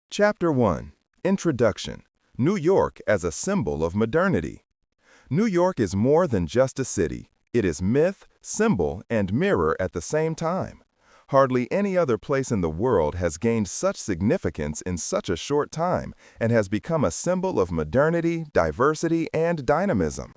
Chapter 1. Introduction. New York as a Symbol of Modernity. New York is more than just a city. It is myth, symbol, and mirror at the same time. Hardly any other place in the world has gained such significance in such a short time and has become a symbol of modernity, diversity, and dynamism.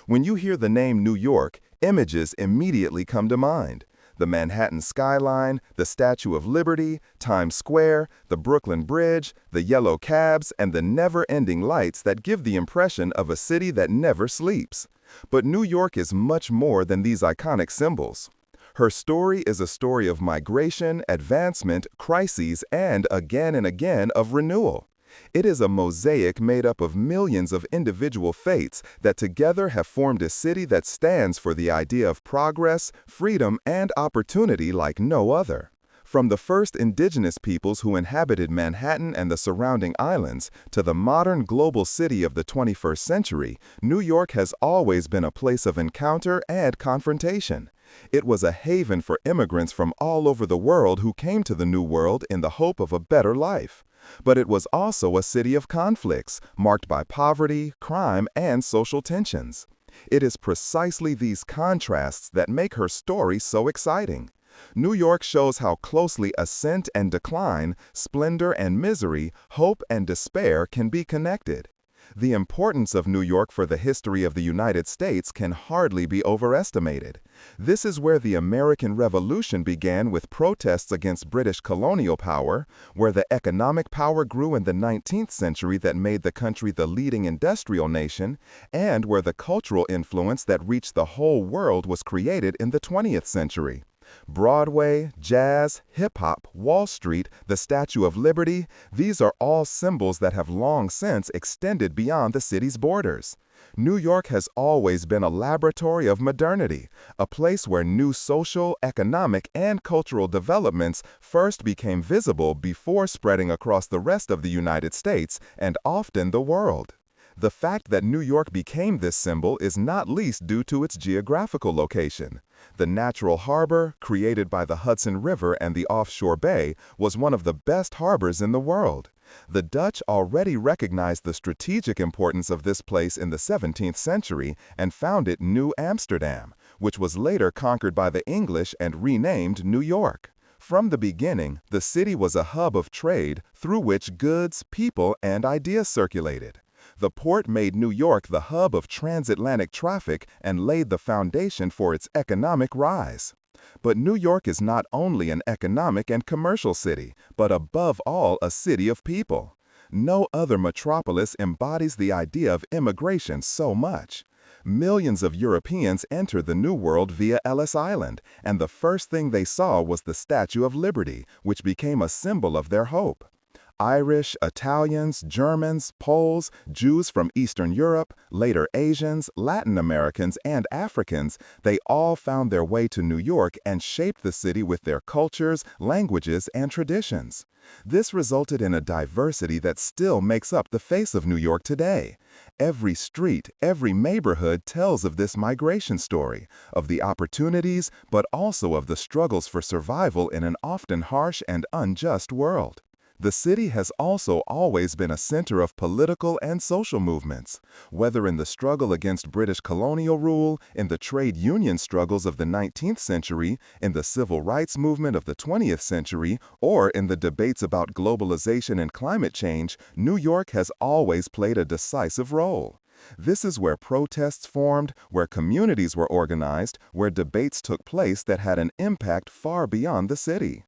When you hear the name New York, images immediately come to mind. The Manhattan skyline, the Statue of Liberty, Times Square, the Brooklyn Bridge, the yellow cabs, and the never-ending lights that give the impression of a city that never sleeps. But New York is much more than these iconic symbols. Her story is a story of migration, advancement, crises, and again of renewal. It is a mosaic made up of millions of individual fates that together have formed a city that stands for the idea of progress, freedom, and opportunity like no other. From the first indigenous peoples who inhabited Manhattan and the surrounding islands to the modern global city of the 21st century, New York has always been a place of encounter and confrontation. It was a haven for immigrants from all over the world who came to the New World in the hope of a better life. But it was also a city of conflicts, marked by poverty, crime, and social tensions. It is precisely these contrasts that make her story so exciting. New York shows how closely ascent and decline, splendor and misery, hope and despair can be connected. The importance of New York for the history of the United States can hardly be overestimated. This is where the American Revolution began with protests against British colonial power, where the economic power grew in the 19th century that made the country the leading industrial nation, and where the cultural influence that reached the whole world was created in the 20th century. Broadway, jazz, hip-hop, Wall Street, the Statue of Liberty, these are all symbols that have long since extended beyond the city's borders. New York has always been a laboratory of modernity, a place where new social, economic, and cultural developments first became visible before spreading across the rest of the United States and often the world. The fact that New York became this symbol is not least due to its geographical location. The natural harbor, created by the Hudson River and the offshore bay, was one of the best harbors in the world. The Dutch already recognized the strategic importance of this place in the 17th century and founded New Amsterdam, which was later conquered by the English and renamed New York. From the beginning, the city was a hub of trade through which goods, people, and ideas circulated. The port made New York the hub of transatlantic traffic and laid the foundation for its economic rise. But New York is not only an economic and commercial city, but above all a city of people. No other metropolis embodies the idea of immigration so much. Millions of Europeans entered the New World via Ellis Island, and the first thing they saw was the Statue of Liberty, which became a symbol of their hope. Irish, Italians, Germans, Poles, Jews from Eastern Europe, later Asians, Latin Americans, and Africans, they all found their way to New York and shaped the city with their cultures, languages, and traditions. This resulted in a diversity that still makes up the face of New York today. Every street, every neighborhood tells of this migration story, of the opportunities, but also of the struggles for survival in an often harsh and unjust world. The city has also always been a center of political and social movements. Whether in the struggle against British colonial rule, in the trade union struggles of the 19th century, in the civil rights movement of the 20th century, or in the debates about globalization and climate change, New York has always played a decisive role. This is where protests formed, where communities were organized, where debates took place that had an impact far beyond the city.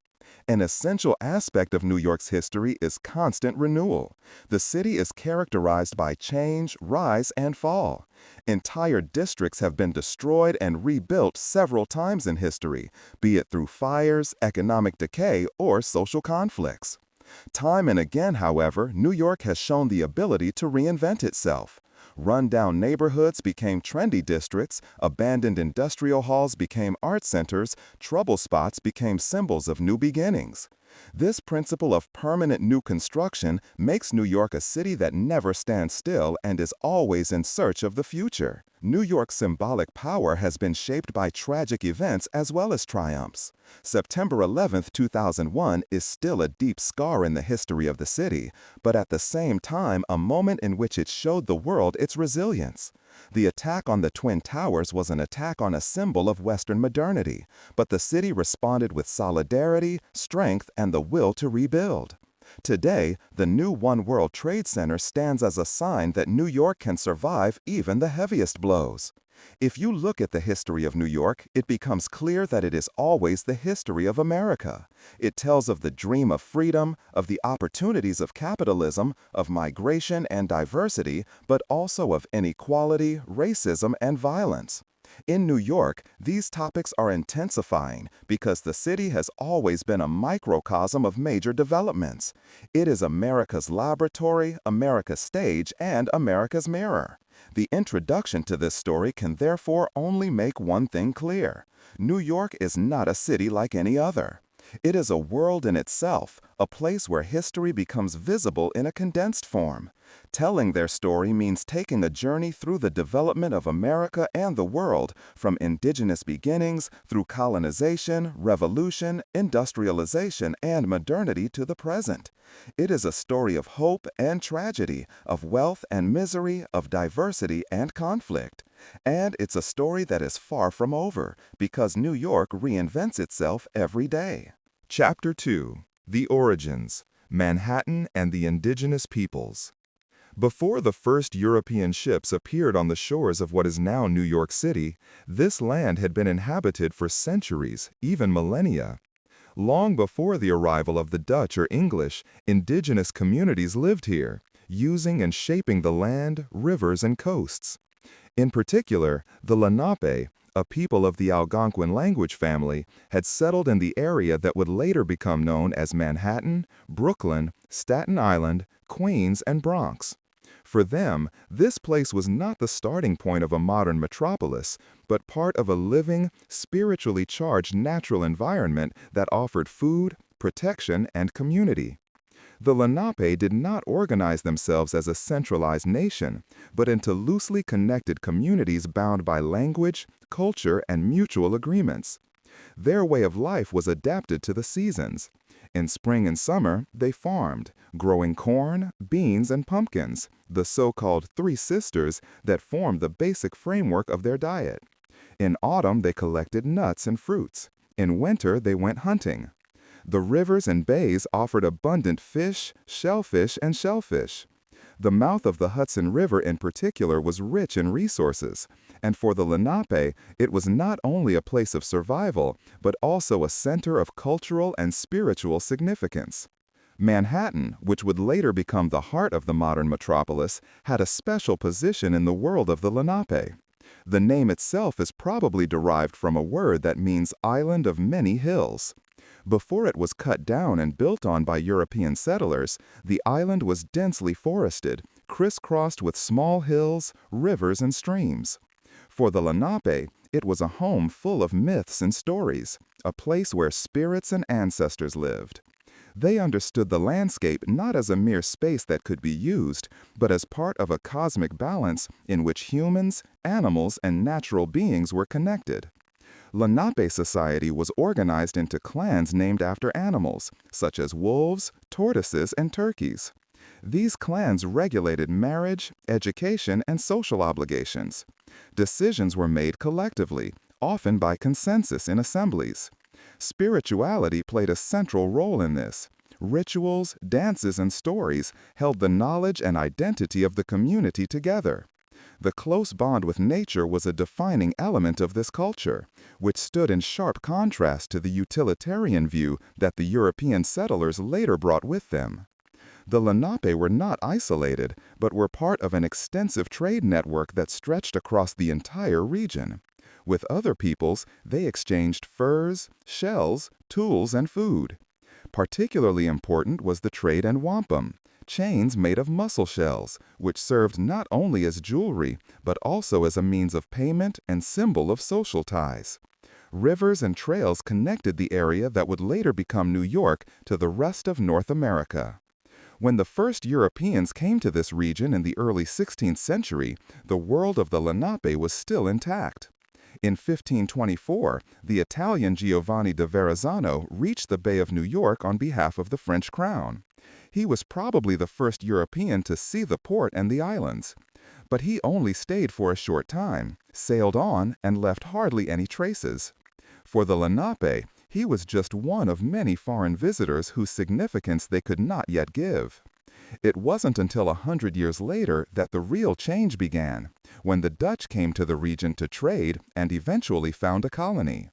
An essential aspect of New York's history is constant renewal. The city is characterized by change, rise, and fall. Entire districts have been destroyed and rebuilt several times in history, be it through fires, economic decay, or social conflicts. Time and again, however, New York has shown the ability to reinvent itself. Run-down neighborhoods became trendy districts, abandoned industrial halls became art centers, trouble spots became symbols of new beginnings. This principle of permanent new construction makes New York a city that never stands still and is always in search of the future. New York's symbolic power has been shaped by tragic events as well as triumphs. September 11, 2001 is still a deep scar in the history of the city, but at the same time a moment in which it showed the world its resilience. The attack on the Twin Towers was an attack on a symbol of Western modernity, but the city responded with solidarity, strength, and the will to rebuild. Today, the new One World Trade Center stands as a sign that New York can survive even the heaviest blows. If you look at the history of New York, it becomes clear that it is always the history of America. It tells of the dream of freedom, of the opportunities of capitalism, of migration and diversity, but also of inequality, racism, and violence. In New York, these topics are intensifying because the city has always been a microcosm of major developments. It is America's laboratory, America's stage, and America's mirror. The introduction to this story can therefore only make one thing clear. New York is not a city like any other. It is a world in itself, a place where history becomes visible in a condensed form. Telling their story means taking a journey through the development of America and the world, from indigenous beginnings through colonization, revolution, industrialization, and modernity to the present. It is a story of hope and tragedy, of wealth and misery, of diversity and conflict. And it's a story that is far from over, because New York reinvents itself every day. Chapter 2: The Origins, Manhattan and the Indigenous Peoples. Before the first European ships appeared on the shores of what is now New York City, this land had been inhabited for centuries, even millennia. Long before the arrival of the Dutch or English, indigenous communities lived here, using and shaping the land, rivers, and coasts. In particular, the Lenape, a people of the Algonquin language family, had settled in the area that would later become known as Manhattan, Brooklyn, Staten Island, Queens, and Bronx. For them, this place was not the starting point of a modern metropolis, but part of a living, spiritually charged natural environment that offered food, protection, and community. The Lenape did not organize themselves as a centralized nation, but into loosely connected communities bound by language, culture, and mutual agreements. Their way of life was adapted to the seasons. In spring and summer, they farmed, growing corn, beans, and pumpkins, the so-called Three Sisters that formed the basic framework of their diet. In autumn, they collected nuts and fruits. In winter, they went hunting. The rivers and bays offered abundant fish, shellfish, and shellfish. The mouth of the Hudson River in particular was rich in resources, and for the Lenape, it was not only a place of survival, but also a center of cultural and spiritual significance. Manhattan, which would later become the heart of the modern metropolis, had a special position in the world of the Lenape. The name itself is probably derived from a word that means island of many hills. Before it was cut down and built on by European settlers, the island was densely forested, crisscrossed with small hills, rivers, and streams. For the Lenape, it was a home full of myths and stories, a place where spirits and ancestors lived. They understood the landscape not as a mere space that could be used, but as part of a cosmic balance in which humans, animals, and natural beings were connected. Lenape society was organized into clans named after animals, such as wolves, tortoises, and turkeys. These clans regulated marriage, education, and social obligations. Decisions were made collectively, often by consensus in assemblies. Spirituality played a central role in this. Rituals, dances, and stories held the knowledge and identity of the community together. The close bond with nature was a defining element of this culture, which stood in sharp contrast to the utilitarian view that the European settlers later brought with them. The Lenape were not isolated, but were part of an extensive trade network that stretched across the entire region. With other peoples, they exchanged furs, shells, tools, and food. Particularly important was the trade in wampum, chains made of mussel shells, which served not only as jewelry, but also as a means of payment and symbol of social ties. Rivers and trails connected the area that would later become New York to the rest of North America. When the first Europeans came to this region in the early 16th century, the world of the Lenape was still intact. In 1524, the Italian Giovanni da Verrazzano reached the Bay of New York on behalf of the French crown. He was probably the first European to see the port and the islands. But he only stayed for a short time, sailed on, and left hardly any traces. For the Lenape, he was just one of many foreign visitors whose significance they could not yet give. It wasn't until 100 years later that the real change began, when the Dutch came to the region to trade and eventually found a colony.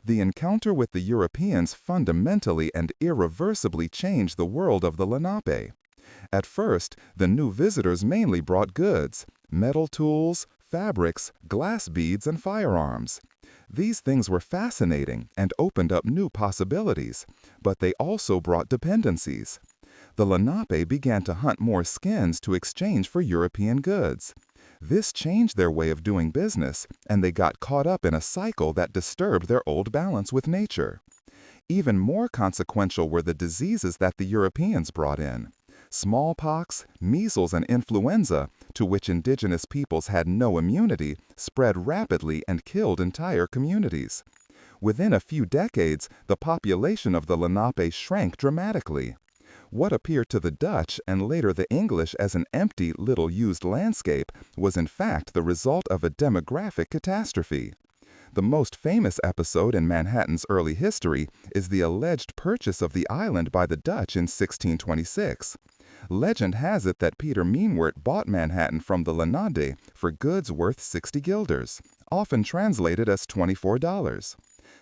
The encounter with the Europeans fundamentally and irreversibly changed the world of the Lenape. At first, the new visitors mainly brought goods, metal tools, fabrics, glass beads, and firearms. These things were fascinating and opened up new possibilities, but they also brought dependencies. The Lenape began to hunt more skins to exchange for European goods. This changed their way of doing business, and they got caught up in a cycle that disturbed their old balance with nature. Even more consequential were the diseases that the Europeans brought in. Smallpox, measles, and influenza, to which indigenous peoples had no immunity, spread rapidly and killed entire communities. Within a few decades, the population of the Lenape shrank dramatically. What appeared to the Dutch and later the English as an empty, little-used landscape was in fact the result of a demographic catastrophe. The most famous episode in Manhattan's early history is the alleged purchase of the island by the Dutch in 1626. Legend has it that Peter Meanwort bought Manhattan from the Lenape for goods worth 60 guilders, often translated as $24.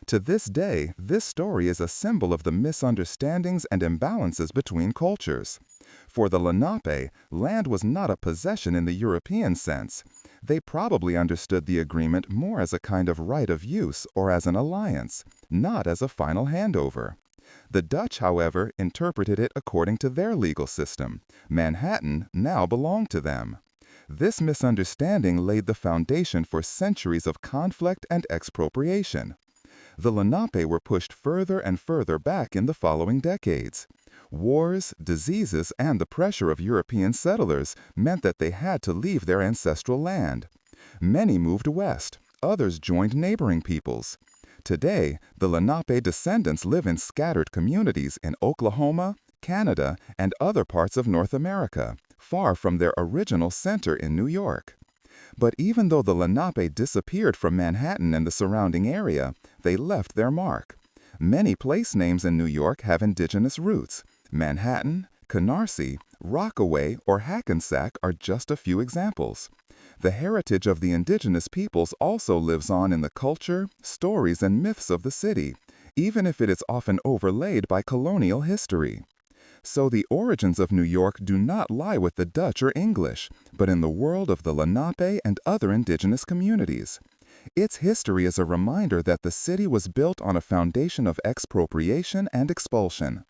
To this day, this story is a symbol of the misunderstandings and imbalances between cultures. For the Lenape, land was not a possession in the European sense. They probably understood the agreement more as a kind of right of use or as an alliance, not as a final handover. The Dutch, however, interpreted it according to their legal system. Manhattan now belonged to them. This misunderstanding laid the foundation for centuries of conflict and expropriation. The Lenape were pushed further and further back in the following decades. Wars, diseases, and the pressure of European settlers meant that they had to leave their ancestral land. Many moved west, others joined neighboring peoples. Today, the Lenape descendants live in scattered communities in Oklahoma, Canada, and other parts of North America, far from their original center in New York. But even though the Lenape disappeared from Manhattan and the surrounding area, they left their mark. Many place names in New York have indigenous roots. Manhattan, Canarsie, Rockaway, or Hackensack are just a few examples. The heritage of the indigenous peoples also lives on in the culture, stories, and myths of the city, even if it is often overlaid by colonial history. So the origins of New York do not lie with the Dutch or English, but in the world of the Lenape and other indigenous communities. Its history is a reminder that the city was built on a foundation of expropriation and expulsion.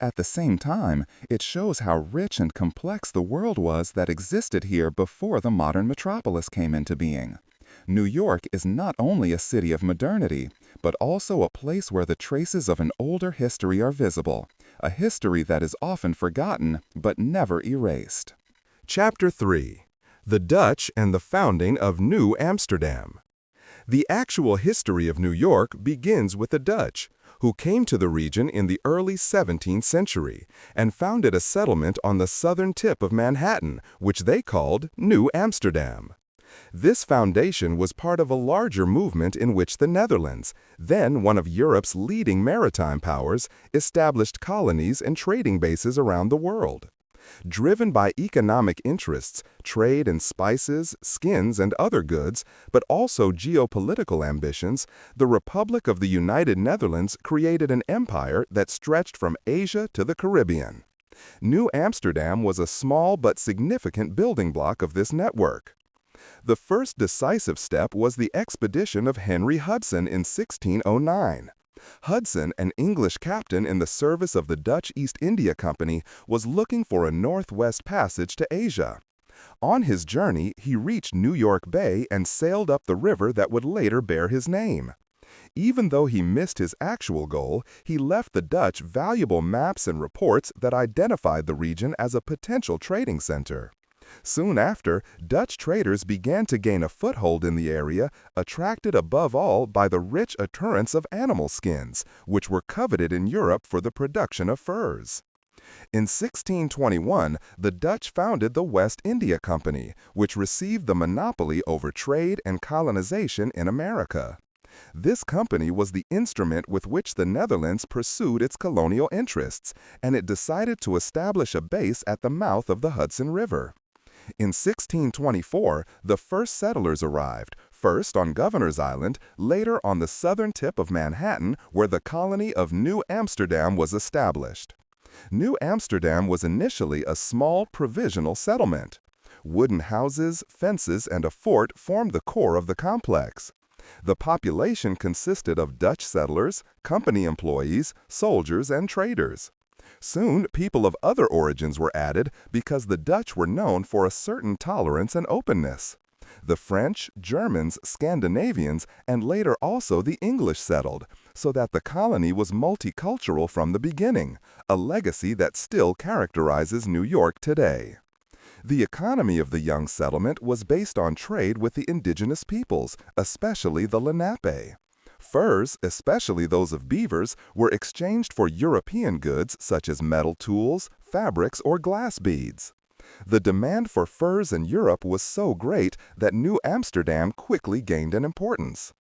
At the same time, it shows how rich and complex the world was that existed here before the modern metropolis came into being. New York is not only a city of modernity, but also a place where the traces of an older history are visible, a history that is often forgotten but never erased. Chapter 3: The Dutch and the Founding of New Amsterdam. The actual history of New York begins with the Dutch, who came to the region in the early 17th century and founded a settlement on the southern tip of Manhattan, which they called New Amsterdam. This foundation was part of a larger movement in which the Netherlands, then one of Europe's leading maritime powers, established colonies and trading bases around the world. Driven by economic interests, trade in spices, skins, and other goods, but also geopolitical ambitions, the Republic of the United Netherlands created an empire that stretched from Asia to the Caribbean. New Amsterdam was a small but significant building block of this network. The first decisive step was the expedition of Henry Hudson in 1609. Hudson, an English captain in the service of the Dutch East India Company, was looking for a northwest passage to Asia. On his journey, he reached New York Bay and sailed up the river that would later bear his name. Even though he missed his actual goal, he left the Dutch valuable maps and reports that identified the region as a potential trading center. Soon after, Dutch traders began to gain a foothold in the area, attracted above all by the rich occurrence of animal skins, which were coveted in Europe for the production of furs. In 1621, the Dutch founded the West India Company, which received the monopoly over trade and colonization in America. This company was the instrument with which the Netherlands pursued its colonial interests, and it decided to establish a base at the mouth of the Hudson River. In 1624, the first settlers arrived, first on Governor's Island, later on the southern tip of Manhattan, where the colony of New Amsterdam was established. New Amsterdam was initially a small provisional settlement. Wooden houses, fences, and a fort formed the core of the complex. The population consisted of Dutch settlers, company employees, soldiers, and traders. Soon, people of other origins were added because the Dutch were known for a certain tolerance and openness. The French, Germans, Scandinavians, and later also the English settled, so that the colony was multicultural from the beginning, a legacy that still characterizes New York today. The economy of the young settlement was based on trade with the indigenous peoples, especially the Lenape. Furs, especially those of beavers, were exchanged for European goods such as metal tools, fabrics, or glass beads. The demand for furs in Europe was so great that New Amsterdam quickly gained in importance.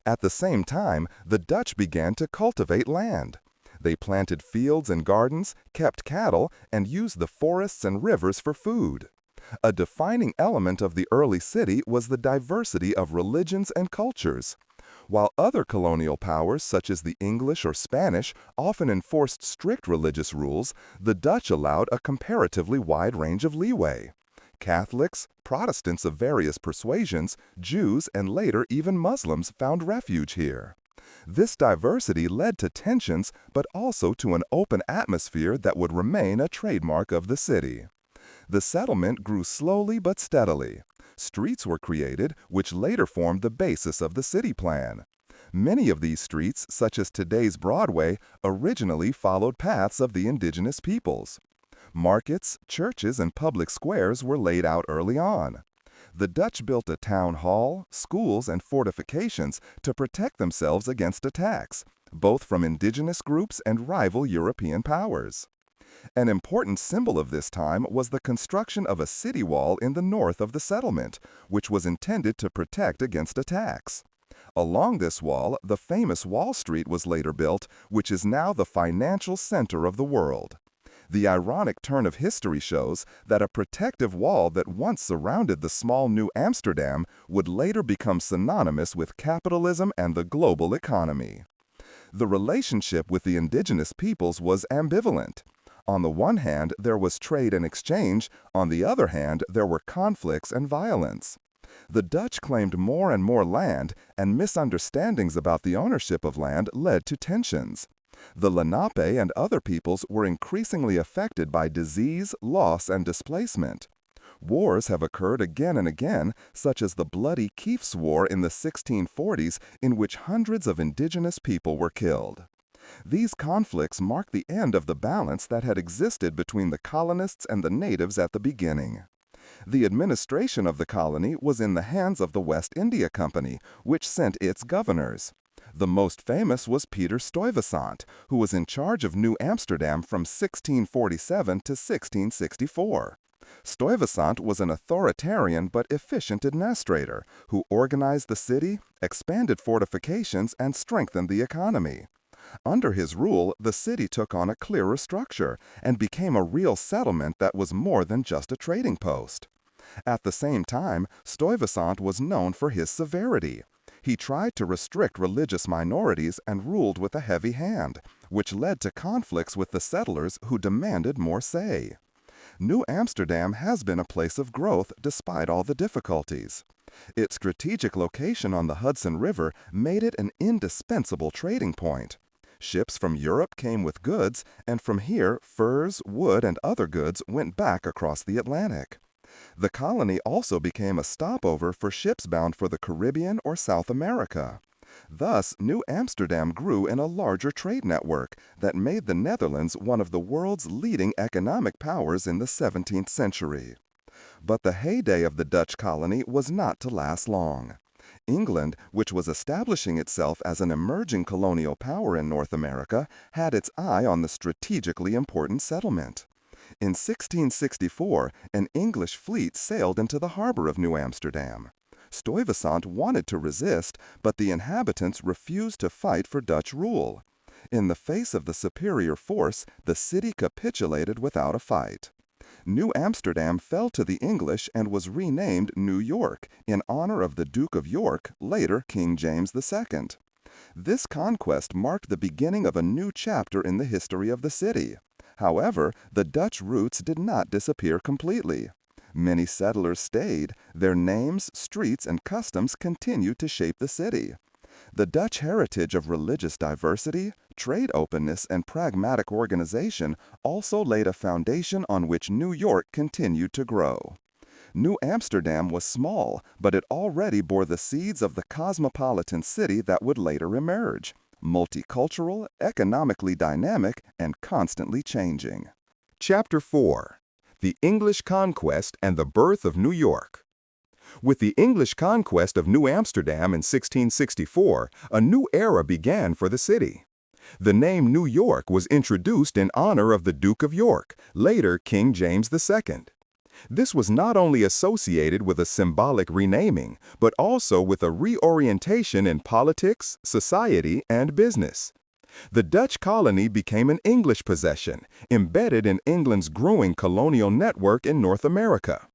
At the same time, the Dutch began to cultivate land. They planted fields and gardens, kept cattle, and used the forests and rivers for food. A defining element of the early city was the diversity of religions and cultures. While other colonial powers, such as the English or Spanish, often enforced strict religious rules, the Dutch allowed a comparatively wide range of leeway. Catholics, Protestants of various persuasions, Jews, and later even Muslims found refuge here. This diversity led to tensions, but also to an open atmosphere that would remain a trademark of the city. The settlement grew slowly but steadily. Streets were created, which later formed the basis of the city plan. Many of these streets, such as today's Broadway, originally followed paths of the indigenous peoples. Markets, churches, and public squares were laid out early on. The Dutch built a town hall, schools, and fortifications to protect themselves against attacks, both from indigenous groups and rival European powers. An important symbol of this time was the construction of a city wall in the north of the settlement, which was intended to protect against attacks. Along this wall, the famous Wall Street was later built, which is now the financial center of the world. The ironic turn of history shows that a protective wall that once surrounded the small New Amsterdam would later become synonymous with capitalism and the global economy. The relationship with the indigenous peoples was ambivalent. On the one hand, there was trade and exchange. On the other hand, there were conflicts and violence. The Dutch claimed more and more land, and misunderstandings about the ownership of land led to tensions. The Lenape and other peoples were increasingly affected by disease, loss, and displacement. Wars have occurred again and again, such as the bloody Kief's War in the 1640s, in which hundreds of indigenous people were killed. These conflicts mark the end of the balance that had existed between the colonists and the natives at the beginning. The administration of the colony was in the hands of the West India Company, which sent its governors. The most famous was Peter Stuyvesant, who was in charge of New Amsterdam from 1647 to 1664. Stuyvesant was an authoritarian but efficient administrator who organized the city, expanded fortifications, and strengthened the economy. Under his rule, the city took on a clearer structure and became a real settlement that was more than just a trading post. At the same time, Stuyvesant was known for his severity. He tried to restrict religious minorities and ruled with a heavy hand, which led to conflicts with the settlers who demanded more say. New Amsterdam has been a place of growth despite all the difficulties. Its strategic location on the Hudson River made it an indispensable trading point. Ships from Europe came with goods, and from here, furs, wood, and other goods went back across the Atlantic. The colony also became a stopover for ships bound for the Caribbean or South America. Thus, New Amsterdam grew in a larger trade network that made the Netherlands one of the world's leading economic powers in the 17th century. But the heyday of the Dutch colony was not to last long. England, which was establishing itself as an emerging colonial power in North America, had its eye on the strategically important settlement. In 1664, an English fleet sailed into the harbor of New Amsterdam. Stuyvesant wanted to resist, but the inhabitants refused to fight for Dutch rule. In the face of the superior force, the city capitulated without a fight. New Amsterdam fell to the English and was renamed New York in honor of the Duke of York, later King James II. This conquest marked the beginning of a new chapter in the history of the city. However, the Dutch roots did not disappear completely. Many settlers stayed. Their names, streets, and customs continued to shape the city. The Dutch heritage of religious diversity, trade openness, and pragmatic organization also laid a foundation on which New York continued to grow. New Amsterdam was small, but it already bore the seeds of the cosmopolitan city that would later emerge, multicultural, economically dynamic, and constantly changing. Chapter 4. The English Conquest and the Birth of New York. With the English conquest of New Amsterdam in 1664, a new era began for the city. The name New York was introduced in honor of the Duke of York, later King James II. This was not only associated with a symbolic renaming, but also with a reorientation in politics, society, and business. The Dutch colony became an English possession, embedded in England's growing colonial network in North America.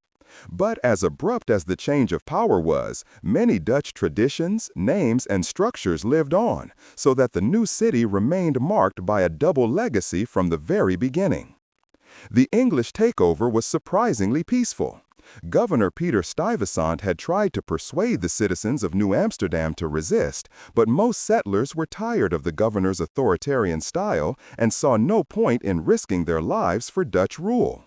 But as abrupt as the change of power was, many Dutch traditions, names, and structures lived on, so that the new city remained marked by a double legacy from the very beginning. The English takeover was surprisingly peaceful. Governor Peter Stuyvesant had tried to persuade the citizens of New Amsterdam to resist, but most settlers were tired of the governor's authoritarian style and saw no point in risking their lives for Dutch rule.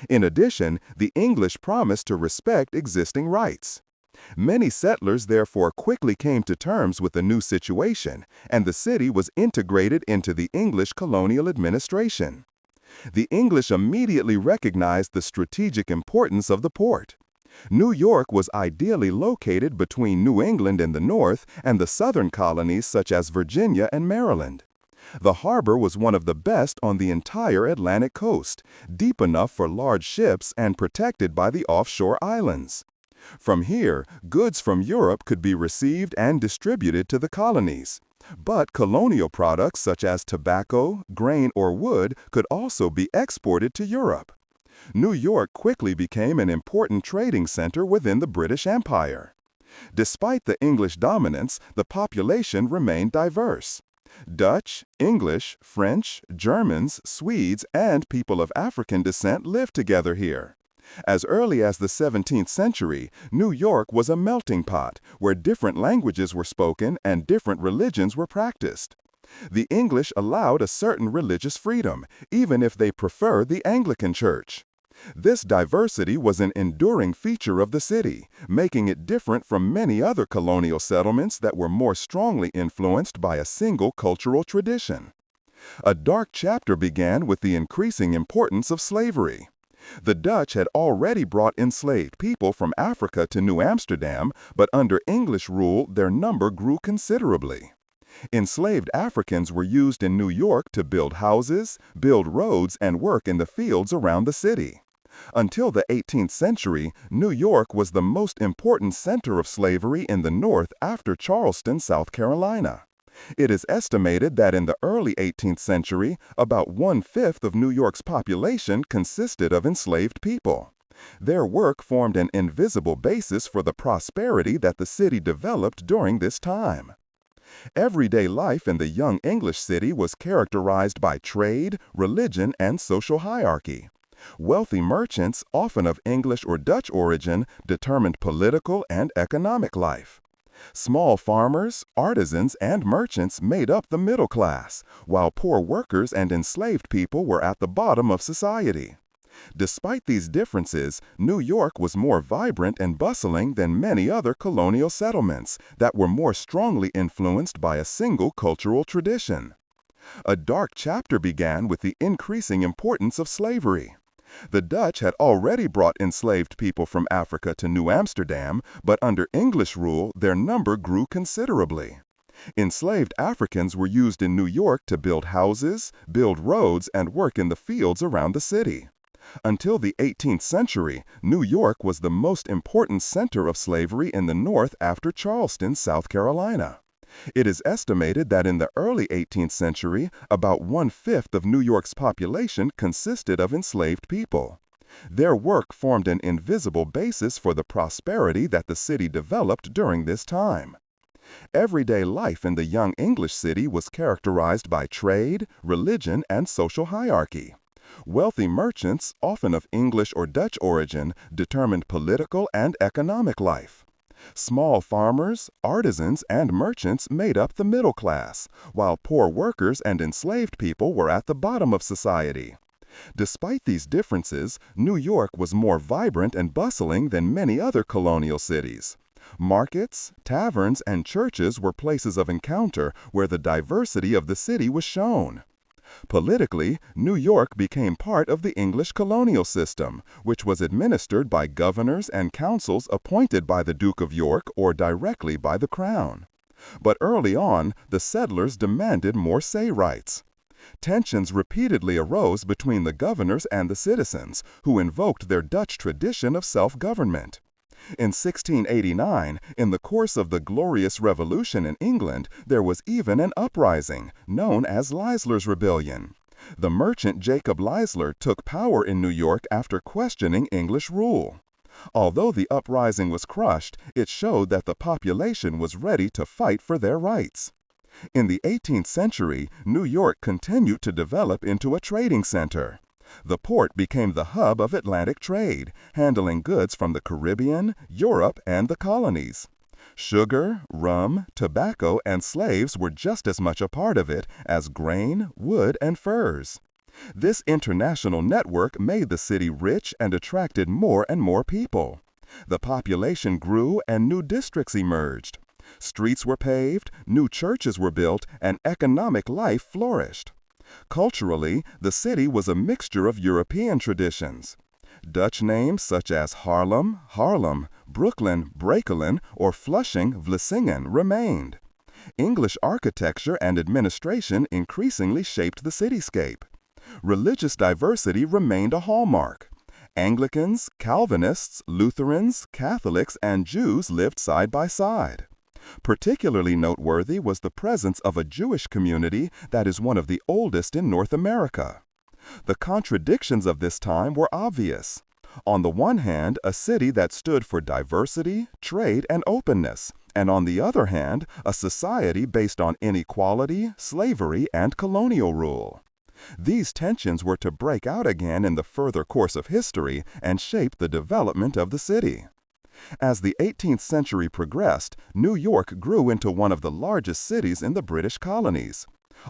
In addition, the English promised to respect existing rights. Many settlers therefore quickly came to terms with the new situation, and the city was integrated into the English colonial administration. The English immediately recognized the strategic importance of the port. New York was ideally located between New England in the north and the southern colonies such as Virginia and Maryland. The harbor was one of the best on the entire Atlantic coast, deep enough for large ships and protected by the offshore islands. From here, goods from Europe could be received and distributed to the colonies. But colonial products such as tobacco, grain, or wood could also be exported to Europe. New York quickly became an important trading center within the British Empire. Despite the English dominance, the population remained diverse. Dutch, English, French, Germans, Swedes, and people of African descent lived together here. As early as the 17th century, New York was a melting pot where different languages were spoken and different religions were practiced. The English allowed a certain religious freedom, even if they preferred the Anglican Church. This diversity was an enduring feature of the city, making it different from many other colonial settlements that were more strongly influenced by a single cultural tradition. A dark chapter began with the increasing importance of slavery. The Dutch had already brought enslaved people from Africa to New Amsterdam, but under English rule their number grew considerably. Enslaved Africans were used in New York to build houses, build roads, and work in the fields around the city. Until the 18th century, New York was the most important center of slavery in the North after Charleston, South Carolina. It is estimated that in the early 18th century, about 1/5 of New York's population consisted of enslaved people. Their work formed an invisible basis for the prosperity that the city developed during this time. Everyday life in the young English city was characterized by trade, religion, and social hierarchy. Wealthy merchants, often of English or Dutch origin, determined political and economic life. Small farmers, artisans, and merchants made up the middle class, while poor workers and enslaved people were at the bottom of society. Despite these differences, New York was more vibrant and bustling than many other colonial settlements that were more strongly influenced by a single cultural tradition. A dark chapter began with the increasing importance of slavery. The Dutch had already brought enslaved people from Africa to New Amsterdam, but under English rule, their number grew considerably. Enslaved Africans were used in New York to build houses, build roads, and work in the fields around the city. Until the 18th century, New York was the most important center of slavery in the North after Charleston, South Carolina. It is estimated that in the early 18th century, about 1/5 of New York's population consisted of enslaved people. Their work formed an invisible basis for the prosperity that the city developed during this time. Everyday life in the young English city was characterized by trade, religion, and social hierarchy. Wealthy merchants, often of English or Dutch origin, determined political and economic life. Small farmers, artisans, and merchants made up the middle class, while poor workers and enslaved people were at the bottom of society. Despite these differences, New York was more vibrant and bustling than many other colonial cities. Markets, taverns, and churches were places of encounter where the diversity of the city was shown. Politically, New York became part of the English colonial system, which was administered by governors and councils appointed by the Duke of York or directly by the Crown. But early on, the settlers demanded more say rights. Tensions repeatedly arose between the governors and the citizens, who invoked their Dutch tradition of self-government. In 1689, in the course of the Glorious Revolution in England, there was even an uprising, known as Leisler's Rebellion. The merchant Jacob Leisler took power in New York after questioning English rule. Although the uprising was crushed, it showed that the population was ready to fight for their rights. In the 18th century, New York continued to develop into a trading center. The port became the hub of Atlantic trade, handling goods from the Caribbean, Europe, and the colonies. Sugar, rum, tobacco, and slaves were just as much a part of it as grain, wood, and furs. This international network made the city rich and attracted more and more people. The population grew and new districts emerged. Streets were paved, new churches were built, and economic life flourished. Culturally, the city was a mixture of European traditions. Dutch names such as Haarlem, Harlem, Brooklyn, Breukelen, or Flushing, Vlissingen remained. English architecture and administration increasingly shaped the cityscape. Religious diversity remained a hallmark. Anglicans, Calvinists, Lutherans, Catholics, and Jews lived side by side. Particularly noteworthy was the presence of a Jewish community that is one of the oldest in North America. The contradictions of this time were obvious. On the one hand, a city that stood for diversity, trade, and openness, and on the other hand, a society based on inequality, slavery, and colonial rule. These tensions were to break out again in the further course of history and shape the development of the city. As the 18th century progressed, New York grew into one of the largest cities in the British colonies.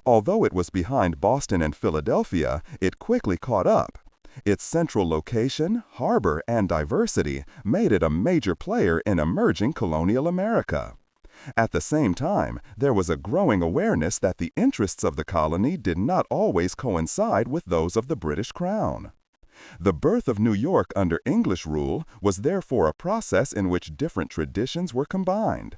Although it was behind Boston and Philadelphia, it quickly caught up. Its central location, harbor, and diversity made it a major player in emerging colonial America. At the same time, there was a growing awareness that the interests of the colony did not always coincide with those of the British Crown. The birth of New York under English rule was therefore a process in which different traditions were combined.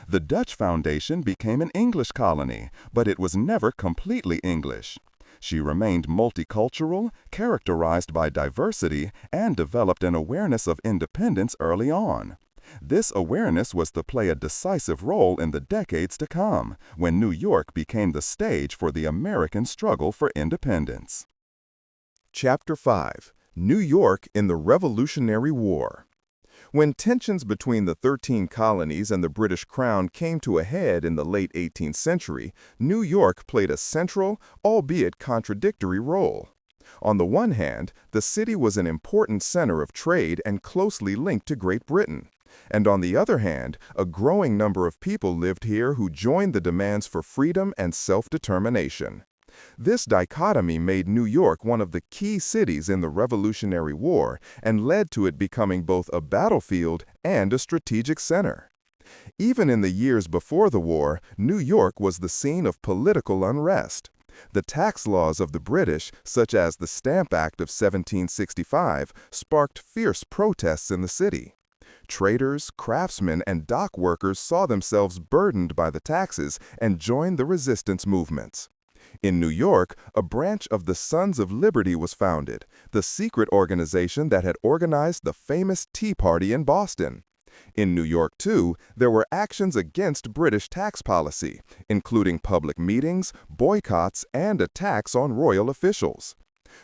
The Dutch foundation became an English colony, but it was never completely English. She remained multicultural, characterized by diversity, and developed an awareness of independence early on. This awareness was to play a decisive role in the decades to come, when New York became the stage for the American struggle for independence. Chapter 5. New York in the Revolutionary War. When tensions between the 13 colonies and the British Crown came to a head in the late 18th century, New York played a central, albeit contradictory role. On the one hand, the city was an important center of trade and closely linked to Great Britain. And on the other hand, a growing number of people lived here who joined the demands for freedom and self-determination. This dichotomy made New York one of the key cities in the Revolutionary War and led to it becoming both a battlefield and a strategic center. Even in the years before the war, New York was the scene of political unrest. The tax laws of the British, such as the Stamp Act of 1765, sparked fierce protests in the city. Traders, craftsmen, and dock workers saw themselves burdened by the taxes and joined the resistance movements. In New York, a branch of the Sons of Liberty was founded, the secret organization that had organized the famous Tea Party in Boston. In New York, too, there were actions against British tax policy, including public meetings, boycotts, and attacks on royal officials.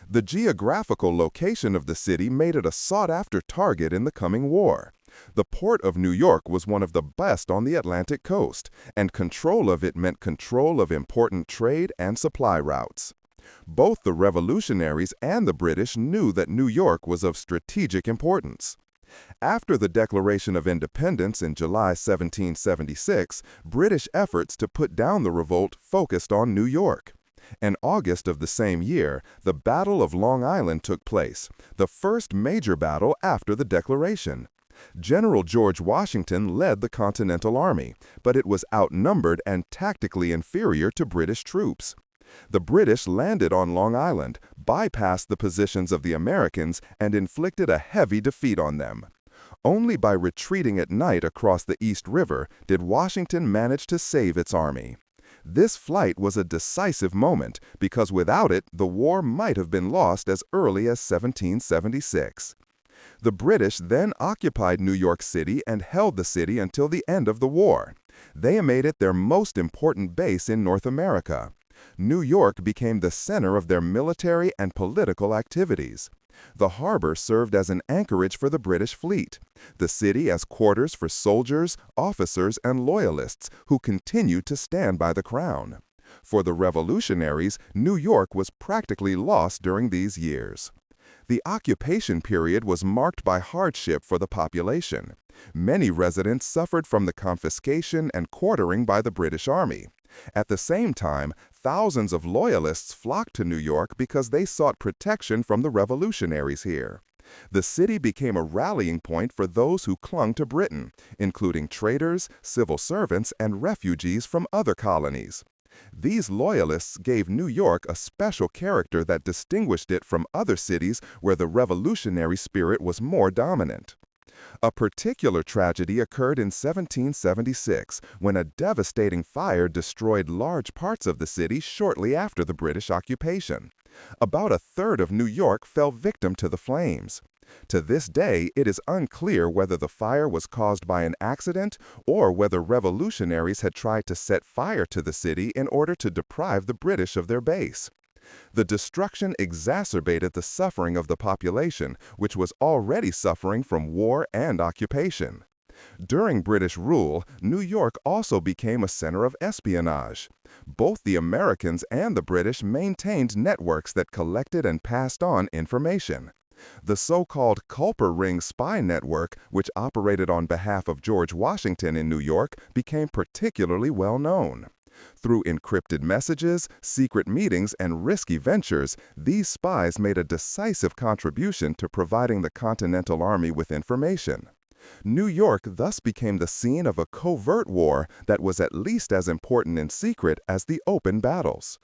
The geographical location of the city made it a sought-after target in the coming war. The port of New York was one of the best on the Atlantic coast, and control of it meant control of important trade and supply routes. Both the revolutionaries and the British knew that New York was of strategic importance. After the Declaration of Independence in July 1776, British efforts to put down the revolt focused on New York. In August of the same year, the Battle of Long Island took place, the first major battle after the Declaration. General George Washington led the Continental Army, but it was outnumbered and tactically inferior to British troops. The British landed on Long Island, bypassed the positions of the Americans, and inflicted a heavy defeat on them. Only by retreating at night across the East River did Washington manage to save its army. This flight was a decisive moment because without it, the war might have been lost as early as 1776. The British then occupied New York City and held the city until the end of the war. They made it their most important base in North America. New York became the center of their military and political activities. The harbor served as an anchorage for the British fleet, the city as quarters for soldiers, officers, and loyalists who continued to stand by the crown. For the revolutionaries, New York was practically lost during these years. The occupation period was marked by hardship for the population. Many residents suffered from the confiscation and quartering by the British Army. At the same time, thousands of loyalists flocked to New York because they sought protection from the revolutionaries here. The city became a rallying point for those who clung to Britain, including traders, civil servants, and refugees from other colonies. These loyalists gave New York a special character that distinguished it from other cities where the revolutionary spirit was more dominant. A particular tragedy occurred in 1776 when a devastating fire destroyed large parts of the city shortly after the British occupation. About a third of New York fell victim to the flames. To this day, it is unclear whether the fire was caused by an accident or whether revolutionaries had tried to set fire to the city in order to deprive the British of their base. The destruction exacerbated the suffering of the population, which was already suffering from war and occupation. During British rule, New York also became a center of espionage. Both the Americans and the British maintained networks that collected and passed on information. The so-called Culper Ring spy network, which operated on behalf of George Washington in New York, became particularly well known. Through encrypted messages, secret meetings, and risky ventures, these spies made a decisive contribution to providing the Continental Army with information. New York thus became the scene of a covert war that was at least as important in secret as the open battles.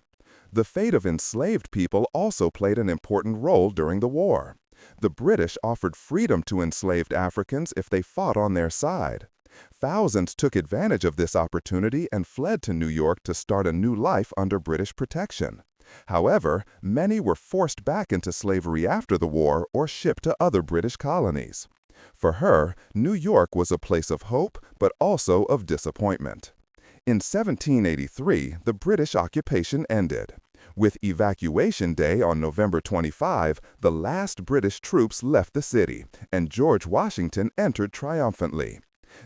The fate of enslaved people also played an important role during the war. The British offered freedom to enslaved Africans if they fought on their side. Thousands took advantage of this opportunity and fled to New York to start a new life under British protection. However, many were forced back into slavery after the war or shipped to other British colonies. For her, New York was a place of hope, but also of disappointment. In 1783, the British occupation ended. With Evacuation Day on November 25, the last British troops left the city, and George Washington entered triumphantly.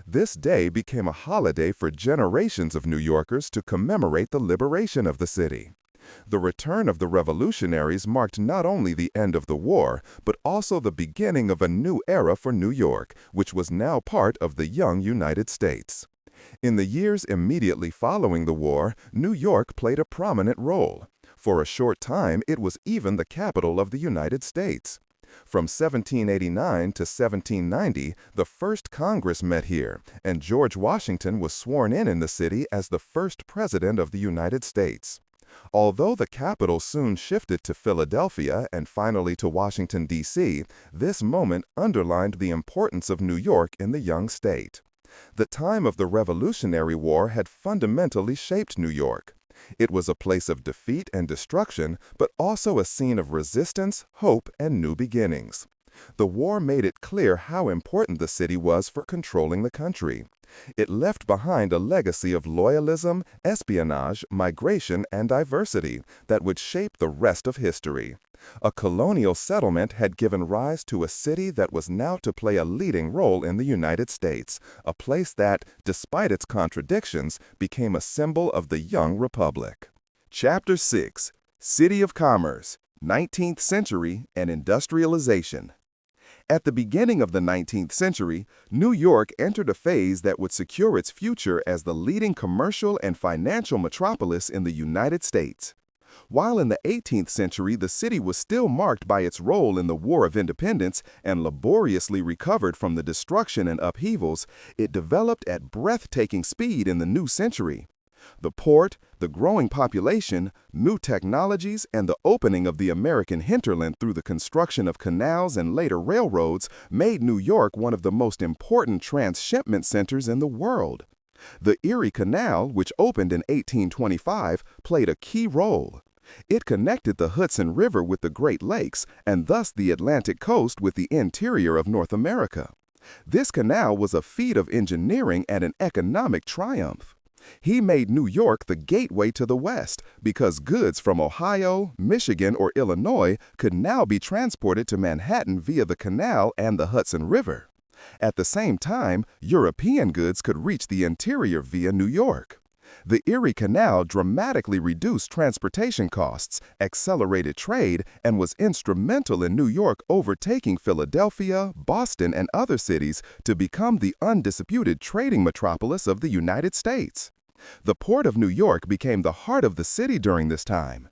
This day became a holiday for generations of New Yorkers to commemorate the liberation of the city. The return of the revolutionaries marked not only the end of the war, but also the beginning of a new era for New York, which was now part of the young United States. In the years immediately following the war, New York played a prominent role. For a short time, it was even the capital of the United States. From 1789 to 1790, the first Congress met here, and George Washington was sworn in the city as the first president of the United States. Although the capital soon shifted to Philadelphia and finally to Washington, D.C., this moment underlined the importance of New York in the young state. The time of the Revolutionary War had fundamentally shaped New York. It was a place of defeat and destruction, but also a scene of resistance, hope, and new beginnings. The war made it clear how important the city was for controlling the country. It left behind a legacy of loyalism, espionage, migration, and diversity that would shape the rest of history. A colonial settlement had given rise to a city that was now to play a leading role in the United States, a place that, despite its contradictions, became a symbol of the young republic. Chapter 6: City of Commerce, 19th Century and Industrialization. At the beginning of the 19th century, New York entered a phase that would secure its future as the leading commercial and financial metropolis in the United States. While in the 18th century the city was still marked by its role in the War of Independence and laboriously recovered from the destruction and upheavals, it developed at breathtaking speed in the new century. The port, the growing population, new technologies, and the opening of the American hinterland through the construction of canals and later railroads made New York one of the most important transshipment centers in the world. The Erie Canal, which opened in 1825, played a key role. It connected the Hudson River with the Great Lakes and thus the Atlantic coast with the interior of North America. This canal was a feat of engineering and an economic triumph. He made New York the gateway to the West because goods from Ohio, Michigan, or Illinois could now be transported to Manhattan via the canal and the Hudson River. At the same time, European goods could reach the interior via New York. The Erie Canal dramatically reduced transportation costs, accelerated trade, and was instrumental in New York overtaking Philadelphia, Boston, and other cities to become the undisputed trading metropolis of the United States. The Port of New York became the heart of the city during this time.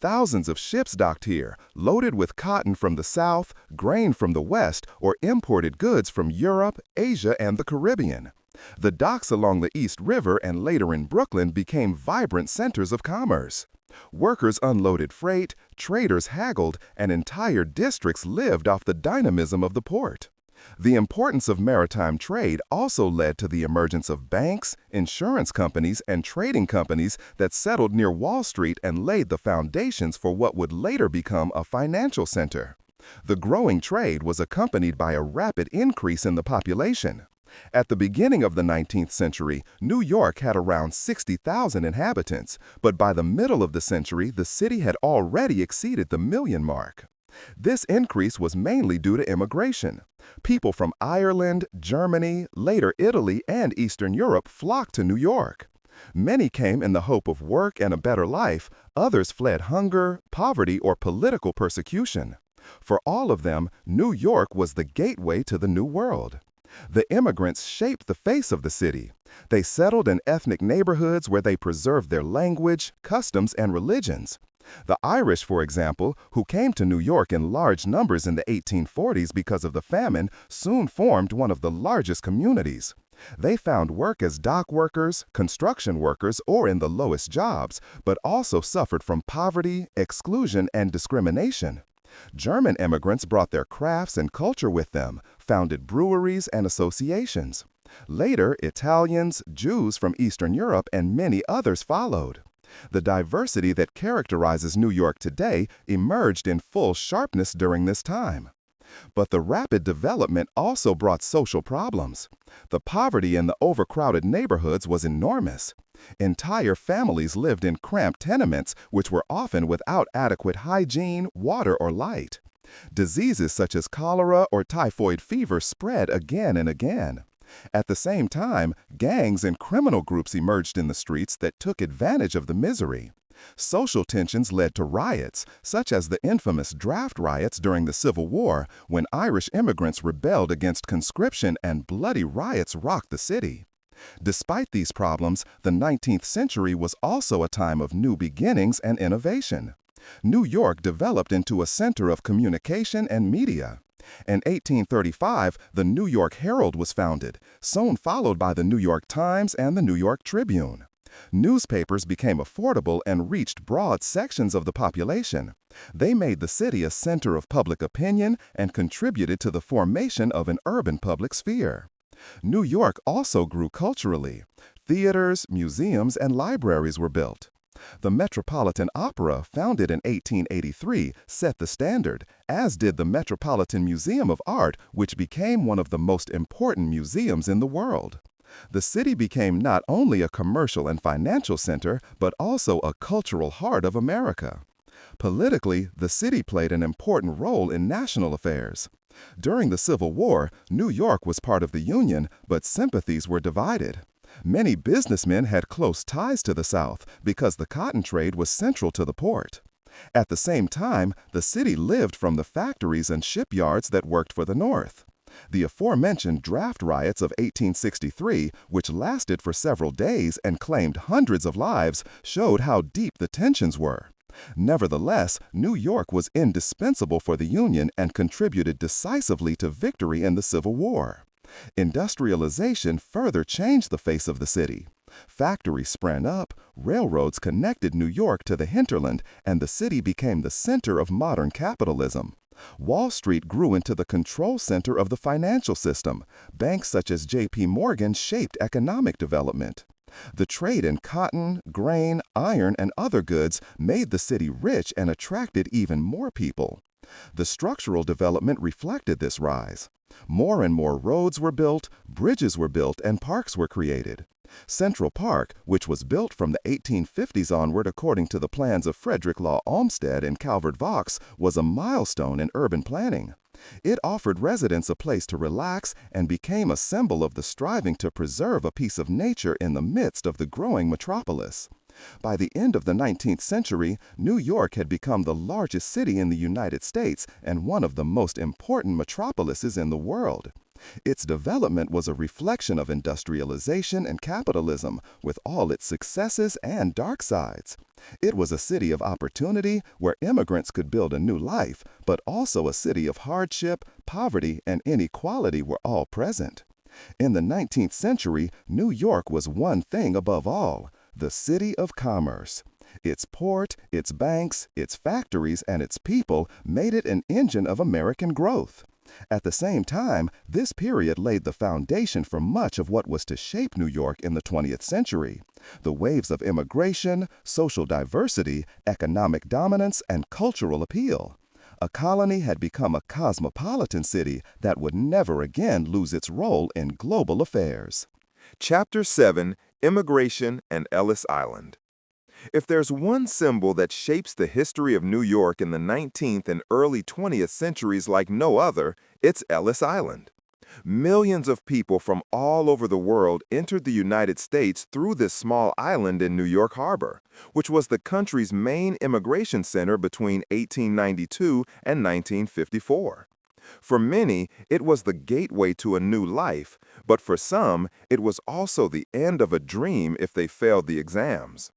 Thousands of ships docked here, loaded with cotton from the South, grain from the West, or imported goods from Europe, Asia, and the Caribbean. The docks along the East River and later in Brooklyn became vibrant centers of commerce. Workers unloaded freight, traders haggled, and entire districts lived off the dynamism of the port. The importance of maritime trade also led to the emergence of banks, insurance companies, and trading companies that settled near Wall Street and laid the foundations for what would later become a financial center. The growing trade was accompanied by a rapid increase in the population. At the beginning of the 19th century, New York had around 60,000 inhabitants, but by the middle of the century, the city had already exceeded the million mark. This increase was mainly due to immigration. People from Ireland, Germany, later Italy, and Eastern Europe flocked to New York. Many came in the hope of work and a better life, others fled hunger, poverty, or political persecution. For all of them, New York was the gateway to the New World. The immigrants shaped the face of the city. They settled in ethnic neighborhoods where they preserved their language, customs, and religions. The Irish, for example, who came to New York in large numbers in the 1840s because of the famine, soon formed one of the largest communities. They found work as dock workers, construction workers, or in the lowest jobs, but also suffered from poverty, exclusion, and discrimination. German immigrants brought their crafts and culture with them, founded breweries and associations. Later, Italians, Jews from Eastern Europe, and many others followed. The diversity that characterizes New York today emerged in full sharpness during this time. But the rapid development also brought social problems. The poverty in the overcrowded neighborhoods was enormous. Entire families lived in cramped tenements, which were often without adequate hygiene, water, or light. Diseases such as cholera or typhoid fever spread again and again. At the same time, gangs and criminal groups emerged in the streets that took advantage of the misery. Social tensions led to riots, such as the infamous draft riots during the Civil War, when Irish immigrants rebelled against conscription and bloody riots rocked the city. Despite these problems, the 19th century was also a time of new beginnings and innovation. New York developed into a center of communication and media. In 1835, the New York Herald was founded, soon followed by the New York Times and the New York Tribune. Newspapers became affordable and reached broad sections of the population. They made the city a center of public opinion and contributed to the formation of an urban public sphere. New York also grew culturally. Theaters, museums, and libraries were built. The Metropolitan Opera, founded in 1883, set the standard, as did the Metropolitan Museum of Art, which became one of the most important museums in the world. The city became not only a commercial and financial center, but also a cultural heart of America. Politically, the city played an important role in national affairs. During the Civil War, New York was part of the Union, but sympathies were divided. Many businessmen had close ties to the South because the cotton trade was central to the port. At the same time, the city lived from the factories and shipyards that worked for the North. The aforementioned draft riots of 1863, which lasted for several days and claimed hundreds of lives, showed how deep the tensions were. Nevertheless, New York was indispensable for the Union and contributed decisively to victory in the Civil War. Industrialization further changed the face of the city. Factories sprang up, railroads connected New York to the hinterland, and the city became the center of modern capitalism. Wall Street grew into the control center of the financial system. Banks such as J.P. Morgan shaped economic development. The trade in cotton, grain, iron, and other goods made the city rich and attracted even more people. The structural development reflected this rise. More and more roads were built, bridges were built, and parks were created. Central Park, which was built from the 1850s onward according to the plans of Frederick Law Olmsted and Calvert Vaux, was a milestone in urban planning. It offered residents a place to relax and became a symbol of the striving to preserve a piece of nature in the midst of the growing metropolis. By the end of the 19th century, New York had become the largest city in the United States and one of the most important metropolises in the world. Its development was a reflection of industrialization and capitalism, with all its successes and dark sides. It was a city of opportunity where immigrants could build a new life, but also a city of hardship, poverty, and inequality were all present. In the 19th century, New York was one thing above all: the city of commerce. Its port, its banks, its factories, and its people made it an engine of American growth. At the same time, this period laid the foundation for much of what was to shape New York in the 20th century. The waves of immigration, social diversity, economic dominance, and cultural appeal. A colony had become a cosmopolitan city that would never again lose its role in global affairs. Chapter 7: Immigration and Ellis Island. If there's one symbol that shapes the history of New York in the 19th and early 20th centuries like no other, it's Ellis Island. Millions of people from all over the world entered the United States through this small island in New York Harbor, which was the country's main immigration center between 1892 and 1954. For many, it was the gateway to a new life, but for some, it was also the end of a dream if they failed the exams.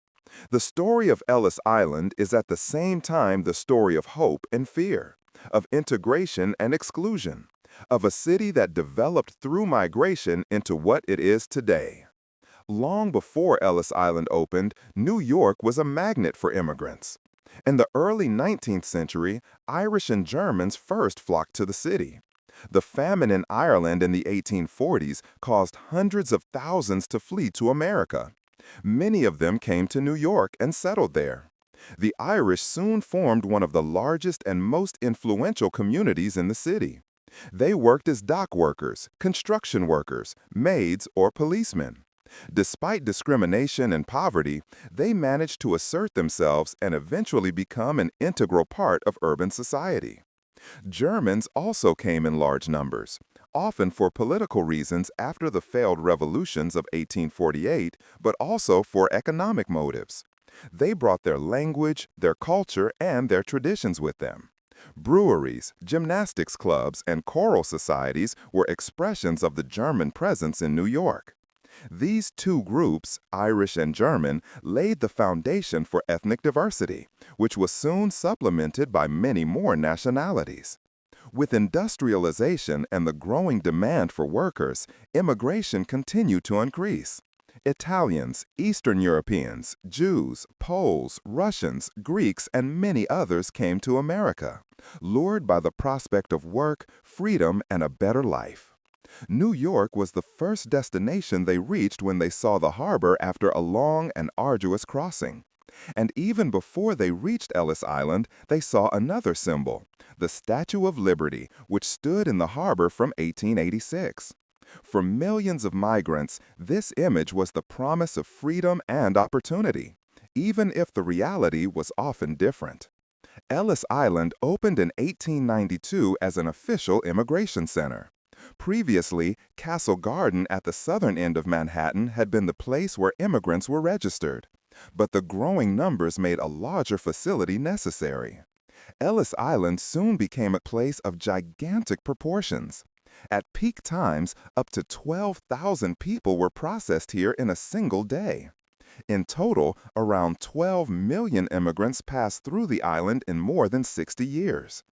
The story of Ellis Island is at the same time the story of hope and fear, of integration and exclusion, of a city that developed through migration into what it is today. Long before Ellis Island opened, New York was a magnet for immigrants. In the early 19th century, Irish and Germans first flocked to the city. The famine in Ireland in the 1840s caused hundreds of thousands to flee to America. Many of them came to New York and settled there. The Irish soon formed one of the largest and most influential communities in the city. They worked as dock workers, construction workers, maids, or policemen. Despite discrimination and poverty, they managed to assert themselves and eventually become an integral part of urban society. Germans also came in large numbers, often for political reasons after the failed revolutions of 1848, but also for economic motives. They brought their language, their culture, and their traditions with them. Breweries, gymnastics clubs, and choral societies were expressions of the German presence in New York. These two groups, Irish and German, laid the foundation for ethnic diversity, which was soon supplemented by many more nationalities. With industrialization and the growing demand for workers, immigration continued to increase. Italians, Eastern Europeans, Jews, Poles, Russians, Greeks, and many others came to America, lured by the prospect of work, freedom, and a better life. New York was the first destination they reached when they saw the harbor after a long and arduous crossing. And even before they reached Ellis Island, they saw another symbol, the Statue of Liberty, which stood in the harbor from 1886. For millions of migrants, this image was the promise of freedom and opportunity, even if the reality was often different. Ellis Island opened in 1892 as an official immigration center. Previously, Castle Garden at the southern end of Manhattan had been the place where immigrants were registered. But the growing numbers made a larger facility necessary. Ellis Island soon became a place of gigantic proportions. At peak times, up to 12,000 people were processed here in a single day. In total, around 12 million immigrants passed through the island in more than 60 years.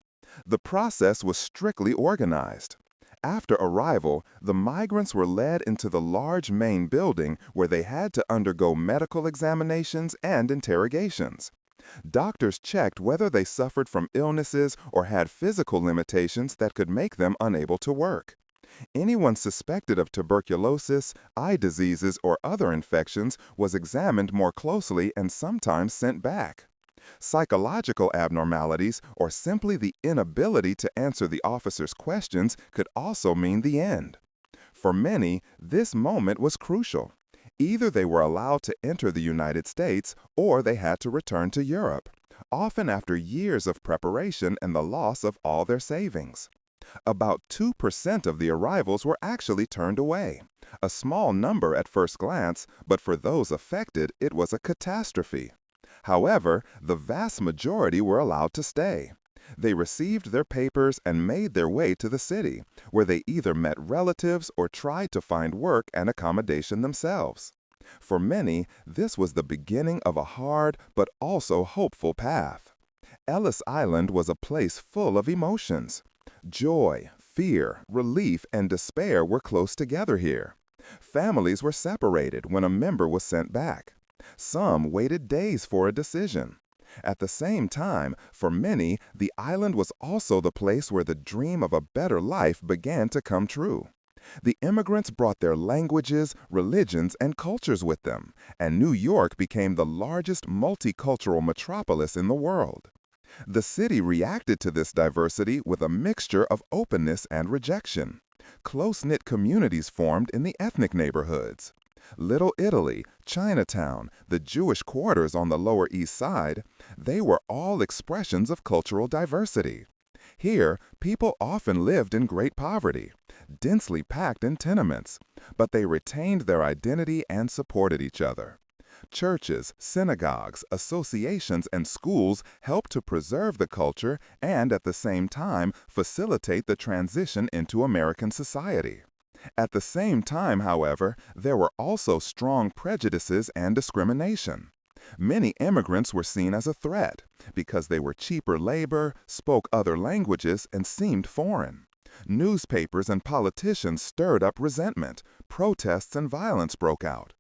The process was strictly organized. After arrival, the migrants were led into the large main building where they had to undergo medical examinations and interrogations. Doctors checked whether they suffered from illnesses or had physical limitations that could make them unable to work. Anyone suspected of tuberculosis, eye diseases, or other infections was examined more closely and sometimes sent back. Psychological abnormalities, or simply the inability to answer the officer's questions, could also mean the end. For many, this moment was crucial. Either they were allowed to enter the United States or they had to return to Europe, often after years of preparation and the loss of all their savings. About 2% of the arrivals were actually turned away, a small number at first glance, but for those affected, it was a catastrophe. However, the vast majority were allowed to stay. They received their papers and made their way to the city, where they either met relatives or tried to find work and accommodation themselves. For many, this was the beginning of a hard but also hopeful path. Ellis Island was a place full of emotions. Joy, fear, relief, and despair were close together here. Families were separated when a member was sent back. Some waited days for a decision. At the same time, for many, the island was also the place where the dream of a better life began to come true. The immigrants brought their languages, religions, and cultures with them, and New York became the largest multicultural metropolis in the world. The city reacted to this diversity with a mixture of openness and rejection. Close-knit communities formed in the ethnic neighborhoods. Little Italy, Chinatown, the Jewish quarters on the Lower East Side, they were all expressions of cultural diversity. Here, people often lived in great poverty, densely packed in tenements, but they retained their identity and supported each other. Churches, synagogues, associations, and schools helped to preserve the culture and at the same time facilitate the transition into American society. At the same time, however, there were also strong prejudices and discrimination. Many immigrants were seen as a threat because they were cheaper labor, spoke other languages, and seemed foreign. Newspapers and politicians stirred up resentment, protests and violence broke out.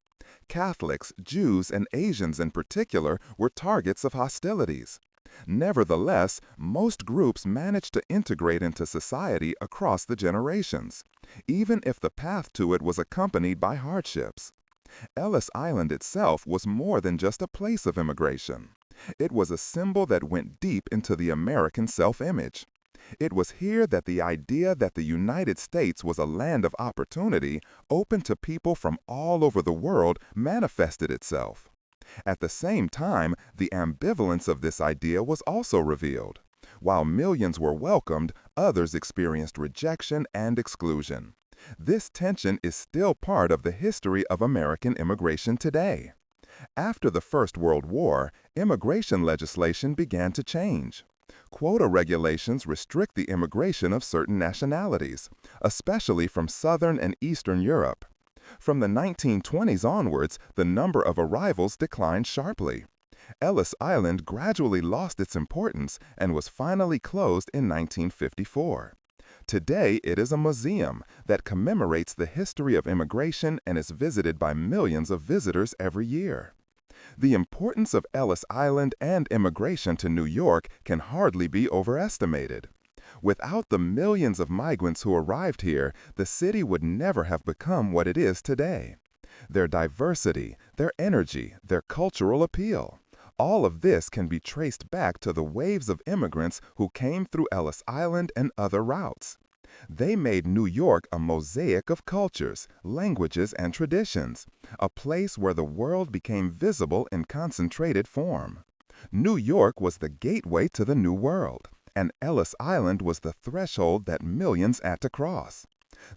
Catholics, Jews, and Asians in particular were targets of hostilities. Nevertheless, most groups managed to integrate into society across the generations, even if the path to it was accompanied by hardships. Ellis Island itself was more than just a place of immigration. It was a symbol that went deep into the American self-image. It was here that the idea that the United States was a land of opportunity, open to people from all over the world, manifested itself. At the same time, the ambivalence of this idea was also revealed. While millions were welcomed, others experienced rejection and exclusion. This tension is still part of the history of American immigration today. After the First World War, immigration legislation began to change. Quota regulations restrict the immigration of certain nationalities, especially from Southern and Eastern Europe. From the 1920s onwards, the number of arrivals declined sharply. Ellis Island gradually lost its importance and was finally closed in 1954. Today, it is a museum that commemorates the history of immigration and is visited by millions of visitors every year. The importance of Ellis Island and immigration to New York can hardly be overestimated. Without the millions of migrants who arrived here, the city would never have become what it is today. Their diversity, their energy, their cultural appeal. All of this can be traced back to the waves of immigrants who came through Ellis Island and other routes. They made New York a mosaic of cultures, languages, and traditions, a place where the world became visible in concentrated form. New York was the gateway to the New World, and Ellis Island was the threshold that millions had to cross.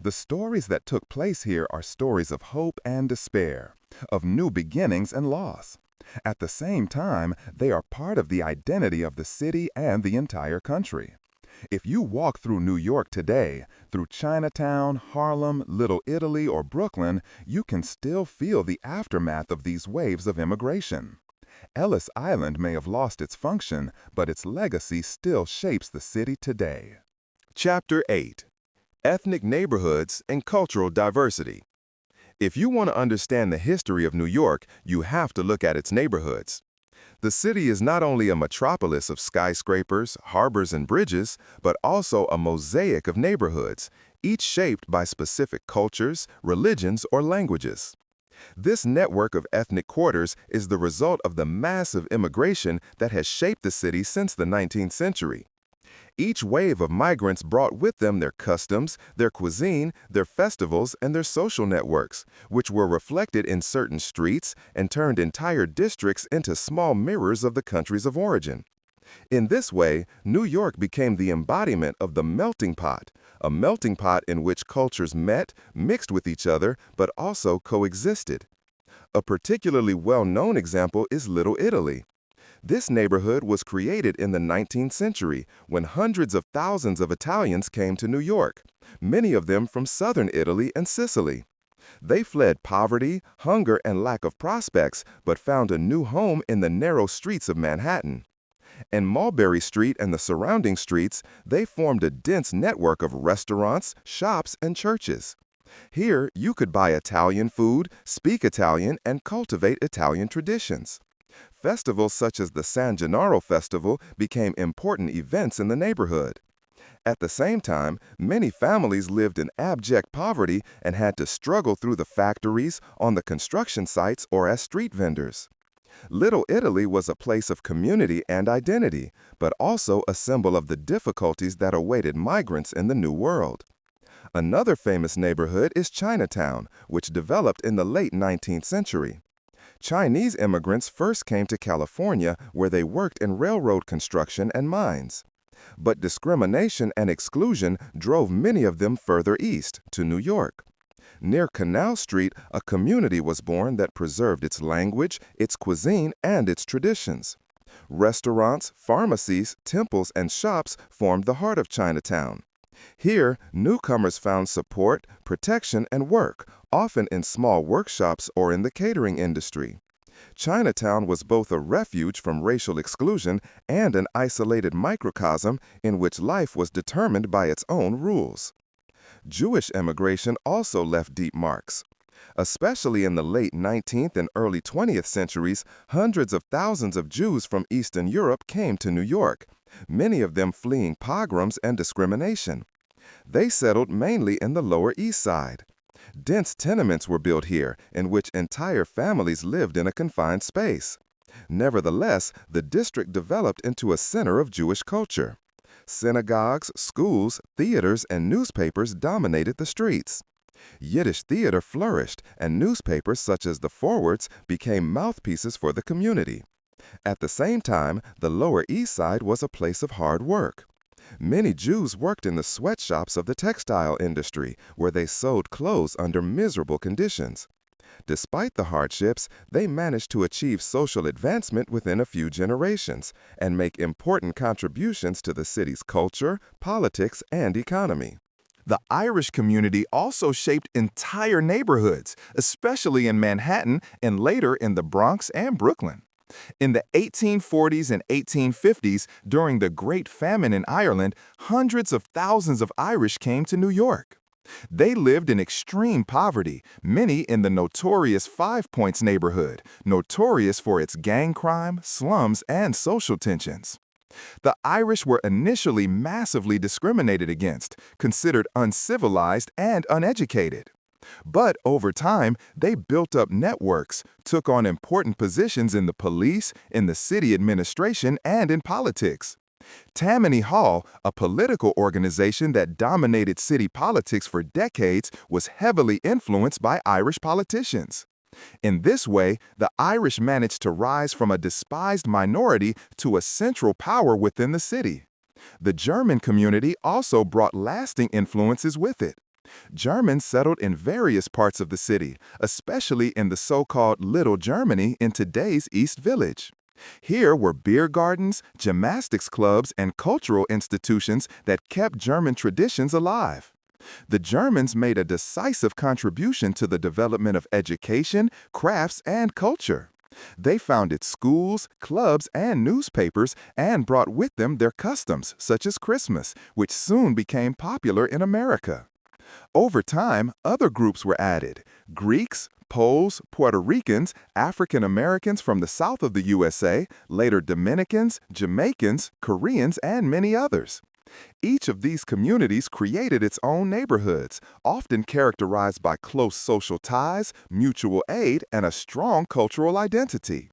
The stories that took place here are stories of hope and despair, of new beginnings and loss. At the same time, they are part of the identity of the city and the entire country. If you walk through New York today, through Chinatown, Harlem, Little Italy, or Brooklyn, you can still feel the aftermath of these waves of immigration. Ellis Island may have lost its function, but its legacy still shapes the city today. Chapter 8. Ethnic Neighborhoods and Cultural Diversity. If you want to understand the history of New York, you have to look at its neighborhoods. The city is not only a metropolis of skyscrapers, harbors, and bridges, but also a mosaic of neighborhoods, each shaped by specific cultures, religions, or languages. This network of ethnic quarters is the result of the massive immigration that has shaped the city since the 19th century. Each wave of migrants brought with them their customs, their cuisine, their festivals, and their social networks, which were reflected in certain streets and turned entire districts into small mirrors of the countries of origin. In this way, New York became the embodiment of the melting pot, a melting pot in which cultures met, mixed with each other, but also coexisted. A particularly well-known example is Little Italy. This neighborhood was created in the 19th century when hundreds of thousands of Italians came to New York, many of them from southern Italy and Sicily. They fled poverty, hunger, and lack of prospects, but found a new home in the narrow streets of Manhattan. In Mulberry Street and the surrounding streets, they formed a dense network of restaurants, shops, and churches. Here, you could buy Italian food, speak Italian, and cultivate Italian traditions. Festivals such as the San Gennaro Festival became important events in the neighborhood. At the same time, many families lived in abject poverty and had to struggle through the factories, on the construction sites, or as street vendors. Little Italy was a place of community and identity, but also a symbol of the difficulties that awaited migrants in the New World. Another famous neighborhood is Chinatown, which developed in the late 19th century. Chinese immigrants first came to California, where they worked in railroad construction and mines. But discrimination and exclusion drove many of them further east, to New York. Near Canal Street, a community was born that preserved its language, its cuisine, and its traditions. Restaurants, pharmacies, temples, and shops formed the heart of Chinatown. Here, newcomers found support, protection, and work, often in small workshops or in the catering industry. Chinatown was both a refuge from racial exclusion and an isolated microcosm in which life was determined by its own rules. Jewish immigration also left deep marks. Especially in the late 19th and early 20th centuries, hundreds of thousands of Jews from Eastern Europe came to New York, many of them fleeing pogroms and discrimination. They settled mainly in the Lower East Side. Dense tenements were built here, in which entire families lived in a confined space. Nevertheless, the district developed into a center of Jewish culture. Synagogues, schools, theaters, and newspapers dominated the streets. Yiddish theater flourished, and newspapers such as the Forwards became mouthpieces for the community. At the same time, the Lower East Side was a place of hard work. Many Jews worked in the sweatshops of the textile industry, where they sewed clothes under miserable conditions. Despite the hardships, they managed to achieve social advancement within a few generations and make important contributions to the city's culture, politics, and economy. The Irish community also shaped entire neighborhoods, especially in Manhattan and later in the Bronx and Brooklyn. In the 1840s and 1850s, during the Great Famine in Ireland, hundreds of thousands of Irish came to New York. They lived in extreme poverty, many in the notorious Five Points neighborhood, notorious for its gang crime, slums, and social tensions. The Irish were initially massively discriminated against, considered uncivilized and uneducated. But over time, they built up networks, took on important positions in the police, in the city administration, and in politics. Tammany Hall, a political organization that dominated city politics for decades, was heavily influenced by Irish politicians. In this way, the Irish managed to rise from a despised minority to a central power within the city. The German community also brought lasting influences with it. Germans settled in various parts of the city, especially in the so-called Little Germany in today's East Village. Here were beer gardens, gymnastics clubs, and cultural institutions that kept German traditions alive. The Germans made a decisive contribution to the development of education, crafts, and culture. They founded schools, clubs, and newspapers and brought with them their customs, such as Christmas, which soon became popular in America. Over time, other groups were added: Greeks, Poles, Puerto Ricans, African Americans from the south of the USA, later Dominicans, Jamaicans, Koreans, and many others. Each of these communities created its own neighborhoods, often characterized by close social ties, mutual aid, and a strong cultural identity.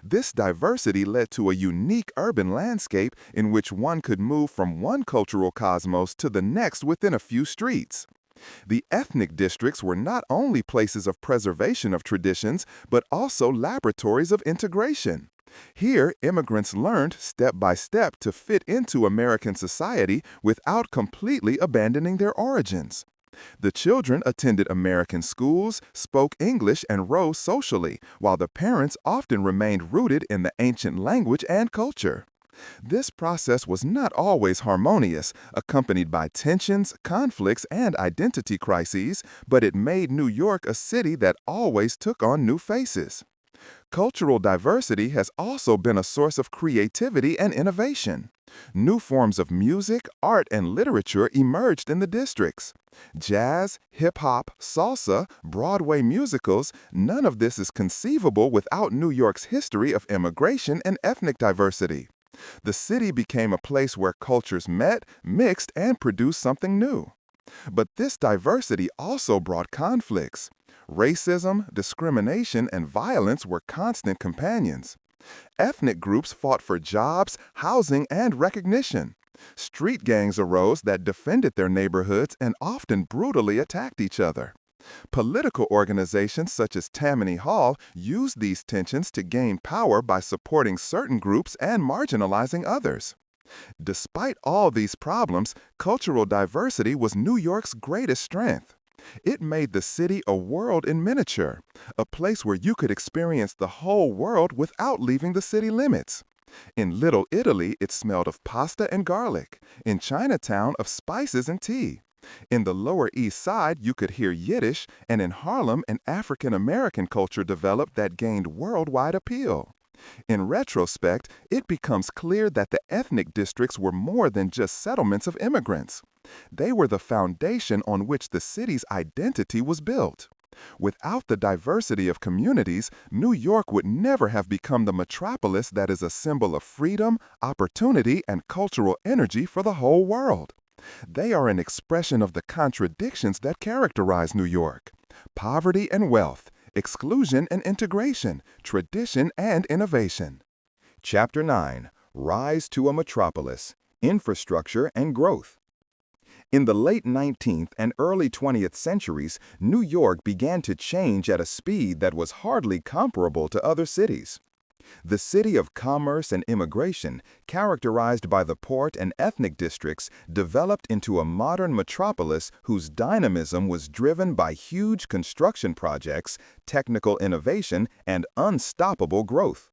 This diversity led to a unique urban landscape in which one could move from one cultural cosmos to the next within a few streets. The ethnic districts were not only places of preservation of traditions, but also laboratories of integration. Here, immigrants learned step by step to fit into American society without completely abandoning their origins. The children attended American schools, spoke English, and rose socially, while the parents often remained rooted in the ancient language and culture. This process was not always harmonious, accompanied by tensions, conflicts, and identity crises, but it made New York a city that always took on new faces. Cultural diversity has also been a source of creativity and innovation. New forms of music, art, and literature emerged in the districts. Jazz, hip-hop, salsa, Broadway musicals, none of this is conceivable without New York's history of immigration and ethnic diversity. The city became a place where cultures met, mixed, and produced something new. But this diversity also brought conflicts. Racism, discrimination, and violence were constant companions. Ethnic groups fought for jobs, housing, and recognition. Street gangs arose that defended their neighborhoods and often brutally attacked each other. Political organizations such as Tammany Hall used these tensions to gain power by supporting certain groups and marginalizing others. Despite all these problems, cultural diversity was New York's greatest strength. It made the city a world in miniature, a place where you could experience the whole world without leaving the city limits. In Little Italy, it smelled of pasta and garlic. In Chinatown, of spices and tea. In the Lower East Side, you could hear Yiddish, and in Harlem, an African-American culture developed that gained worldwide appeal. In retrospect, it becomes clear that the ethnic districts were more than just settlements of immigrants. They were the foundation on which the city's identity was built. Without the diversity of communities, New York would never have become the metropolis that is a symbol of freedom, opportunity, and cultural energy for the whole world. They are an expression of the contradictions that characterize New York: poverty and wealth, exclusion and integration, tradition and innovation. Chapter 9: Rise to a Metropolis, Infrastructure and Growth. In the late 19th and early 20th centuries, New York began to change at a speed that was hardly comparable to other cities. The city of commerce and immigration, characterized by the port and ethnic districts, developed into a modern metropolis whose dynamism was driven by huge construction projects, technical innovation, and unstoppable growth.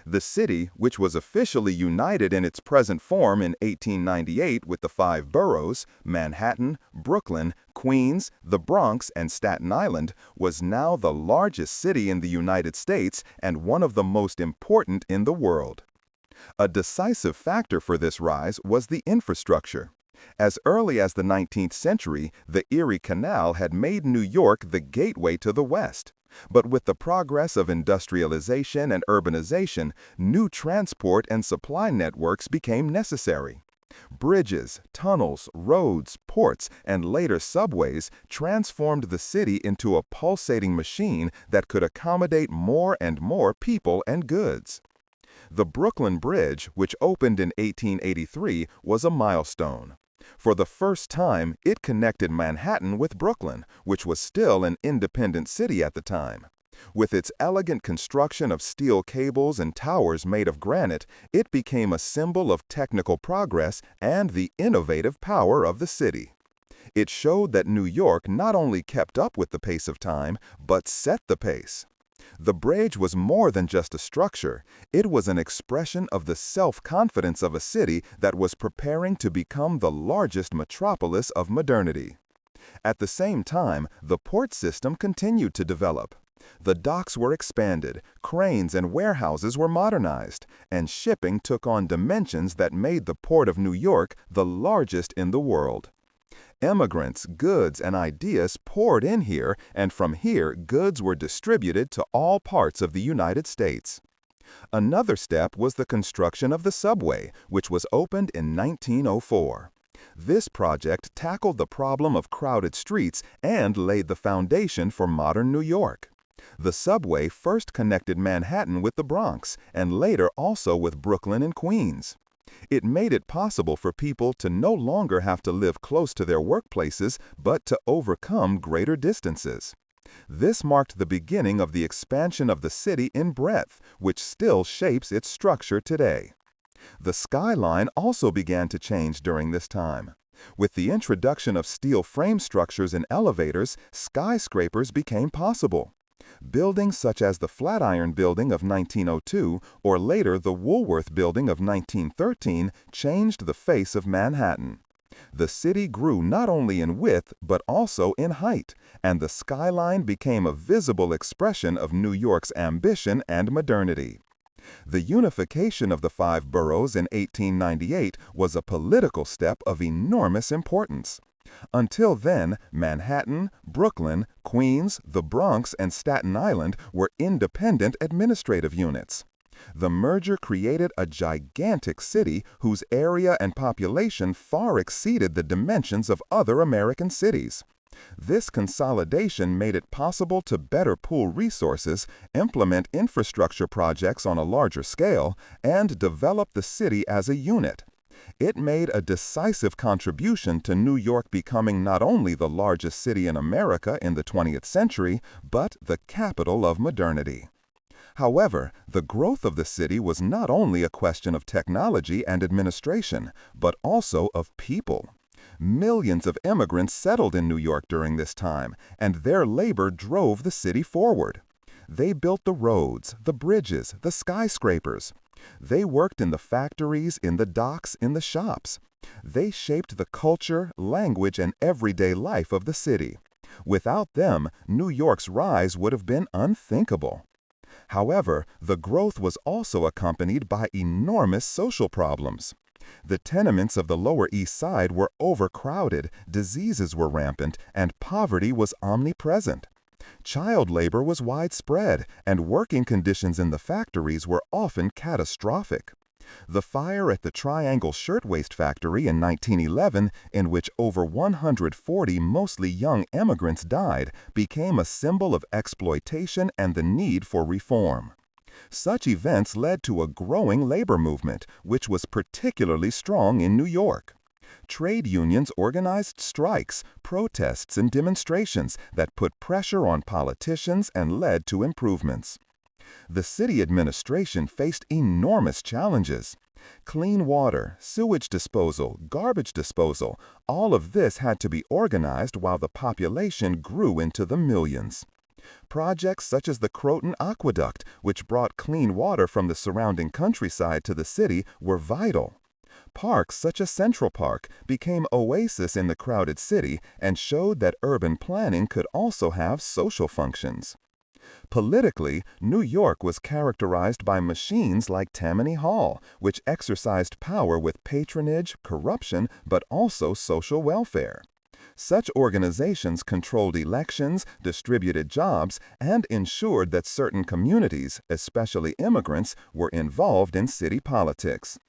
The city, which was officially united in its present form in 1898 with the 5 boroughs, Manhattan, Brooklyn, Queens, the Bronx, and Staten Island, was now the largest city in the United States and one of the most important in the world. A decisive factor for this rise was the infrastructure. As early as the 19th century, the Erie Canal had made New York the gateway to the West. But with the progress of industrialization and urbanization, new transport and supply networks became necessary. Bridges, tunnels, roads, ports, and later subways transformed the city into a pulsating machine that could accommodate more and more people and goods. The Brooklyn Bridge, which opened in 1883, was a milestone. For the first time, it connected Manhattan with Brooklyn, which was still an independent city at the time. With its elegant construction of steel cables and towers made of granite, it became a symbol of technical progress and the innovative power of the city. It showed that New York not only kept up with the pace of time, but set the pace. The bridge was more than just a structure. It was an expression of the self-confidence of a city that was preparing to become the largest metropolis of modernity. At the same time, the port system continued to develop. The docks were expanded, cranes and warehouses were modernized, and shipping took on dimensions that made the Port of New York the largest in the world. Immigrants, goods, and ideas poured in here, and from here goods were distributed to all parts of the United States. Another step was the construction of the subway, which was opened in 1904. This project tackled the problem of crowded streets and laid the foundation for modern New York. The subway first connected Manhattan with the Bronx, and later also with Brooklyn and Queens. It made it possible for people to no longer have to live close to their workplaces, but to overcome greater distances. This marked the beginning of the expansion of the city in breadth, which still shapes its structure today. The Skyline also began to change during this time. With the introduction of steel frame structures and elevators, skyscrapers became possible. Buildings such as the Flatiron Building of 1902 or later the Woolworth Building of 1913 changed the face of Manhattan. The city grew not only in width but also in height, and the skyline became a visible expression of New York's ambition and modernity. The unification of the 5 boroughs in 1898 was a political step of enormous importance. Until then, Manhattan, Brooklyn, Queens, the Bronx, and Staten Island were independent administrative units. The merger created a gigantic city whose area and population far exceeded the dimensions of other American cities. This consolidation made it possible to better pool resources, implement infrastructure projects on a larger scale, and develop the city as a unit. It made a decisive contribution to New York becoming not only the largest city in America in the 20th century, but the capital of modernity. However, the growth of the city was not only a question of technology and administration, but also of people. Millions of immigrants settled in New York during this time, and their labor drove the city forward. They built the roads, the bridges, the skyscrapers. They worked in the factories, in the docks, in the shops. They shaped the culture, language, and everyday life of the city. Without them, New York's rise would have been unthinkable. However, the growth was also accompanied by enormous social problems. The tenements of the Lower East Side were overcrowded, diseases were rampant, and poverty was omnipresent. Child labor was widespread, and working conditions in the factories were often catastrophic. The fire at the Triangle Shirtwaist Factory in 1911, in which over 140 mostly young immigrants died, became a symbol of exploitation and the need for reform. Such events led to a growing labor movement, which was particularly strong in New York. Trade unions organized strikes, protests, and demonstrations that put pressure on politicians and led to improvements. The city administration faced enormous challenges. Clean water, sewage disposal, garbage disposal, all of this had to be organized while the population grew into the millions. Projects such as the Croton Aqueduct, which brought clean water from the surrounding countryside to the city, were vital. Parks such as Central Park became oases in the crowded city and showed that urban planning could also have social functions. Politically, New York was characterized by machines like Tammany Hall, which exercised power with patronage, corruption, but also social welfare. Such organizations controlled elections, distributed jobs, and ensured that certain communities, especially immigrants, were involved in city politics.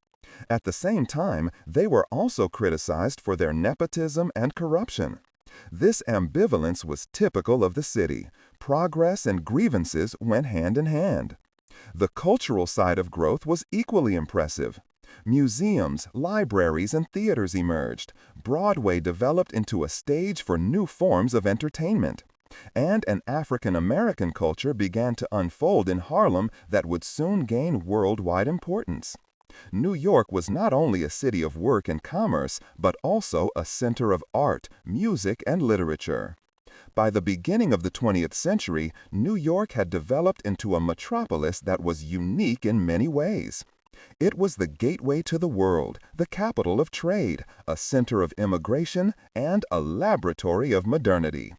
At the same time, they were also criticized for their nepotism and corruption. This ambivalence was typical of the city. Progress and grievances went hand in hand. The cultural side of growth was equally impressive. Museums, libraries, and theaters emerged. Broadway developed into a stage for new forms of entertainment. And an African-American culture began to unfold in Harlem that would soon gain worldwide importance. New York was not only a city of work and commerce, but also a center of art, music, and literature. By the beginning of the 20th century, New York had developed into a metropolis that was unique in many ways. It was the gateway to the world, the capital of trade, a center of immigration, and a laboratory of modernity.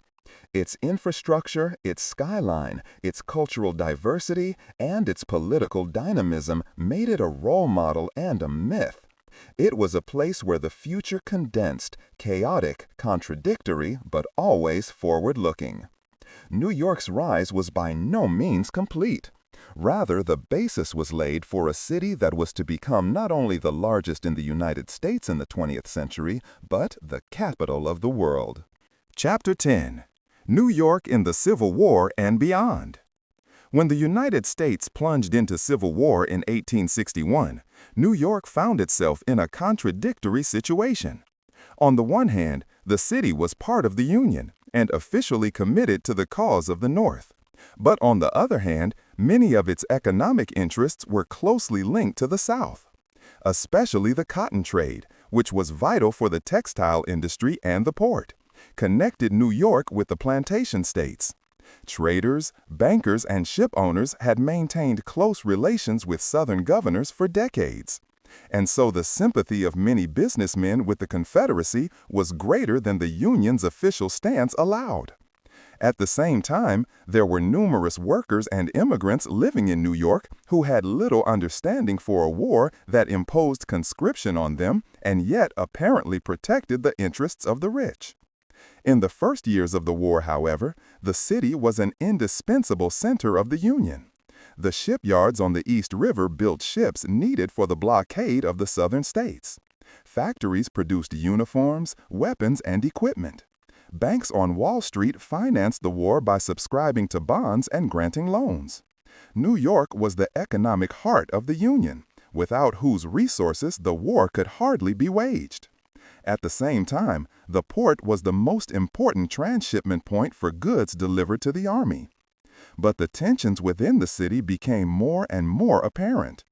Its infrastructure, its skyline, its cultural diversity, and its political dynamism made it a role model and a myth. It was a place where the future condensed, chaotic, contradictory, but always forward-looking. New York's rise was by no means complete. Rather, the basis was laid for a city that was to become not only the largest in the United States in the 20th century, but the capital of the world. Chapter 10. New York in the Civil War and Beyond. When the United States plunged into civil war in 1861, New York found itself in a contradictory situation. On the one hand, the city was part of the Union and officially committed to the cause of the North. But on the other hand, many of its economic interests were closely linked to the South, especially the cotton trade, which was vital for the textile industry and the port, connected New York with the plantation states. Traders, bankers, and ship owners had maintained close relations with Southern governors for decades. And so the sympathy of many businessmen with the Confederacy was greater than the Union's official stance allowed. At the same time, there were numerous workers and immigrants living in New York who had little understanding for a war that imposed conscription on them and yet apparently protected the interests of the rich. In the first years of the war, however, the city was an indispensable center of the Union. The shipyards on the East River built ships needed for the blockade of the southern states. Factories produced uniforms, weapons, and equipment. Banks on Wall Street financed the war by subscribing to bonds and granting loans. New York was the economic heart of the Union, without whose resources the war could hardly be waged. At the same time, the port was the most important transshipment point for goods delivered to the army. But the tensions within the city became more and more apparent.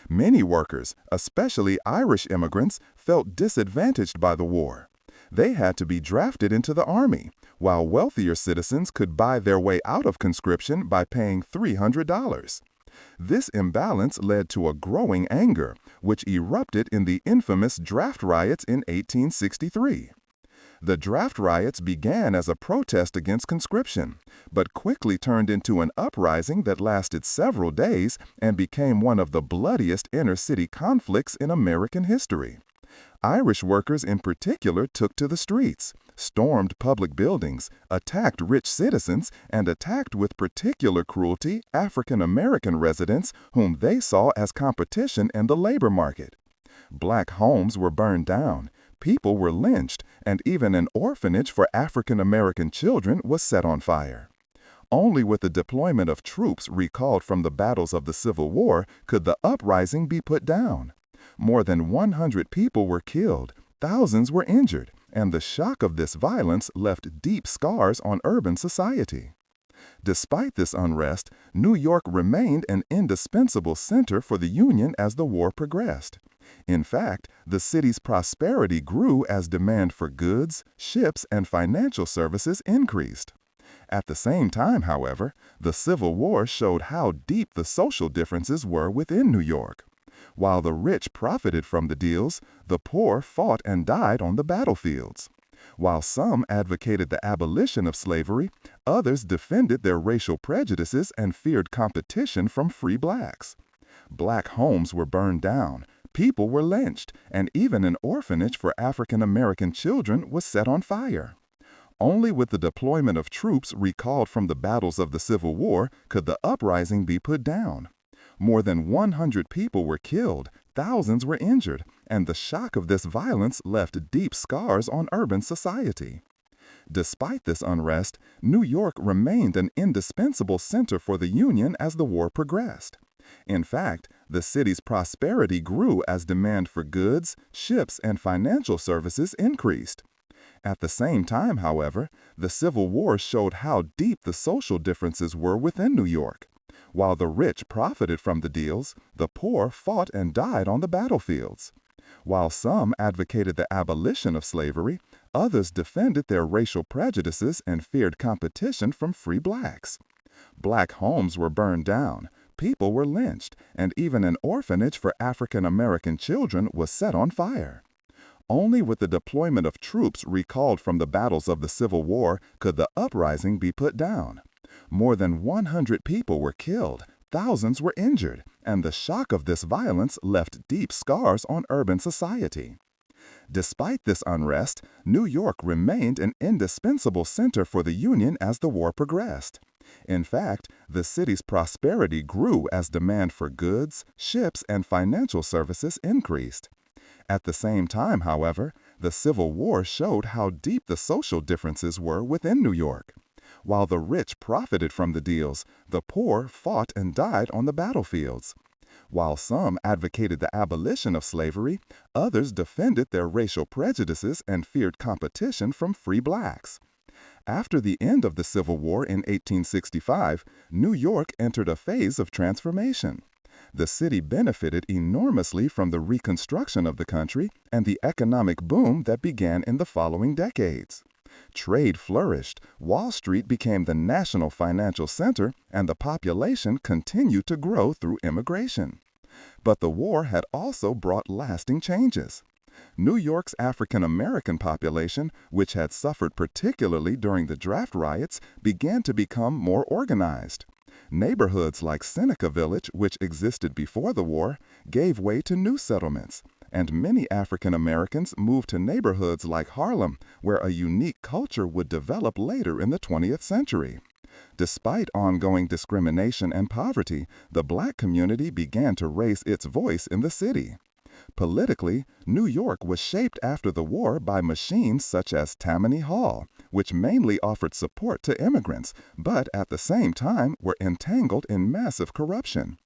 Many workers, especially Irish immigrants, felt disadvantaged by the war. They had to be drafted into the army, while wealthier citizens could buy their way out of conscription by paying $300. This imbalance led to a growing anger, which erupted in the infamous draft riots in 1863. The draft riots began as a protest against conscription, but quickly turned into an uprising that lasted several days and became one of the bloodiest inner-city conflicts in American history. Irish workers in particular took to the streets, stormed public buildings, attacked rich citizens, and attacked with particular cruelty African-American residents whom they saw as competition in the labor market. Black homes were burned down, people were lynched, and even an orphanage for African-American children was set on fire. Only with the deployment of troops recalled from the battles of the Civil War could the uprising be put down. More than 100 people were killed, thousands were injured, and the shock of this violence left deep scars on urban society. Despite this unrest, New York remained an indispensable center for the Union as the war progressed. In fact, the city's prosperity grew as demand for goods, ships, and financial services increased. At the same time, however, the Civil War showed how deep the social differences were within New York. While the rich profited from the deals, the poor fought and died on the battlefields. While some advocated the abolition of slavery, others defended their racial prejudices and feared competition from free blacks. Black homes were burned down, people were lynched, and even an orphanage for African American children was set on fire. Only with the deployment of troops recalled from the battles of the Civil War could the uprising be put down. More than 100 people were killed, thousands were injured, and the shock of this violence left deep scars on urban society. Despite this unrest, New York remained an indispensable center for the Union as the war progressed. In fact, the city's prosperity grew as demand for goods, ships, and financial services increased. At the same time, however, the Civil War showed how deep the social differences were within New York. While the rich profited from the deals, the poor fought and died on the battlefields. While some advocated the abolition of slavery, others defended their racial prejudices and feared competition from free blacks. Black homes were burned down, people were lynched, and even an orphanage for African American children was set on fire. Only with the deployment of troops recalled from the battles of the Civil War could the uprising be put down. More than 100 people were killed, thousands were injured, and the shock of this violence left deep scars on urban society. Despite this unrest, New York remained an indispensable center for the Union as the war progressed. In fact, the city's prosperity grew as demand for goods, ships, and financial services increased. At the same time, however, the Civil War showed how deep the social differences were within New York. While the rich profited from the deals, the poor fought and died on the battlefields. While some advocated the abolition of slavery, others defended their racial prejudices and feared competition from free blacks. After the end of the Civil War in 1865, New York entered a phase of transformation. The city benefited enormously from the reconstruction of the country and the economic boom that began in the following decades. Trade flourished, Wall Street became the national financial center, and the population continued to grow through immigration. But the war had also brought lasting changes. New York's African American population, which had suffered particularly during the draft riots, began to become more organized. Neighborhoods like Seneca Village, which existed before the war, gave way to new settlements, and many African Americans moved to neighborhoods like Harlem, where a unique culture would develop later in the 20th century. Despite ongoing discrimination and poverty, the black community began to raise its voice in the city. Politically, New York was shaped after the war by machines such as Tammany Hall, which mainly offered support to immigrants, but at the same time were entangled in massive corruption.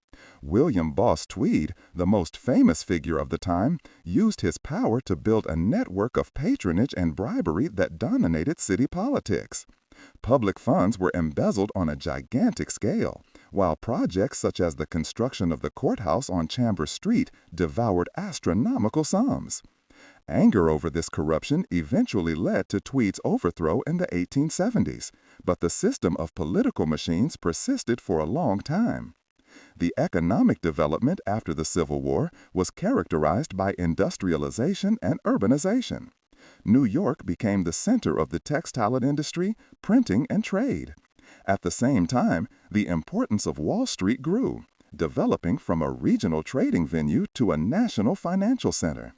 William Boss Tweed, the most famous figure of the time, used his power to build a network of patronage and bribery that dominated city politics. Public funds were embezzled on a gigantic scale, while projects such as the construction of the courthouse on Chambers Street devoured astronomical sums. Anger over this corruption eventually led to Tweed's overthrow in the 1870s, but the system of political machines persisted for a long time. The economic development after the Civil War was characterized by industrialization and urbanization. New York became the center of the textile industry, printing, and trade. At the same time, the importance of Wall Street grew, developing from a regional trading venue to a national financial center.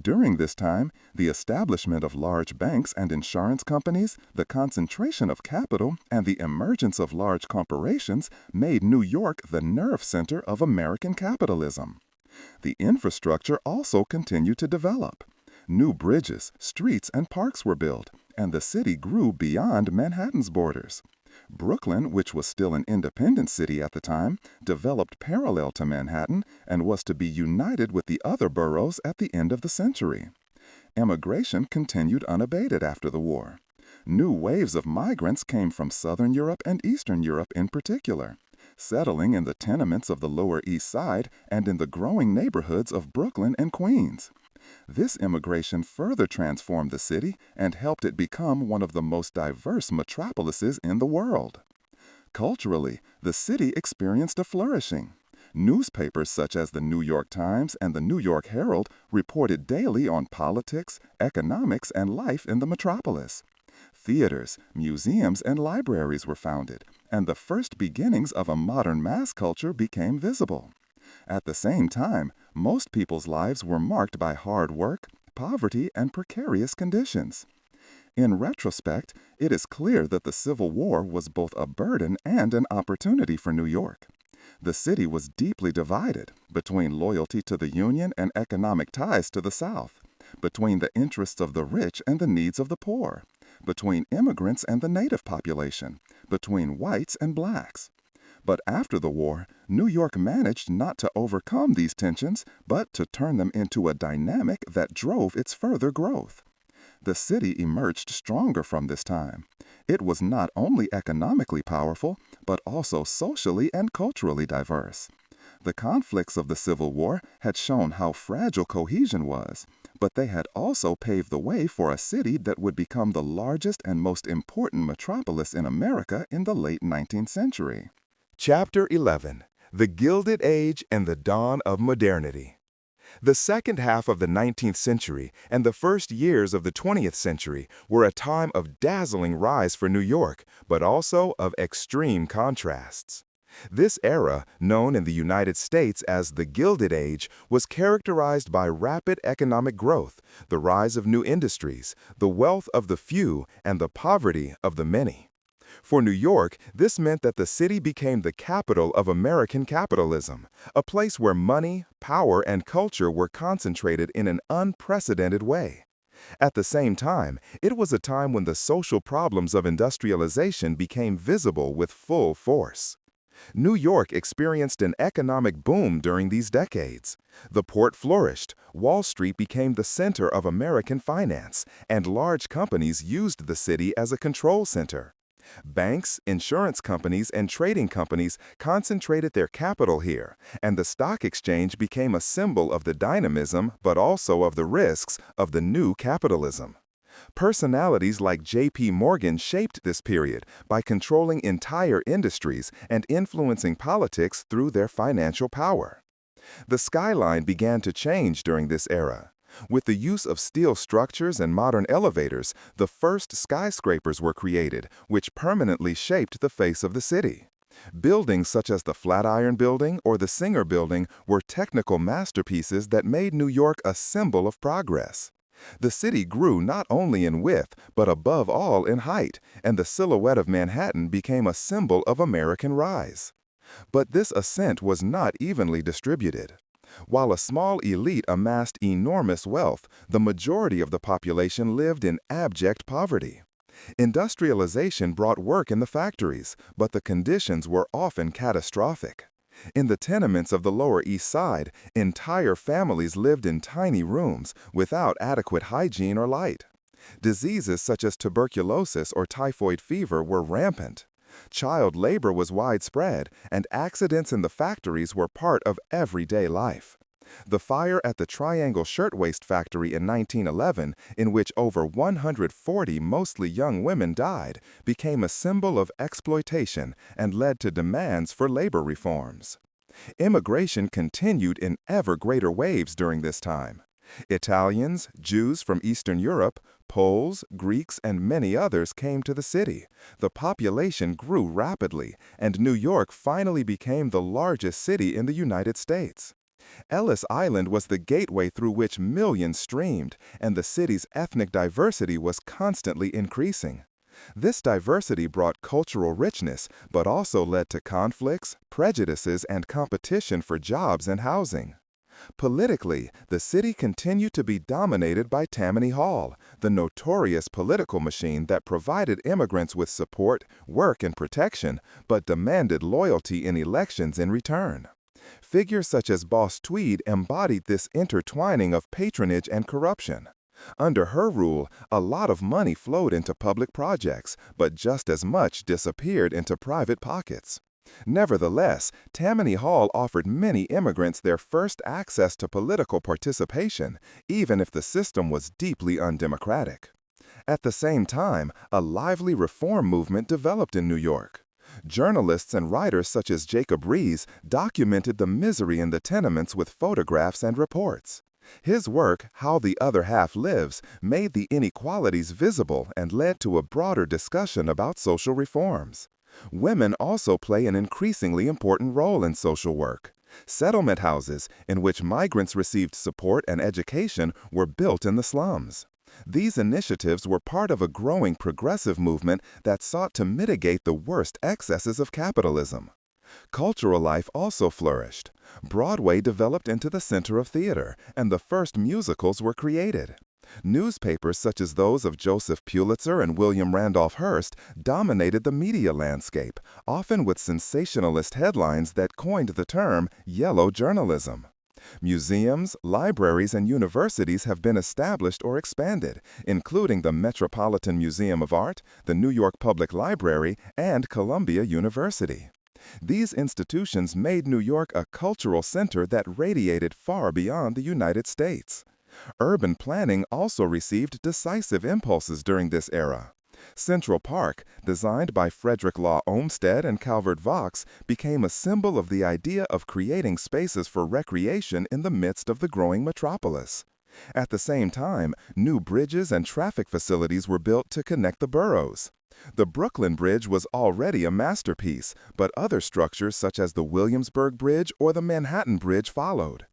During this time, the establishment of large banks and insurance companies, the concentration of capital, and the emergence of large corporations made New York the nerve center of American capitalism. The infrastructure also continued to develop. New bridges, streets, and parks were built, and the city grew beyond Manhattan's borders. Brooklyn, which was still an independent city at the time, developed parallel to Manhattan and was to be united with the other boroughs at the end of the century. Immigration continued unabated after the war. New waves of migrants came from Southern Europe and Eastern Europe in particular, settling in the tenements of the Lower East Side and in the growing neighborhoods of Brooklyn and Queens. This immigration further transformed the city and helped it become one of the most diverse metropolises in the world. Culturally, the city experienced a flourishing. Newspapers such as the New York Times and the New York Herald reported daily on politics, economics, and life in the metropolis. Theaters, museums, and libraries were founded, and the first beginnings of a modern mass culture became visible. At the same time, most people's lives were marked by hard work, poverty, and precarious conditions. In retrospect, it is clear that the Civil War was both a burden and an opportunity for New York. The city was deeply divided between loyalty to the Union and economic ties to the South, between the interests of the rich and the needs of the poor, between immigrants and the native population, between whites and blacks. But after the war, New York managed not to overcome these tensions, but to turn them into a dynamic that drove its further growth. The city emerged stronger from this time. It was not only economically powerful, but also socially and culturally diverse. The conflicts of the Civil War had shown how fragile cohesion was, but they had also paved the way for a city that would become the largest and most important metropolis in America in the late 19th century. Chapter 11. The Gilded Age and the Dawn of Modernity. The second half of the 19th century and the first years of the 20th century were a time of dazzling rise for New York, but also of extreme contrasts. This era, known in the United States as the Gilded Age, was characterized by rapid economic growth, the rise of new industries, the wealth of the few, and the poverty of the many. For New York, this meant that the city became the capital of American capitalism, a place where money, power, and culture were concentrated in an unprecedented way. At the same time, it was a time when the social problems of industrialization became visible with full force. New York experienced an economic boom during these decades. The port flourished, Wall Street became the center of American finance, and large companies used the city as a control center. Banks, insurance companies, and trading companies concentrated their capital here, and the stock exchange became a symbol of the dynamism but also of the risks of the new capitalism. Personalities like J.P. Morgan shaped this period by controlling entire industries and influencing politics through their financial power. The Skyline began to change during this era. With the use of steel structures and modern elevators, the first skyscrapers were created, which permanently shaped the face of the city. Buildings such as the Flatiron Building or the Singer Building were technical masterpieces that made New York a symbol of progress. The city grew not only in width, but above all in height, and the silhouette of Manhattan became a symbol of American rise. But this ascent was not evenly distributed. While a small elite amassed enormous wealth, the majority of the population lived in abject poverty. Industrialization brought work in the factories, but the conditions were often catastrophic. In the tenements of the Lower East Side, entire families lived in tiny rooms without adequate hygiene or light. Diseases such as tuberculosis or typhoid fever were rampant. Child labor was widespread, and accidents in the factories were part of everyday life. The fire at the Triangle Shirtwaist Factory in 1911, in which over 140 mostly young women died, became a symbol of exploitation and led to demands for labor reforms. Immigration continued in ever greater waves during this time. Italians, Jews from Eastern Europe, Poles, Greeks, and many others came to the city. The population grew rapidly, and New York finally became the largest city in the United States. Ellis Island was the gateway through which millions streamed, and the city's ethnic diversity was constantly increasing. This diversity brought cultural richness, but also led to conflicts, prejudices, and competition for jobs and housing. Politically, the city continued to be dominated by Tammany Hall, the notorious political machine that provided immigrants with support, work, and protection, but demanded loyalty in elections in return. Figures such as Boss Tweed embodied this intertwining of patronage and corruption. Under her rule, a lot of money flowed into public projects, but just as much disappeared into private pockets. Nevertheless, Tammany Hall offered many immigrants their first access to political participation, even if the system was deeply undemocratic. At the same time, a lively reform movement developed in New York. Journalists and writers such as Jacob Riis documented the misery in the tenements with photographs and reports. His work, How the Other Half Lives, made the inequalities visible and led to a broader discussion about social reforms. Women also play an increasingly important role in social work. Settlement houses, in which migrants received support and education, were built in the slums. These initiatives were part of a growing progressive movement that sought to mitigate the worst excesses of capitalism. Cultural life also flourished. Broadway developed into the center of theater, and the first musicals were created. Newspapers such as those of Joseph Pulitzer and William Randolph Hearst dominated the media landscape, often with sensationalist headlines that coined the term yellow journalism. Museums, libraries, and universities have been established or expanded, including the Metropolitan Museum of Art, the New York Public Library, and Columbia University. These institutions made New York a cultural center that radiated far beyond the United States. Urban planning also received decisive impulses during this era. Central Park, designed by Frederick Law Olmsted and Calvert Vaux, became a symbol of the idea of creating spaces for recreation in the midst of the growing metropolis. At the same time, new bridges and traffic facilities were built to connect the boroughs. The Brooklyn Bridge was already a masterpiece, but other structures such as the Williamsburg Bridge or the Manhattan Bridge followed.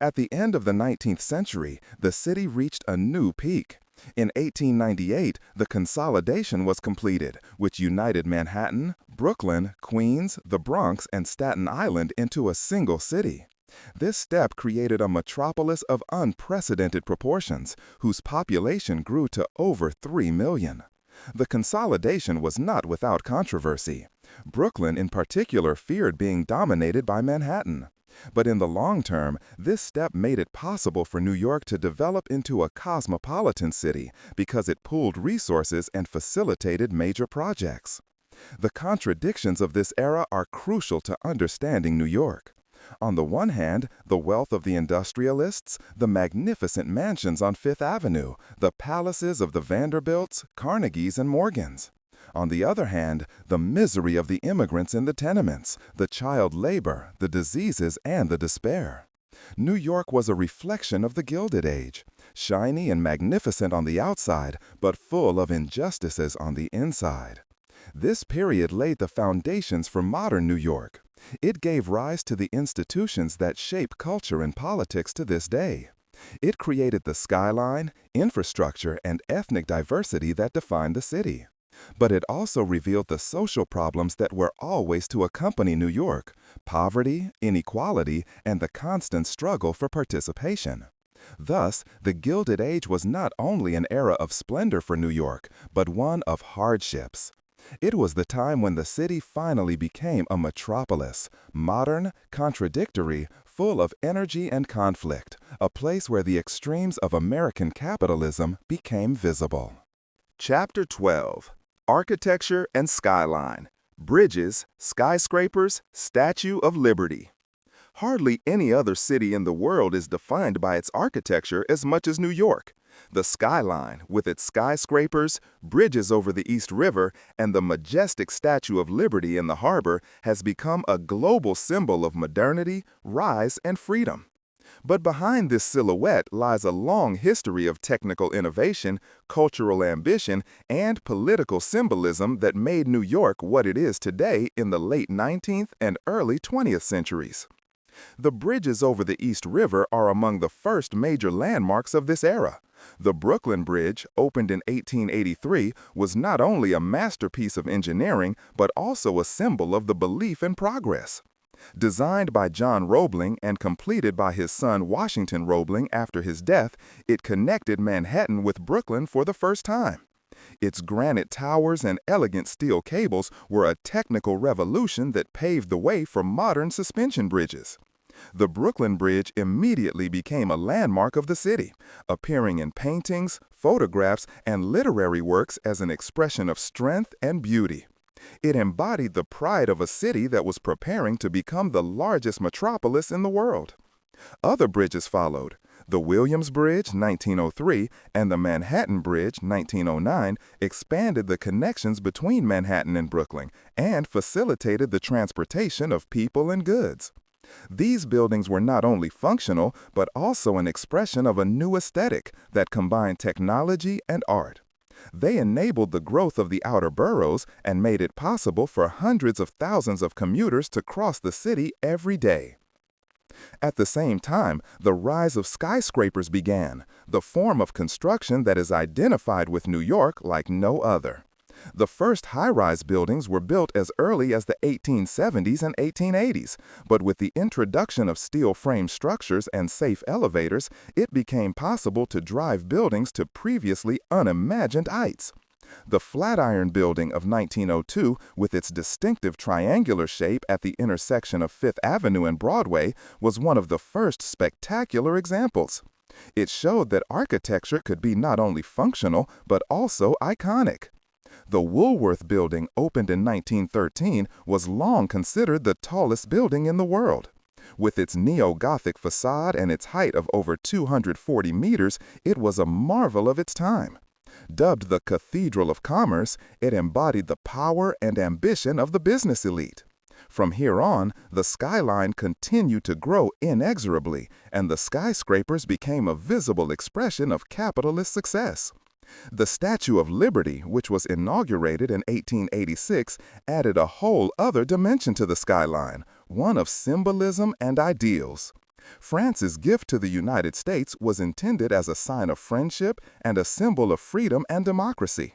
At the end of the 19th century, the city reached a new peak. In 1898, the consolidation was completed, which united Manhattan, Brooklyn, Queens, the Bronx, and Staten Island into a single city. This step created a metropolis of unprecedented proportions, whose population grew to over 3 million. The consolidation was not without controversy. Brooklyn in particular feared being dominated by Manhattan. But in the long term, this step made it possible for New York to develop into a cosmopolitan city because it pooled resources and facilitated major projects. The contradictions of this era are crucial to understanding New York. On the one hand, the wealth of the industrialists, the magnificent mansions on Fifth Avenue, the palaces of the Vanderbilts, Carnegies, and Morgans. On the other hand, the misery of the immigrants in the tenements, the child labor, the diseases, and the despair. New York was a reflection of the Gilded Age, shiny and magnificent on the outside, but full of injustices on the inside. This period laid the foundations for modern New York. It gave rise to the institutions that shape culture and politics to this day. It created the skyline, infrastructure, and ethnic diversity that defined the city. But it also revealed the social problems that were always to accompany New York: poverty, inequality, and the constant struggle for participation. Thus, the Gilded Age was not only an era of splendor for New York, but one of hardships. It was the time when the city finally became a metropolis, modern, contradictory, full of energy and conflict, a place where the extremes of American capitalism became visible. Chapter 12. Architecture and Skyline. Bridges, Skyscrapers, Statue of Liberty. Hardly any other city in the world is defined by its architecture as much as New York. The skyline, with its skyscrapers, bridges over the East River, and the majestic Statue of Liberty in the harbor, has become a global symbol of modernity, rise, and freedom. But behind this silhouette lies a long history of technical innovation, cultural ambition, and political symbolism that made New York what it is today in the late 19th and early 20th centuries. The bridges over the East River are among the first major landmarks of this era. The Brooklyn Bridge, opened in 1883, was not only a masterpiece of engineering, but also a symbol of the belief in progress. Designed by John Roebling and completed by his son Washington Roebling after his death, it connected Manhattan with Brooklyn for the first time. Its granite towers and elegant steel cables were a technical revolution that paved the way for modern suspension bridges. The Brooklyn Bridge immediately became a landmark of the city, appearing in paintings, photographs, and literary works as an expression of strength and beauty. It embodied the pride of a city that was preparing to become the largest metropolis in the world. Other bridges followed. The Williams Bridge, 1903, and the Manhattan Bridge, 1909, expanded the connections between Manhattan and Brooklyn and facilitated the transportation of people and goods. These buildings were not only functional, but also an expression of a new aesthetic that combined technology and art. They enabled the growth of the outer boroughs and made it possible for hundreds of thousands of commuters to cross the city every day. At the same time, the rise of skyscrapers began, the form of construction that is identified with New York like no other. The first high-rise buildings were built as early as the 1870s and 1880s, but with the introduction of steel frame structures and safe elevators, it became possible to drive buildings to previously unimagined heights. The Flatiron Building of 1902, with its distinctive triangular shape at the intersection of Fifth Avenue and Broadway, was one of the first spectacular examples. It showed that architecture could be not only functional, but also iconic. The Woolworth Building, opened in 1913, was long considered the tallest building in the world. With its neo-Gothic facade and its height of over 240 meters, it was a marvel of its time. Dubbed the Cathedral of Commerce, it embodied the power and ambition of the business elite. From here on, the Skyline continued to grow inexorably, and the skyscrapers became a visible expression of capitalist success. The Statue of Liberty, which was inaugurated in 1886, added a whole other dimension to the skyline, one of symbolism and ideals. France's gift to the United States was intended as a sign of friendship and a symbol of freedom and democracy.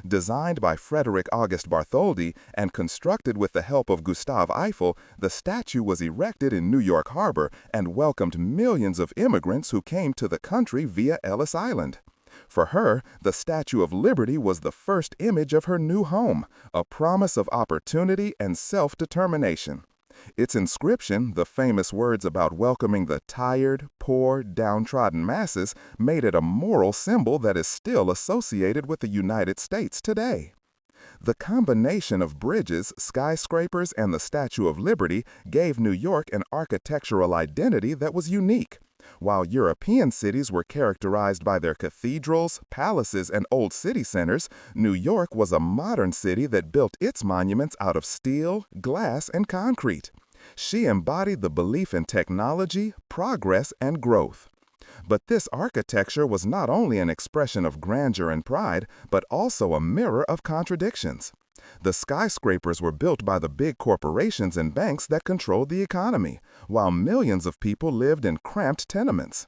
Designed by Frederick August Bartholdi and constructed with the help of Gustave Eiffel, the statue was erected in New York Harbor and welcomed millions of immigrants who came to the country via Ellis Island. For her, the Statue of Liberty was the first image of her new home, a promise of opportunity and self-determination. Its inscription, the famous words about welcoming the tired, poor, downtrodden masses, made it a moral symbol that is still associated with the United States today. The combination of bridges, skyscrapers, and the Statue of Liberty gave New York an architectural identity that was unique. While European cities were characterized by their cathedrals, palaces, and old city centers, New York was a modern city that built its monuments out of steel, glass, and concrete. She embodied the belief in technology, progress, and growth. But this architecture was not only an expression of grandeur and pride, but also a mirror of contradictions. The skyscrapers were built by the big corporations and banks that controlled the economy, while millions of people lived in cramped tenements.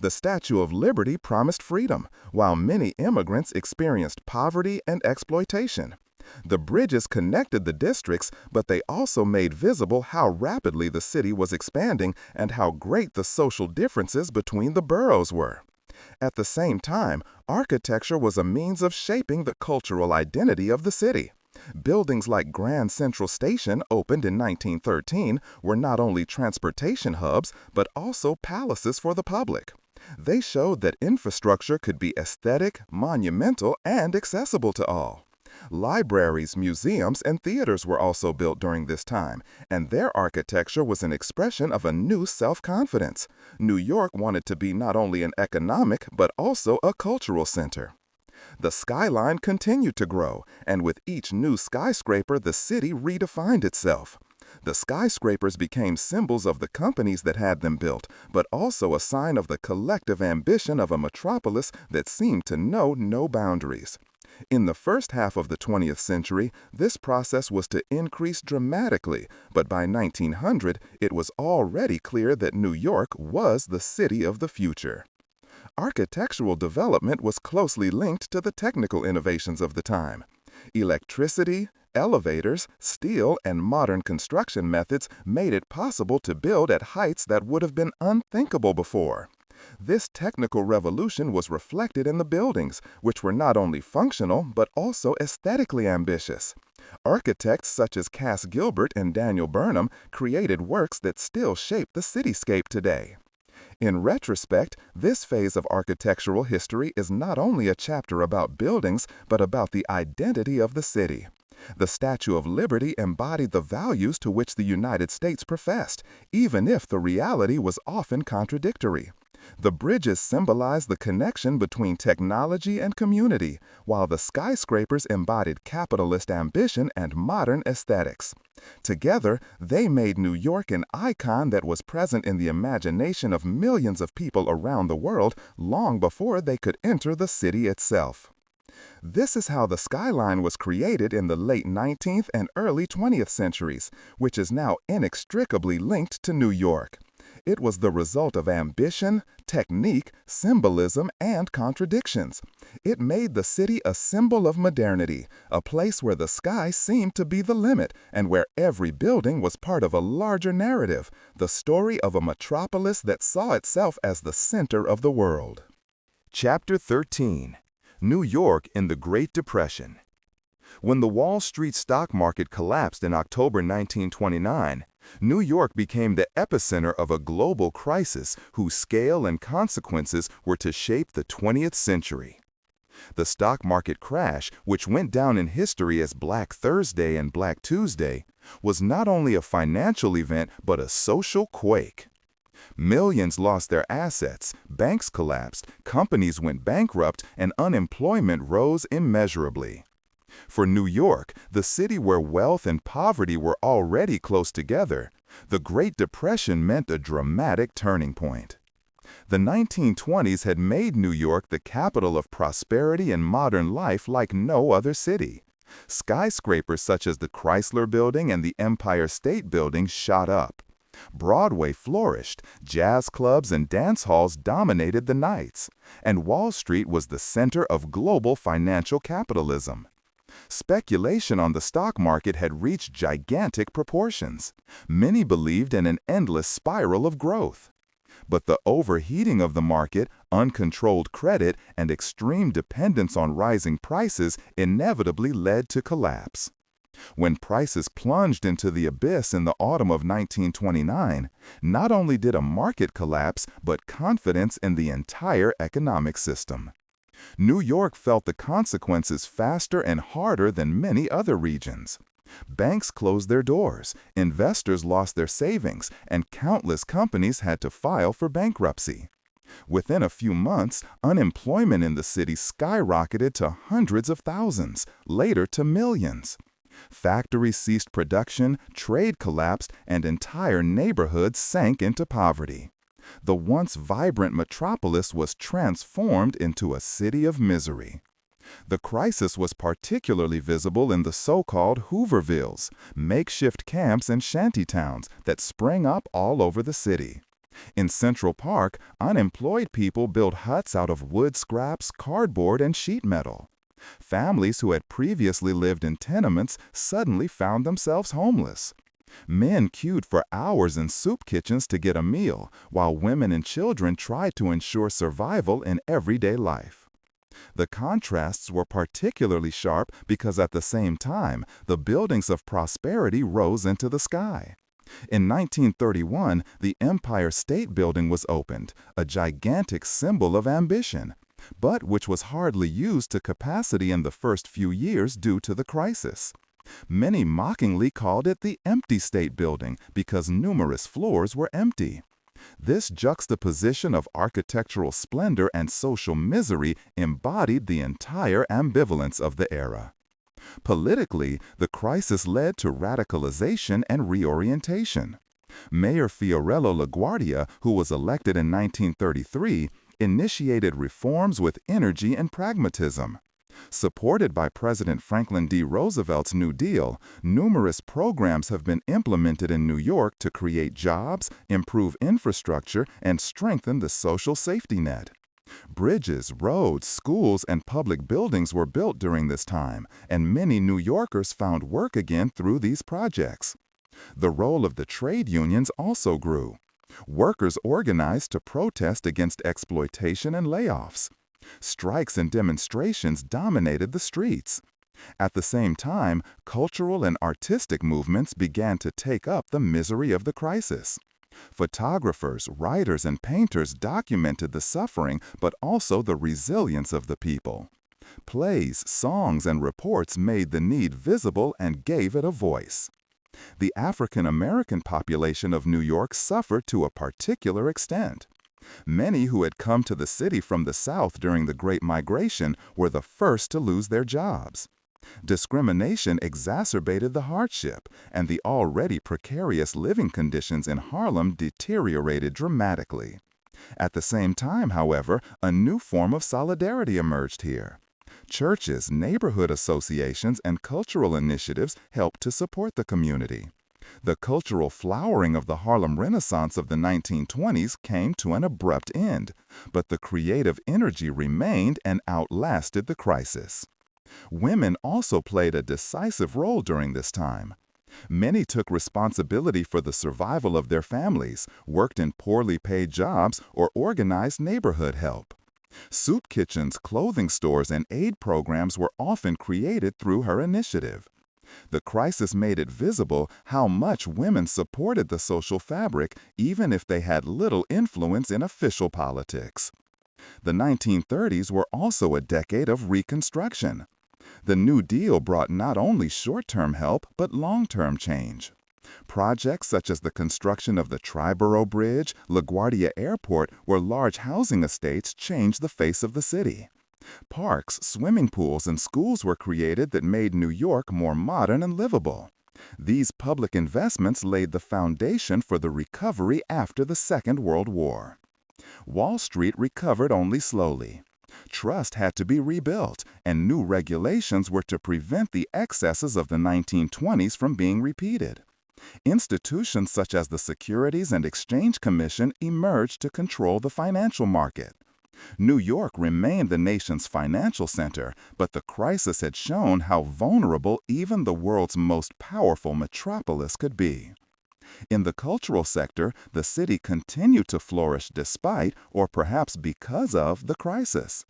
The Statue of Liberty promised freedom, while many immigrants experienced poverty and exploitation. The bridges connected the districts, but they also made visible how rapidly the city was expanding and how great the social differences between the boroughs were. At the same time, architecture was a means of shaping the cultural identity of the city. Buildings like Grand Central Station, opened in 1913, were not only transportation hubs, but also palaces for the public. They showed that infrastructure could be aesthetic, monumental, and accessible to all. Libraries, museums, and theaters were also built during this time, and their architecture was an expression of a new self-confidence. New York wanted to be not only an economic, but also a cultural center. The skyline continued to grow, and with each new skyscraper, the city redefined itself. The skyscrapers became symbols of the companies that had them built, but also a sign of the collective ambition of a metropolis that seemed to know no boundaries. In the first half of the 20th century, this process was to increase dramatically, but by 1900, it was already clear that New York was the city of the future. Architectural development was closely linked to the technical innovations of the time. Electricity, elevators, steel, and modern construction methods made it possible to build at heights that would have been unthinkable before. This technical revolution was reflected in the buildings, which were not only functional but also aesthetically ambitious. Architects such as Cass Gilbert and Daniel Burnham created works that still shape the cityscape today. In retrospect, this phase of architectural history is not only a chapter about buildings, but about the identity of the city. The Statue of Liberty embodied the values to which the United States professed, even if the reality was often contradictory. The bridges symbolized the connection between technology and community, while the skyscrapers embodied capitalist ambition and modern aesthetics. Together, they made New York an icon that was present in the imagination of millions of people around the world long before they could enter the city itself. This is how the skyline was created in the late 19th and early 20th centuries, which is now inextricably linked to New York. It was the result of ambition, technique, symbolism, and contradictions. It made the city a symbol of modernity, a place where the sky seemed to be the limit and where every building was part of a larger narrative, the story of a metropolis that saw itself as the center of the world. Chapter 13. New York in the Great Depression. When the Wall Street stock market collapsed in October 1929, New York became the epicenter of a global crisis whose scale and consequences were to shape the 20th century. The stock market crash, which went down in history as Black Thursday and Black Tuesday, was not only a financial event but a social quake. Millions lost their assets, banks collapsed, companies went bankrupt, and unemployment rose immeasurably. For New York, the city where wealth and poverty were already close together, the Great Depression meant a dramatic turning point. The 1920s had made New York the capital of prosperity and modern life like no other city. Skyscrapers such as the Chrysler Building and the Empire State Building shot up. Broadway flourished, jazz clubs and dance halls dominated the nights, and Wall Street was the center of global financial capitalism. Speculation on the stock market had reached gigantic proportions. Many believed in an endless spiral of growth. But the overheating of the market, uncontrolled credit, and extreme dependence on rising prices inevitably led to collapse. When prices plunged into the abyss in the autumn of 1929, not only did a market collapse, but confidence in the entire economic system. New York felt the consequences faster and harder than many other regions. Banks closed their doors, investors lost their savings, and countless companies had to file for bankruptcy. Within a few months, unemployment in the city skyrocketed to hundreds of thousands, later to millions. Factories ceased production, trade collapsed, and entire neighborhoods sank into poverty. The once vibrant metropolis was transformed into a city of misery. The crisis was particularly visible in the so-called Hoovervilles, makeshift camps and shantytowns that sprang up all over the city. In Central Park, unemployed people built huts out of wood scraps, cardboard, and sheet metal. Families who had previously lived in tenements suddenly found themselves homeless. Men queued for hours in soup kitchens to get a meal, while women and children tried to ensure survival in everyday life. The contrasts were particularly sharp because at the same time, the buildings of prosperity rose into the sky. In 1931, the Empire State Building was opened, a gigantic symbol of ambition, but which was hardly used to capacity in the first few years due to the crisis. Many mockingly called it the Empty State Building because numerous floors were empty. This juxtaposition of architectural splendor and social misery embodied the entire ambivalence of the era. Politically, the crisis led to radicalization and reorientation. Mayor Fiorello LaGuardia, who was elected in 1933, initiated reforms with energy and pragmatism. Supported by President Franklin D. Roosevelt's New Deal, numerous programs have been implemented in New York to create jobs, improve infrastructure, and strengthen the social safety net. Bridges, roads, schools, and public buildings were built during this time, and many New Yorkers found work again through these projects. The role of the trade unions also grew. Workers organized to protest against exploitation and layoffs. Strikes and demonstrations dominated the streets. At the same time, cultural and artistic movements began to take up the misery of the crisis. Photographers, writers, and painters documented the suffering but also the resilience of the people. Plays, songs, and reports made the need visible and gave it a voice. The African American population of New York suffered to a particular extent. Many who had come to the city from the South during the Great Migration were the first to lose their jobs. Discrimination exacerbated the hardship, and the already precarious living conditions in Harlem deteriorated dramatically. At the same time, however, a new form of solidarity emerged here. Churches, neighborhood associations, and cultural initiatives helped to support the community. The cultural flowering of the Harlem Renaissance of the 1920s came to an abrupt end, but the creative energy remained and outlasted the crisis. Women also played a decisive role during this time. Many took responsibility for the survival of their families, worked in poorly paid jobs, or organized neighborhood help. Soup kitchens, clothing stores, and aid programs were often created through her initiative. The crisis made it visible how much women supported the social fabric, even if they had little influence in official politics. The 1930s were also a decade of reconstruction. The New Deal brought not only short-term help, but long-term change. Projects such as the construction of the Triborough Bridge, LaGuardia Airport, where large housing estates changed the face of the city. Parks, swimming pools, and schools were created that made New York more modern and livable. These public investments laid the foundation for the recovery after the Second World War. Wall Street recovered only slowly. Trust had to be rebuilt, and new regulations were to prevent the excesses of the 1920s from being repeated. Institutions such as the Securities and Exchange Commission emerged to control the financial market. New York remained the nation's financial center, but the crisis had shown how vulnerable even the world's most powerful metropolis could be. In the cultural sector, the city continued to flourish despite, or perhaps because of, the crisis.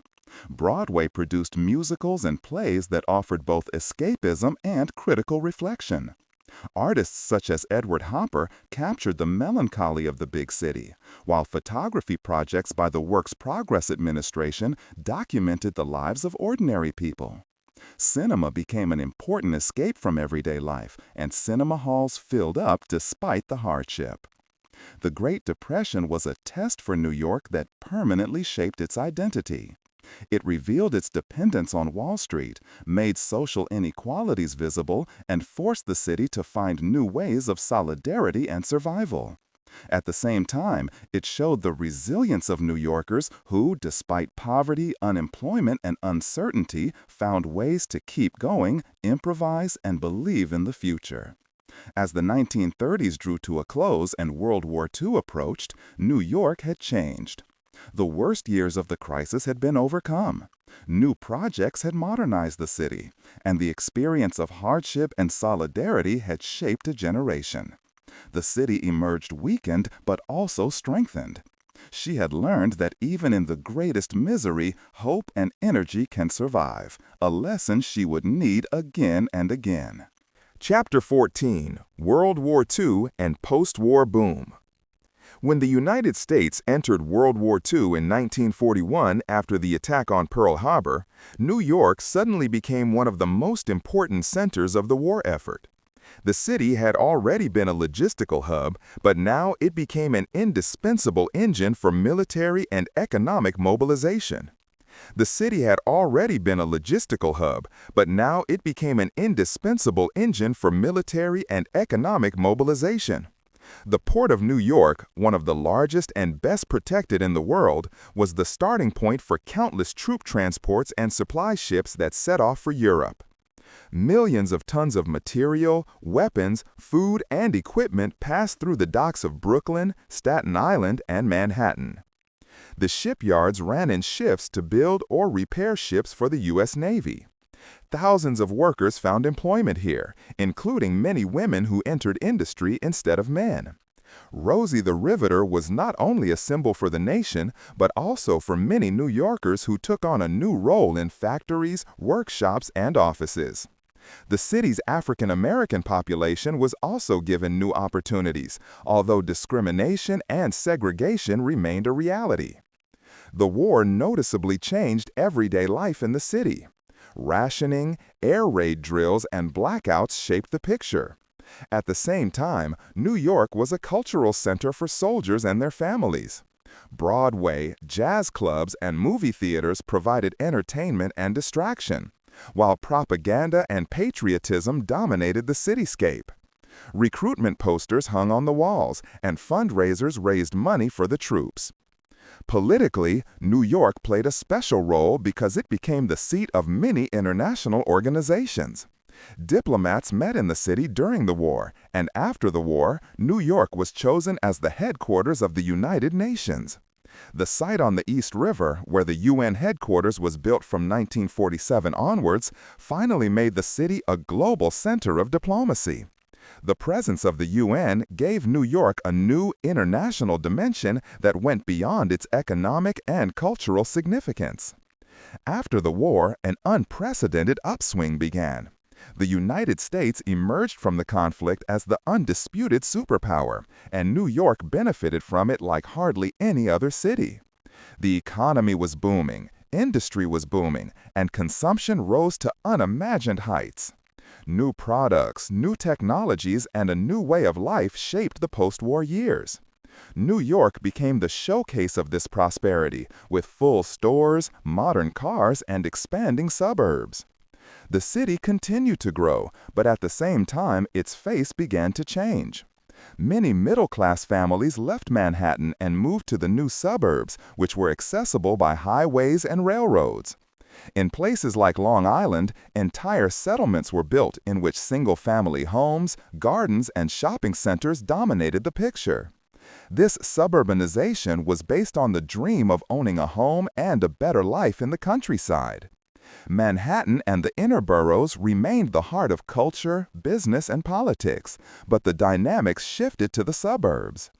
Broadway produced musicals and plays that offered both escapism and critical reflection. Artists such as Edward Hopper captured the melancholy of the big city, while photography projects by the Works Progress Administration documented the lives of ordinary people. Cinema became an important escape from everyday life, and cinema halls filled up despite the hardship. The Great Depression was a test for New York that permanently shaped its identity. It revealed its dependence on Wall Street, made social inequalities visible, and forced the city to find new ways of solidarity and survival. At the same time, it showed the resilience of New Yorkers who, despite poverty, unemployment, and uncertainty, found ways to keep going, improvise, and believe in the future. As the 1930s drew to a close and World War II approached, New York had changed. The worst years of the crisis had been overcome. New projects had modernized the city, and the experience of hardship and solidarity had shaped a generation. The city emerged weakened but also strengthened. She had learned that even in the greatest misery, hope and energy can survive, a lesson she would need again and again. Chapter 14: World War II and Post-War Boom. When the United States entered World War II in 1941 after the attack on Pearl Harbor, New York suddenly became one of the most important centers of the war effort. The city had already been a logistical hub, but now it became an indispensable engine for military and economic mobilization. The city had already been a logistical hub, but now it became an indispensable engine for military and economic mobilization. The Port of New York, one of the largest and best protected in the world, was the starting point for countless troop transports and supply ships that set off for Europe. Millions of tons of material, weapons, food, and equipment passed through the docks of Brooklyn, Staten Island, and Manhattan. The shipyards ran in shifts to build or repair ships for the U.S. Navy. Thousands of workers found employment here, including many women who entered industry instead of men. Rosie the Riveter was not only a symbol for the nation, but also for many New Yorkers who took on a new role in factories, workshops, and offices. The city's African American population was also given new opportunities, although discrimination and segregation remained a reality. The war noticeably changed everyday life in the city. Rationing, air raid drills, and blackouts shaped the picture. At the same time, New York was a cultural center for soldiers and their families. Broadway, jazz clubs, and movie theaters provided entertainment and distraction, while propaganda and patriotism dominated the cityscape. Recruitment posters hung on the walls, and fundraisers raised money for the troops. Politically, New York played a special role because it became the seat of many international organizations. Diplomats met in the city during the war, and after the war, New York was chosen as the headquarters of the United Nations. The site on the East River, where the UN headquarters was built from 1947 onwards, finally made the city a global center of diplomacy. The presence of the UN gave New York a new international dimension that went beyond its economic and cultural significance. After the war, an unprecedented upswing began. The United States emerged from the conflict as the undisputed superpower, and New York benefited from it like hardly any other city. The economy was booming, industry was booming, and consumption rose to unimagined heights. New products, new technologies, and a new way of life shaped the post-war years. New York became the showcase of this prosperity, with full stores, modern cars, and expanding suburbs. The city continued to grow, but at the same time, its face began to change. Many middle-class families left Manhattan and moved to the new suburbs, which were accessible by highways and railroads. In places like Long Island, entire settlements were built in which single-family homes, gardens, and shopping centers dominated the picture. This suburbanization was based on the dream of owning a home and a better life in the countryside. Manhattan and the inner boroughs remained the heart of culture, business, and politics, but the dynamics shifted to the suburbs.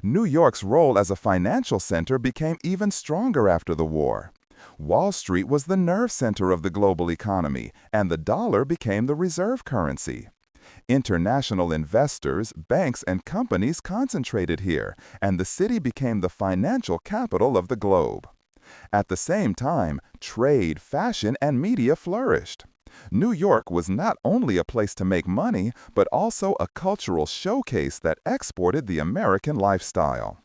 New York's role as a financial center became even stronger after the war. Wall Street was the nerve center of the global economy, and the dollar became the reserve currency. International investors, banks, and companies concentrated here, and the city became the financial capital of the globe. At the same time, trade, fashion, and media flourished. New York was not only a place to make money, but also a cultural showcase that exported the American lifestyle.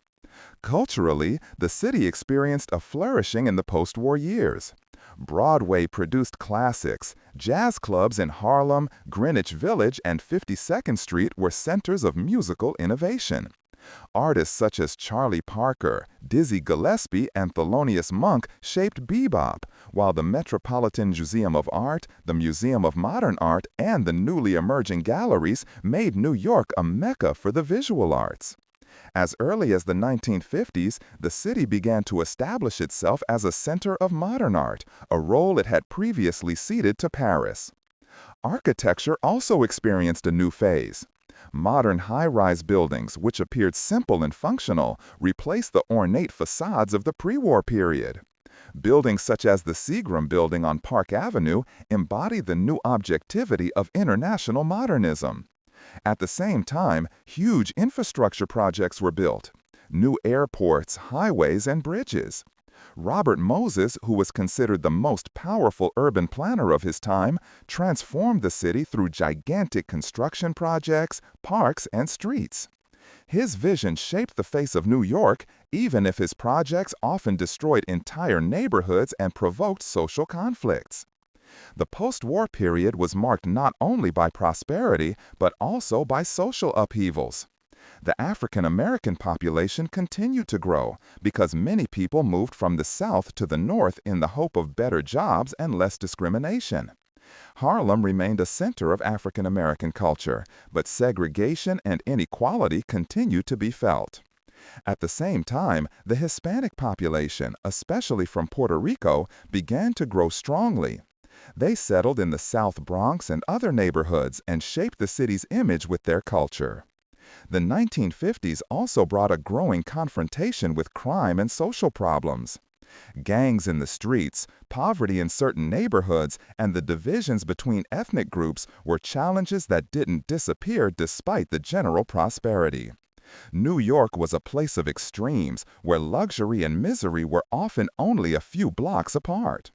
Culturally, the city experienced a flourishing in the post-war years. Broadway produced classics. Jazz clubs in Harlem, Greenwich Village, and 52nd Street were centers of musical innovation. Artists such as Charlie Parker, Dizzy Gillespie, and Thelonious Monk shaped bebop, while the Metropolitan Museum of Art, the Museum of Modern Art, and the newly emerging galleries made New York a mecca for the visual arts. As early as the 1950s, the city began to establish itself as a center of modern art, a role it had previously ceded to Paris. Architecture also experienced a new phase. Modern high-rise buildings, which appeared simple and functional, replaced the ornate facades of the pre-war period. Buildings such as the Seagram Building on Park Avenue embody the new objectivity of international modernism. At the same time, huge infrastructure projects were built. New airports, highways, and bridges. Robert Moses, who was considered the most powerful urban planner of his time, transformed the city through gigantic construction projects, parks, and streets. His vision shaped the face of New York, even if his projects often destroyed entire neighborhoods and provoked social conflicts. The post-war period was marked not only by prosperity, but also by social upheavals. The African American population continued to grow because many people moved from the South to the North in the hope of better jobs and less discrimination. Harlem remained a center of African American culture, but segregation and inequality continued to be felt. At the same time, the Hispanic population, especially from Puerto Rico, began to grow strongly. They settled in the South Bronx and other neighborhoods and shaped the city's image with their culture. The 1950s also brought a growing confrontation with crime and social problems. Gangs in the streets, poverty in certain neighborhoods, and the divisions between ethnic groups were challenges that didn't disappear despite the general prosperity. New York was a place of extremes where luxury and misery were often only a few blocks apart.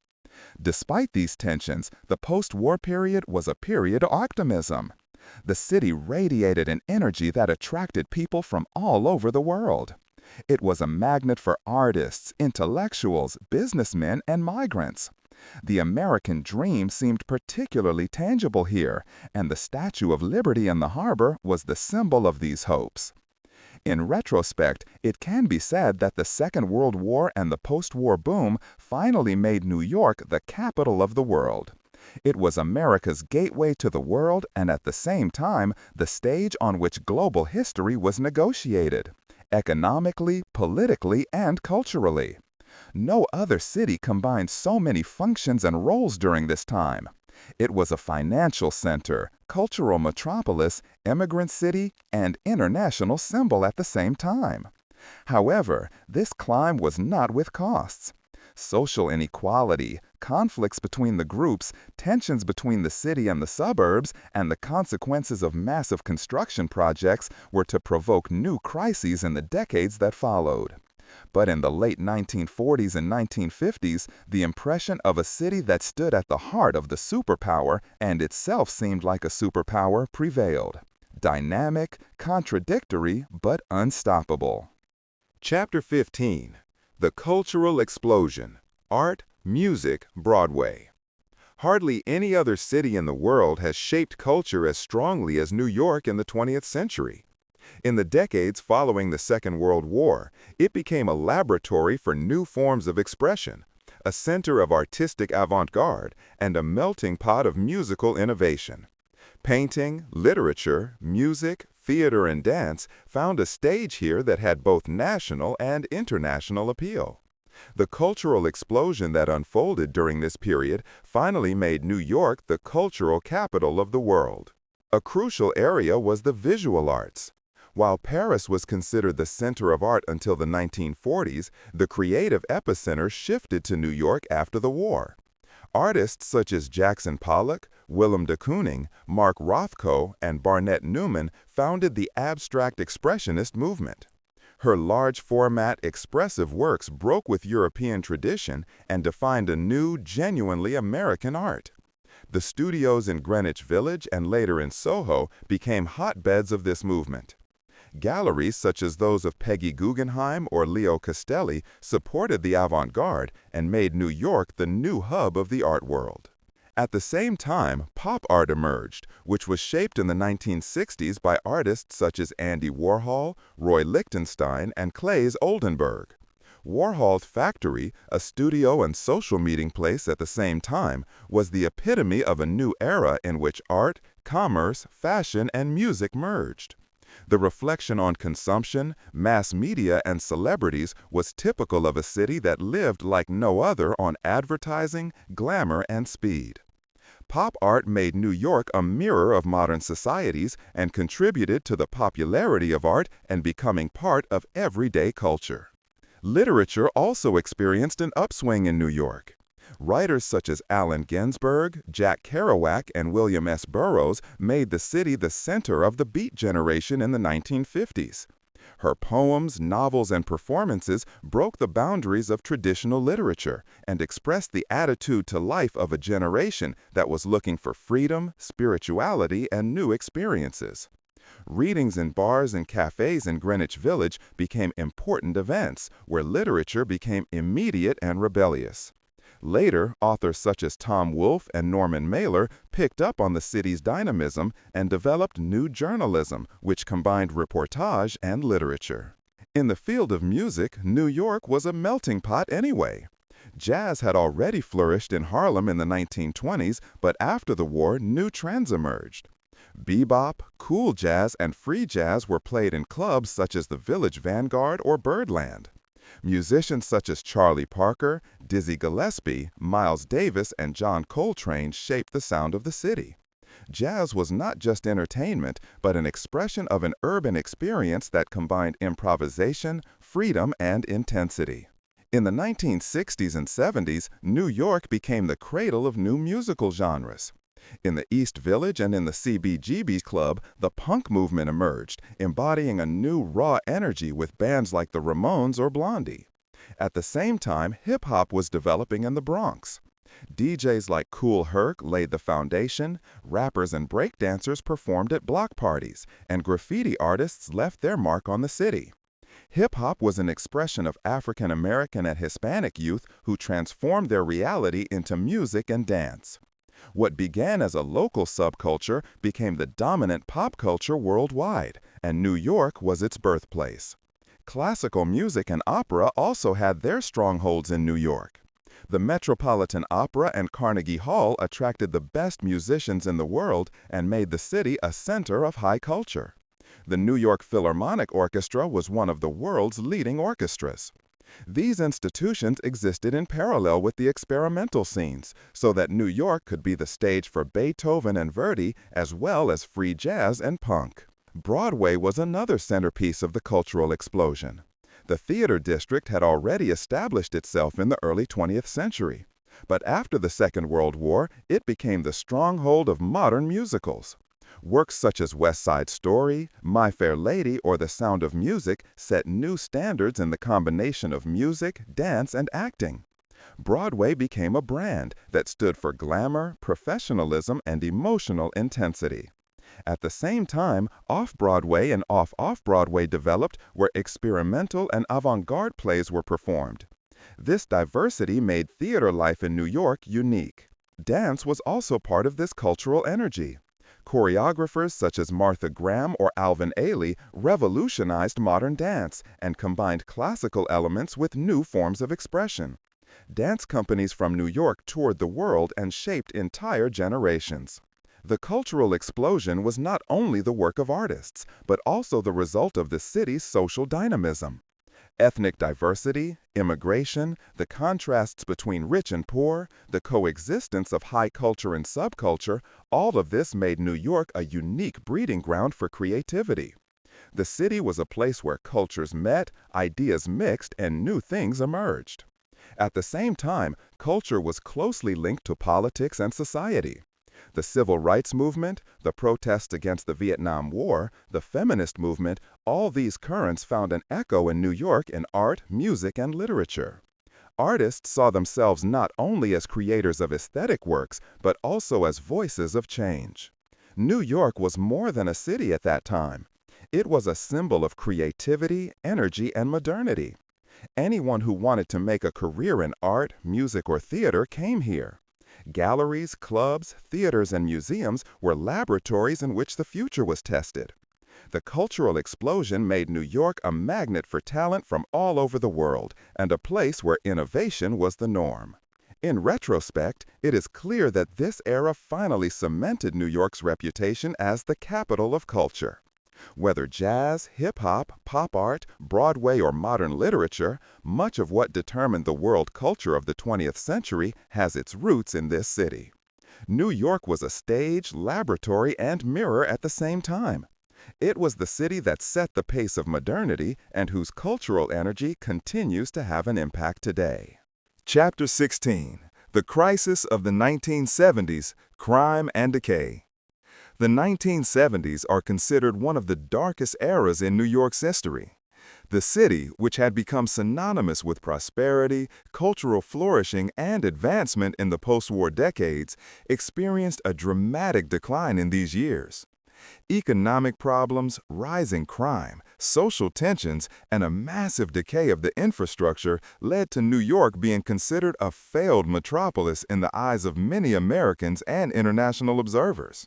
Despite these tensions, the post-war period was a period of optimism. The city radiated an energy that attracted people from all over the world. It was a magnet for artists, intellectuals, businessmen, and migrants. The American dream seemed particularly tangible here, and the Statue of Liberty in the harbor was the symbol of these hopes. In retrospect, it can be said that the Second World War and the post-war boom finally made New York the capital of the world. It was America's gateway to the world and at the same time the stage on which global history was negotiated, economically, politically, and culturally. No other city combined so many functions and roles during this time. It was a financial center, cultural metropolis, immigrant city, and international symbol at the same time. However, this climb was not with costs. Social inequality, conflicts between the groups, tensions between the city and the suburbs, and the consequences of massive construction projects were to provoke new crises in the decades that followed. But in the late 1940s and 1950s, the impression of a city that stood at the heart of the superpower and itself seemed like a superpower prevailed. Dynamic, contradictory, but unstoppable. Chapter 15. The Cultural Explosion. Art, Music, Broadway. Hardly any other city in the world has shaped culture as strongly as New York in the 20th century. In the decades following the Second World War, it became a laboratory for new forms of expression, a center of artistic avant-garde, and a melting pot of musical innovation. Painting, literature, music, theater, and dance found a stage here that had both national and international appeal. The cultural explosion that unfolded during this period finally made New York the cultural capital of the world. A crucial area was the visual arts. While Paris was considered the center of art until the 1940s, the creative epicenter shifted to New York after the war. Artists such as Jackson Pollock, Willem de Kooning, Mark Rothko, and Barnett Newman founded the abstract expressionist movement. Her large-format, expressive works broke with European tradition and defined a new, genuinely American art. The studios in Greenwich Village and later in Soho became hotbeds of this movement. Galleries such as those of Peggy Guggenheim or Leo Castelli supported the avant-garde and made New York the new hub of the art world. At the same time, pop art emerged, which was shaped in the 1960s by artists such as Andy Warhol, Roy Lichtenstein, and Claes Oldenburg. Warhol's Factory, a studio and social meeting place at the same time, was the epitome of a new era in which art, commerce, fashion, and music merged. The reflection on consumption, mass media, and celebrities was typical of a city that lived like no other on advertising, glamour, and speed. Pop art made New York a mirror of modern societies and contributed to the popularity of art and becoming part of everyday culture. Literature also experienced an upswing in New York. Writers such as Allen Ginsberg, Jack Kerouac, and William S. Burroughs made the city the center of the Beat generation in the 1950s. Her poems, novels, and performances broke the boundaries of traditional literature and expressed the attitude to life of a generation that was looking for freedom, spirituality, and new experiences. Readings in bars and cafes in Greenwich Village became important events where literature became immediate and rebellious. Later, authors such as Tom Wolfe and Norman Mailer picked up on the city's dynamism and developed new journalism, which combined reportage and literature. In the field of music, New York was a melting pot anyway. Jazz had already flourished in Harlem in the 1920s, but after the war, new trends emerged. Bebop, cool jazz, and free jazz were played in clubs such as the Village Vanguard or Birdland. Musicians such as Charlie Parker, Dizzy Gillespie, Miles Davis, and John Coltrane shaped the sound of the city. Jazz was not just entertainment, but an expression of an urban experience that combined improvisation, freedom, and intensity. In the 1960s and 70s, New York became the cradle of new musical genres. In the East Village and in the CBGB Club, the punk movement emerged, embodying a new raw energy with bands like the Ramones or Blondie. At the same time, hip-hop was developing in the Bronx. DJs like Kool Herc laid the foundation, rappers and breakdancers performed at block parties, and graffiti artists left their mark on the city. Hip-hop was an expression of African American and Hispanic youth who transformed their reality into music and dance. What began as a local subculture became the dominant pop culture worldwide, and New York was its birthplace. Classical music and opera also had their strongholds in New York. The Metropolitan Opera and Carnegie Hall attracted the best musicians in the world and made the city a center of high culture. The New York Philharmonic Orchestra was one of the world's leading orchestras. These institutions existed in parallel with the experimental scenes, so that New York could be the stage for Beethoven and Verdi as well as free jazz and punk. Broadway was another centerpiece of the cultural explosion. The theater district had already established itself in the early 20th century. But after the Second World War, it became the stronghold of modern musicals. Works such as West Side Story, My Fair Lady, or The Sound of Music set new standards in the combination of music, dance, and acting. Broadway became a brand that stood for glamour, professionalism, and emotional intensity. At the same time, off-Broadway and off-Broadway developed where experimental and avant-garde plays were performed. This diversity made theater life in New York unique. Dance was also part of this cultural energy. Choreographers such as Martha Graham or Alvin Ailey revolutionized modern dance and combined classical elements with new forms of expression. Dance companies from New York toured the world and shaped entire generations. The cultural explosion was not only the work of artists, but also the result of the city's social dynamism. Ethnic diversity, immigration, the contrasts between rich and poor, the coexistence of high culture and subculture, all of this made New York a unique breeding ground for creativity. The city was a place where cultures met, ideas mixed, and new things emerged. At the same time, culture was closely linked to politics and society. The civil rights movement, the protests against the Vietnam War, the feminist movement, all these currents found an echo in New York in art, music, and literature. Artists saw themselves not only as creators of aesthetic works, but also as voices of change. New York was more than a city at that time. It was a symbol of creativity, energy, and modernity. Anyone who wanted to make a career in art, music, or theater came here. Galleries, clubs, theaters, and museums were laboratories in which the future was tested. The cultural explosion made New York a magnet for talent from all over the world and a place where innovation was the norm. In retrospect, it is clear that this era finally cemented New York's reputation as the capital of culture. Whether jazz, hip-hop, pop art, Broadway, or modern literature, much of what determined the world culture of the 20th century has its roots in this city. New York was a stage, laboratory, and mirror at the same time. It was the city that set the pace of modernity and whose cultural energy continues to have an impact today. Chapter 16: The Crisis of the 1970s, Crime and Decay. The 1970s are considered one of the darkest eras in New York's history. The city, which had become synonymous with prosperity, cultural flourishing, and advancement in the post-war decades, experienced a dramatic decline in these years. Economic problems, rising crime, social tensions, and a massive decay of the infrastructure led to New York being considered a failed metropolis in the eyes of many Americans and international observers.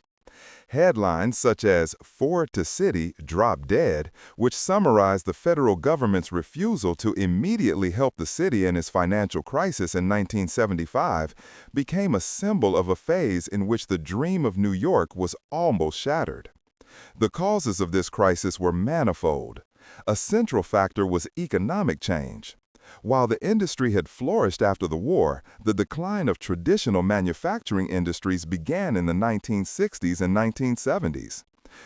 Headlines such as "Ford to City, Drop Dead," which summarized the federal government's refusal to immediately help the city in its financial crisis in 1975, became a symbol of a phase in which the dream of New York was almost shattered. The causes of this crisis were manifold. A central factor was economic change. While the industry had flourished after the war, the decline of traditional manufacturing industries began in the 1960s and 1970s.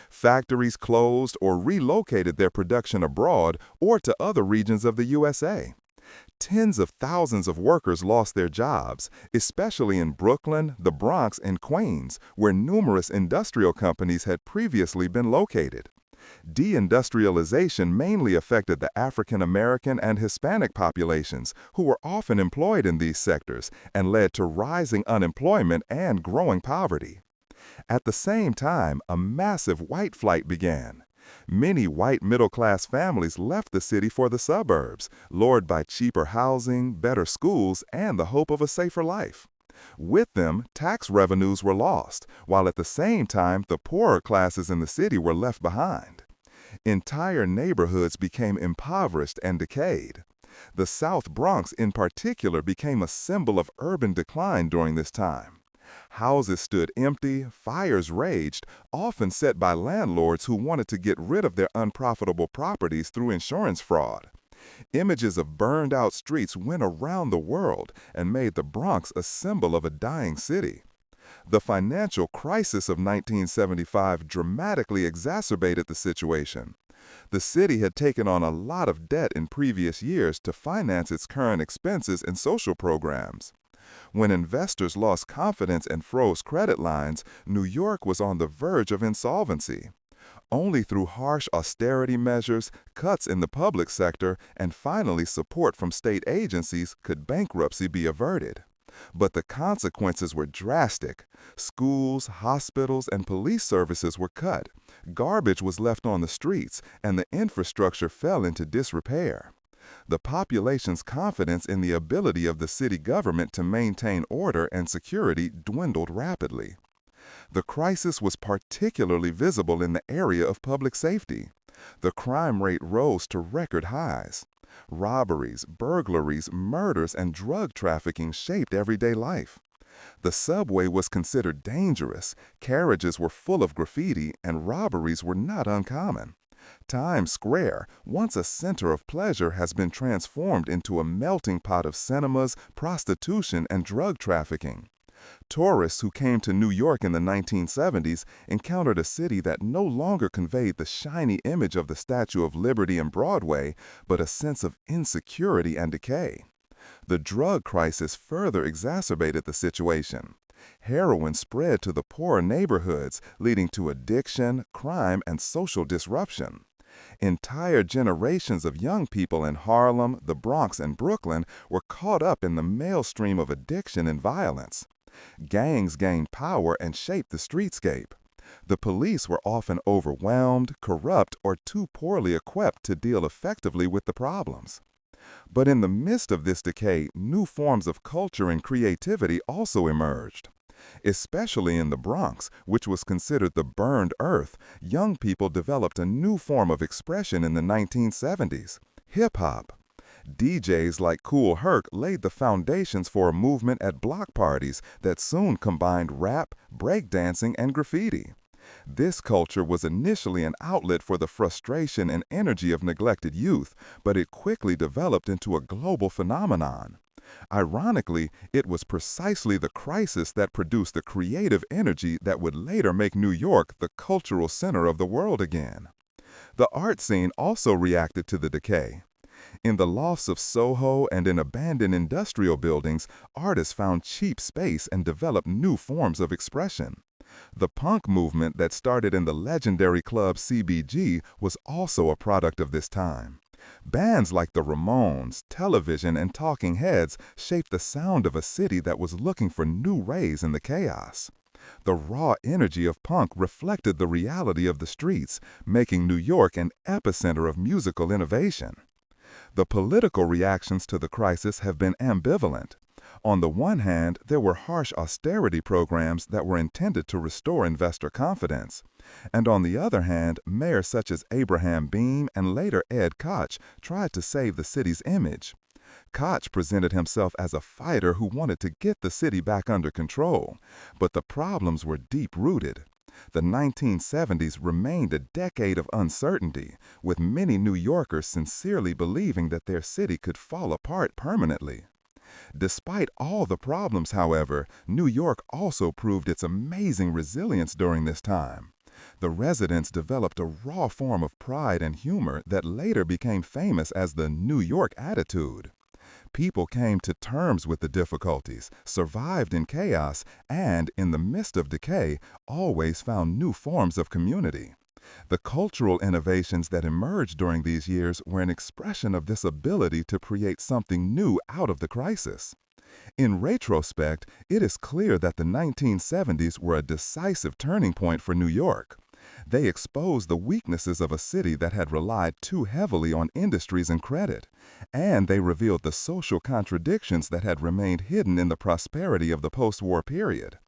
Factories closed or relocated their production abroad or to other regions of the USA. Tens of thousands of workers lost their jobs, especially in Brooklyn, the Bronx, and Queens, where numerous industrial companies had previously been located. Deindustrialization mainly affected the African American and Hispanic populations, who were often employed in these sectors, and led to rising unemployment and growing poverty. At the same time, a massive white flight began. Many white middle-class families left the city for the suburbs, lured by cheaper housing, better schools, and the hope of a safer life. With them, tax revenues were lost, while at the same time the poorer classes in the city were left behind. Entire neighborhoods became impoverished and decayed. The South Bronx in particular became a symbol of urban decline during this time. Houses stood empty, fires raged, often set by landlords who wanted to get rid of their unprofitable properties through insurance fraud. Images of burned-out streets went around the world and made the Bronx a symbol of a dying city. The financial crisis of 1975 dramatically exacerbated the situation. The city had taken on a lot of debt in previous years to finance its current expenses and social programs. When investors lost confidence and froze credit lines, New York was on the verge of insolvency. Only through harsh austerity measures, cuts in the public sector, and finally support from state agencies could bankruptcy be averted. But the consequences were drastic. Schools, hospitals, and police services were cut. Garbage was left on the streets, and the infrastructure fell into disrepair. The population's confidence in the ability of the city government to maintain order and security dwindled rapidly. The crisis was particularly visible in the area of public safety. The crime rate rose to record highs. Robberies, burglaries, murders, and drug trafficking shaped everyday life. The subway was considered dangerous, carriages were full of graffiti, and robberies were not uncommon. Times Square, once a center of pleasure, has been transformed into a melting pot of cinemas, prostitution, and drug trafficking. Tourists who came to New York in the 1970s encountered a city that no longer conveyed the shiny image of the Statue of Liberty and Broadway, but a sense of insecurity and decay. The drug crisis further exacerbated the situation. Heroin spread to the poorer neighborhoods, leading to addiction, crime, and social disruption. Entire generations of young people in Harlem, the Bronx, and Brooklyn were caught up in the maelstream of addiction and violence. Gangs gained power and shaped the streetscape. The police were often overwhelmed, corrupt, or too poorly equipped to deal effectively with the problems. But in the midst of this decay, new forms of culture and creativity also emerged. Especially in the Bronx, which was considered the burned earth, young people developed a new form of expression in the 1970s, hip-hop. DJs like Kool Herc laid the foundations for a movement at block parties that soon combined rap, breakdancing, and graffiti. This culture was initially an outlet for the frustration and energy of neglected youth, but it quickly developed into a global phenomenon. Ironically, it was precisely the crisis that produced the creative energy that would later make New York the cultural center of the world again. The art scene also reacted to the decay. In the loss of Soho and in abandoned industrial buildings, artists found cheap space and developed new forms of expression. The punk movement that started in the legendary club CBG was also a product of this time. Bands like the Ramones, Television, and Talking Heads shaped the sound of a city that was looking for new rays in the chaos. The raw energy of punk reflected the reality of the streets, making New York an epicenter of musical innovation. The political reactions to the crisis have been ambivalent. On the one hand, there were harsh austerity programs that were intended to restore investor confidence. And on the other hand, mayors such as Abraham Beame and later Ed Koch tried to save the city's image. Koch presented himself as a fighter who wanted to get the city back under control, but the problems were deep-rooted. The 1970s remained a decade of uncertainty, with many New Yorkers sincerely believing that their city could fall apart permanently. Despite all the problems, however, New York also proved its amazing resilience during this time. The residents developed a raw form of pride and humor that later became famous as the New York attitude. people came to terms with the difficulties, survived in chaos, and, in the midst of decay, always found new forms of community. The cultural innovations that emerged during these years were an expression of this ability to create something new out of the crisis. In retrospect, it is clear that the 1970s were a decisive turning point for New York. They exposed the weaknesses of a city that had relied too heavily on industries and credit, and they revealed the social contradictions that had remained hidden in the prosperity of the post-war period.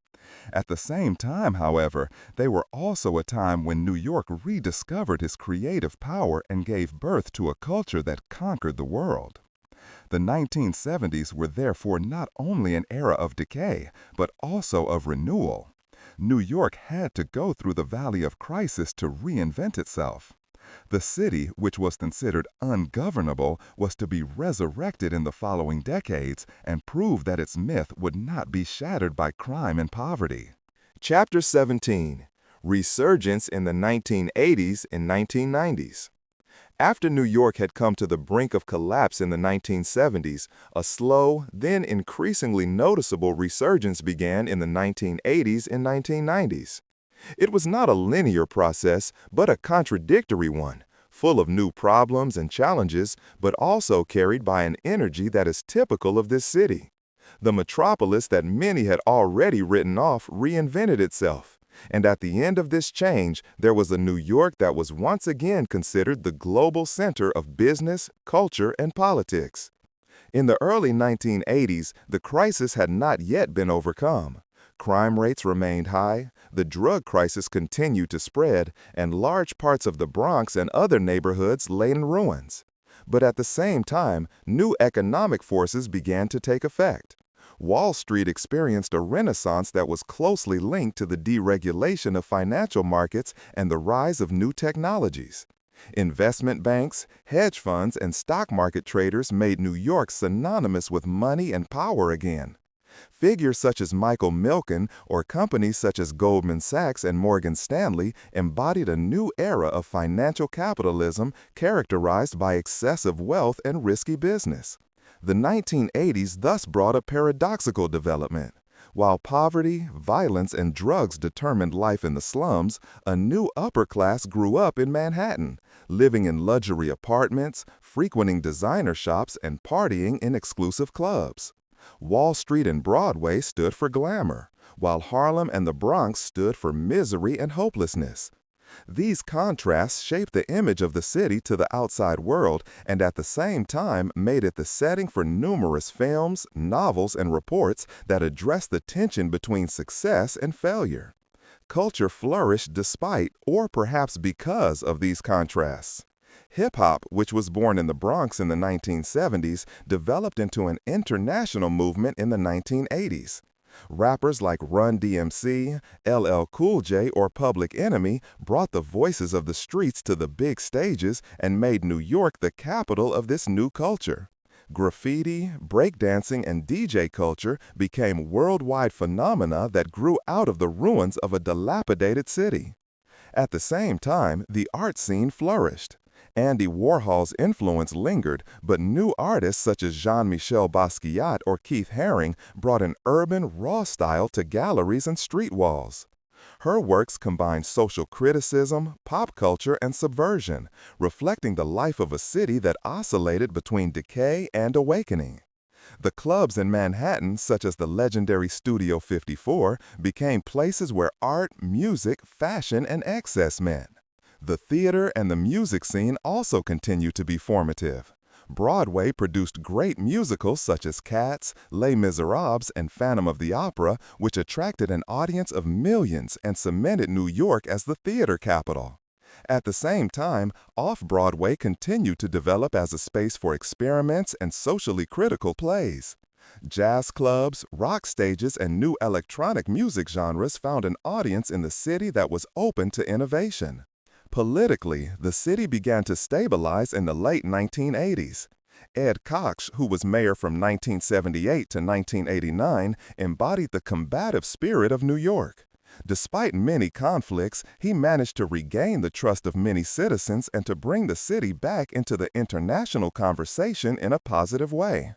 At the same time, however, they were also a time when New York rediscovered its creative power and gave birth to a culture that conquered the world. The 1970s were therefore not only an era of decay, but also of renewal. New York had to go through the valley of crisis to reinvent itself. The city, which was considered ungovernable, was to be resurrected in the following decades and prove that its myth would not be shattered by crime and poverty. Chapter 17. Resurgence in the 1980s and 1990s. After New York had come to the brink of collapse in the 1970s, a slow, then increasingly noticeable resurgence began in the 1980s and 1990s. It was not a linear process, but a contradictory one, full of new problems and challenges, but also carried by an energy that is typical of this city. The metropolis that many had already written off reinvented itself. And at the end of this change, there was a New York that was once again considered the global center of business, culture, and politics. In the early 1980s, the crisis had not yet been overcome. Crime rates remained high, the drug crisis continued to spread, and large parts of the Bronx and other neighborhoods lay in ruins. But at the same time, new economic forces began to take effect. Wall Street experienced a renaissance that was closely linked to the deregulation of financial markets and the rise of new technologies. Investment banks, hedge funds, and stock market traders made New York synonymous with money and power again. Figures such as Michael Milken or companies such as Goldman Sachs and Morgan Stanley embodied a new era of financial capitalism characterized by excessive wealth and risky business. The 1980s thus brought a paradoxical development. While poverty, violence, and drugs determined life in the slums, a new upper class grew up in Manhattan, living in luxury apartments, frequenting designer shops, and partying in exclusive clubs. Wall Street and Broadway stood for glamour, while Harlem and the Bronx stood for misery and hopelessness. These contrasts shaped the image of the city to the outside world and at the same time made it the setting for numerous films, novels, and reports that addressed the tension between success and failure. Culture flourished despite, or perhaps because, of these contrasts. Hip-hop, which was born in the Bronx in the 1970s, developed into an international movement in the 1980s. Rappers like Run DMC, LL Cool J, or Public Enemy brought the voices of the streets to the big stages and made New York the capital of this new culture. Graffiti, breakdancing, and DJ culture became worldwide phenomena that grew out of the ruins of a dilapidated city. At the same time, the art scene flourished. Andy Warhol's influence lingered, but new artists such as Jean-Michel Basquiat or Keith Haring brought an urban, raw style to galleries and street walls. Her works combined social criticism, pop culture, and subversion, reflecting the life of a city that oscillated between decay and awakening. The clubs in Manhattan, such as the legendary Studio 54, became places where art, music, fashion, and excess met. The theater and the music scene also continued to be formative. Broadway produced great musicals such as Cats, Les Miserables, and Phantom of the Opera, which attracted an audience of millions and cemented New York as the theater capital. At the same time, Off-Broadway continued to develop as a space for experiments and socially critical plays. Jazz clubs, rock stages, and new electronic music genres found an audience in the city that was open to innovation. Politically, the city began to stabilize in the late 1980s. Ed Koch, who was mayor from 1978 to 1989, embodied the combative spirit of New York. Despite many conflicts, he managed to regain the trust of many citizens and to bring the city back into the international conversation in a positive way.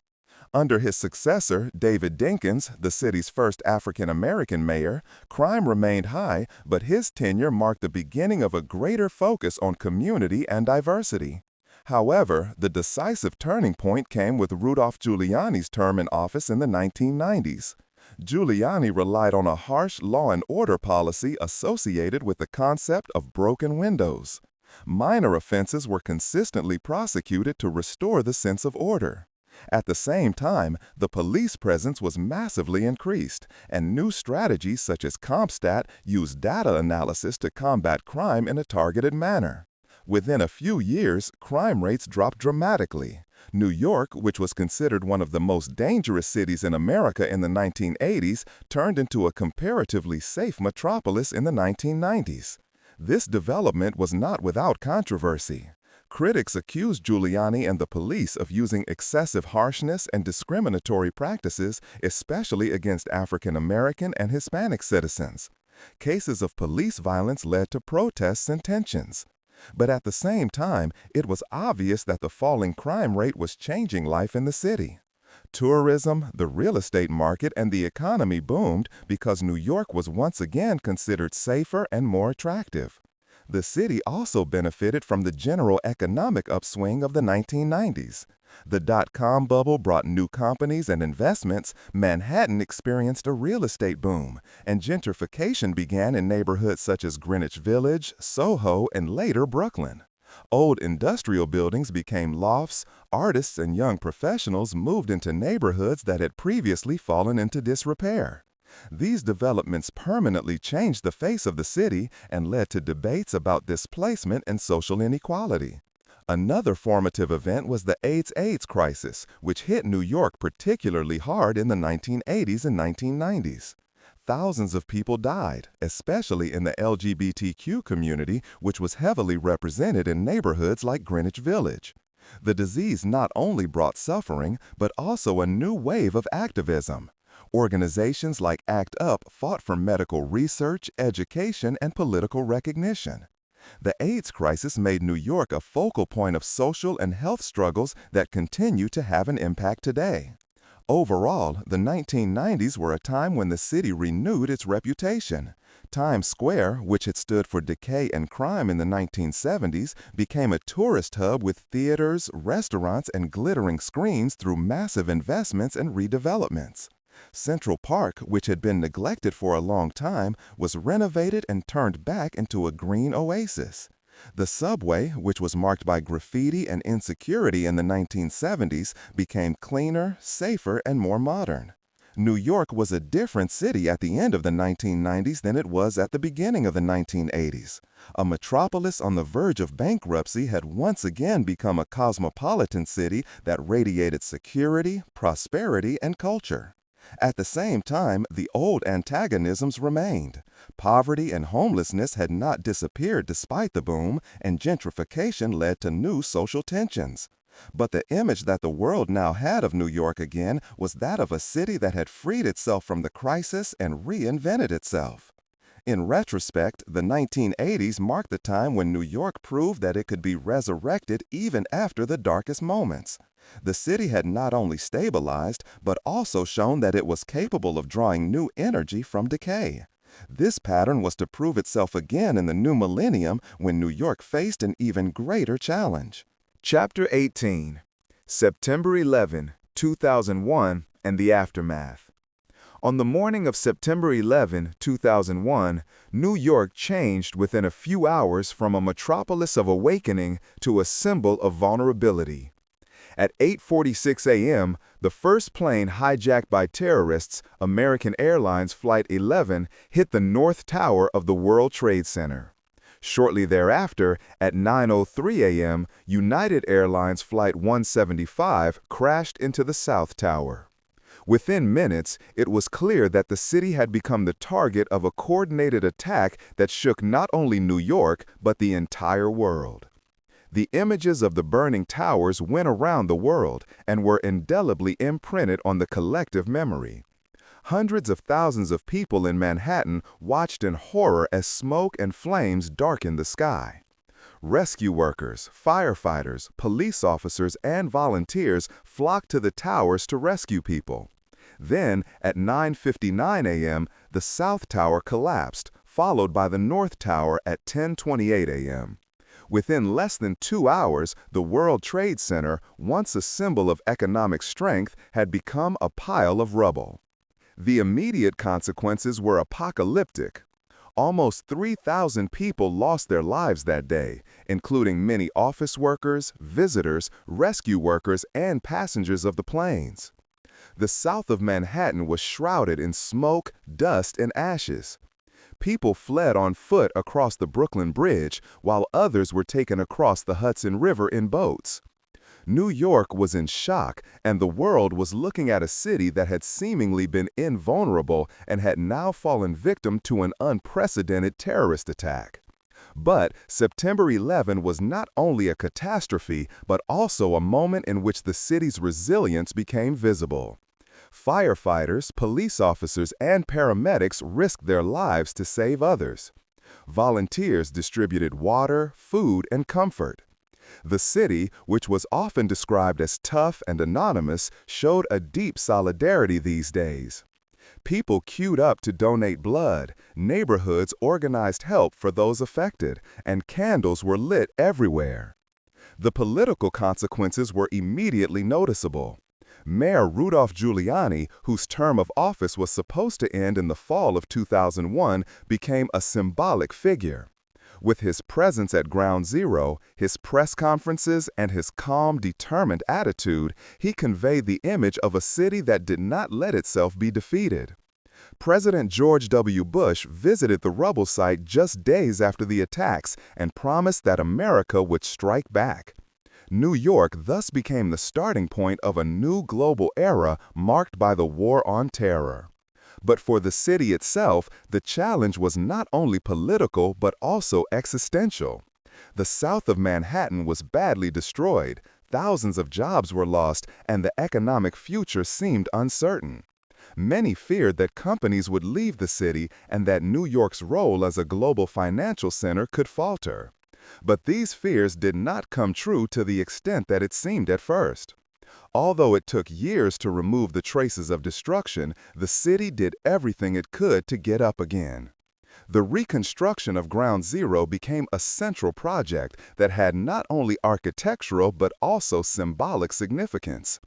Under his successor, David Dinkins, the city's first African-American mayor, crime remained high, but his tenure marked the beginning of a greater focus on community and diversity. However, the decisive turning point came with Rudolph Giuliani's term in office in the 1990s. Giuliani relied on a harsh law and order policy associated with the concept of broken windows. Minor offenses were consistently prosecuted to restore the sense of order. At the same time, the police presence was massively increased, and new strategies such as CompStat used data analysis to combat crime in a targeted manner. Within a few years, crime rates dropped dramatically. New York, which was considered one of the most dangerous cities in America in the 1980s, turned into a comparatively safe metropolis in the 1990s. This development was not without controversy. Critics accused Giuliani and the police of using excessive harshness and discriminatory practices, especially against African American and Hispanic citizens. Cases of police violence led to protests and tensions. But at the same time, it was obvious that the falling crime rate was changing life in the city. Tourism, the real estate market, and the economy boomed because New York was once again considered safer and more attractive. The city also benefited from the general economic upswing of the 1990s. The dot-com bubble brought new companies and investments, Manhattan experienced a real estate boom, and gentrification began in neighborhoods such as Greenwich Village, Soho, and later Brooklyn. Old industrial buildings became lofts, artists and young professionals moved into neighborhoods that had previously fallen into disrepair. These developments permanently changed the face of the city and led to debates about displacement and social inequality. Another formative event was the AIDS crisis, which hit New York particularly hard in the 1980s and 1990s. Thousands of people died, especially in the LGBTQ community, which was heavily represented in neighborhoods like Greenwich Village. The disease not only brought suffering, but also a new wave of activism. Organizations like ACT UP fought for medical research, education, and political recognition. The AIDS crisis made New York a focal point of social and health struggles that continue to have an impact today. Overall, the 1990s were a time when the city renewed its reputation. Times Square, which had stood for decay and crime in the 1970s, became a tourist hub with theaters, restaurants, and glittering screens through massive investments and redevelopments. Central Park, which had been neglected for a long time, was renovated and turned back into a green oasis. The subway, which was marked by graffiti and insecurity in the 1970s, became cleaner, safer, and more modern. New York was a different city at the end of the 1990s than it was at the beginning of the 1980s. A metropolis on the verge of bankruptcy had once again become a cosmopolitan city that radiated security, prosperity, and culture. At the same time, the old antagonisms remained. Poverty and homelessness had not disappeared despite the boom, and gentrification led to new social tensions. But the image that the world now had of New York again was that of a city that had freed itself from the crisis and reinvented itself. In retrospect, the 1980s marked the time when New York proved that it could be resurrected even after the darkest moments. The city had not only stabilized, but also shown that it was capable of drawing new energy from decay. This pattern was to prove itself again in the new millennium when New York faced an even greater challenge. Chapter 18, September 11, 2001, and the Aftermath. On the morning of September 11, 2001, New York changed within a few hours from a metropolis of awakening to a symbol of vulnerability. At 8:46 a.m., the first plane hijacked by terrorists, American Airlines Flight 11, hit the North Tower of the World Trade Center. Shortly thereafter, at 9:03 a.m., United Airlines Flight 175 crashed into the South Tower. Within minutes, it was clear that the city had become the target of a coordinated attack that shook not only New York, but the entire world. The images of the burning towers went around the world and were indelibly imprinted on the collective memory. Hundreds of thousands of people in Manhattan watched in horror as smoke and flames darkened the sky. Rescue workers, firefighters, police officers, and volunteers flocked to the towers to rescue people. Then, at 9:59 a.m., the South Tower collapsed, followed by the North Tower at 10:28 a.m. Within less than 2 hours, the World Trade Center, once a symbol of economic strength, had become a pile of rubble. The immediate consequences were apocalyptic. Almost 3,000 people lost their lives that day, including many office workers, visitors, rescue workers, and passengers of the planes. The south of Manhattan was shrouded in smoke, dust, and ashes. People fled on foot across the Brooklyn Bridge, while others were taken across the Hudson River in boats. New York was in shock, and the world was looking at a city that had seemingly been invulnerable and had now fallen victim to an unprecedented terrorist attack. But September 11 was not only a catastrophe, but also a moment in which the city's resilience became visible. Firefighters, police officers, and paramedics risked their lives to save others. Volunteers distributed water, food, and comfort. The city, which was often described as tough and anonymous, showed a deep solidarity these days. People queued up to donate blood, neighborhoods organized help for those affected, and candles were lit everywhere. The political consequences were immediately noticeable. Mayor Rudolph Giuliani, whose term of office was supposed to end in the fall of 2001, became a symbolic figure. With his presence at Ground Zero, his press conferences, and his calm, determined attitude, he conveyed the image of a city that did not let itself be defeated. President George W. Bush visited the rubble site just days after the attacks and promised that America would strike back. New York thus became the starting point of a new global era marked by the War on Terror. But for the city itself, the challenge was not only political but also existential. The south of Manhattan was badly destroyed, thousands of jobs were lost, and the economic future seemed uncertain. Many feared that companies would leave the city and that New York's role as a global financial center could falter. But these fears did not come true to the extent that it seemed at first. Although it took years to remove the traces of destruction, the city did everything it could to get up again. The reconstruction of Ground Zero became a central project that had not only architectural but also symbolic significance.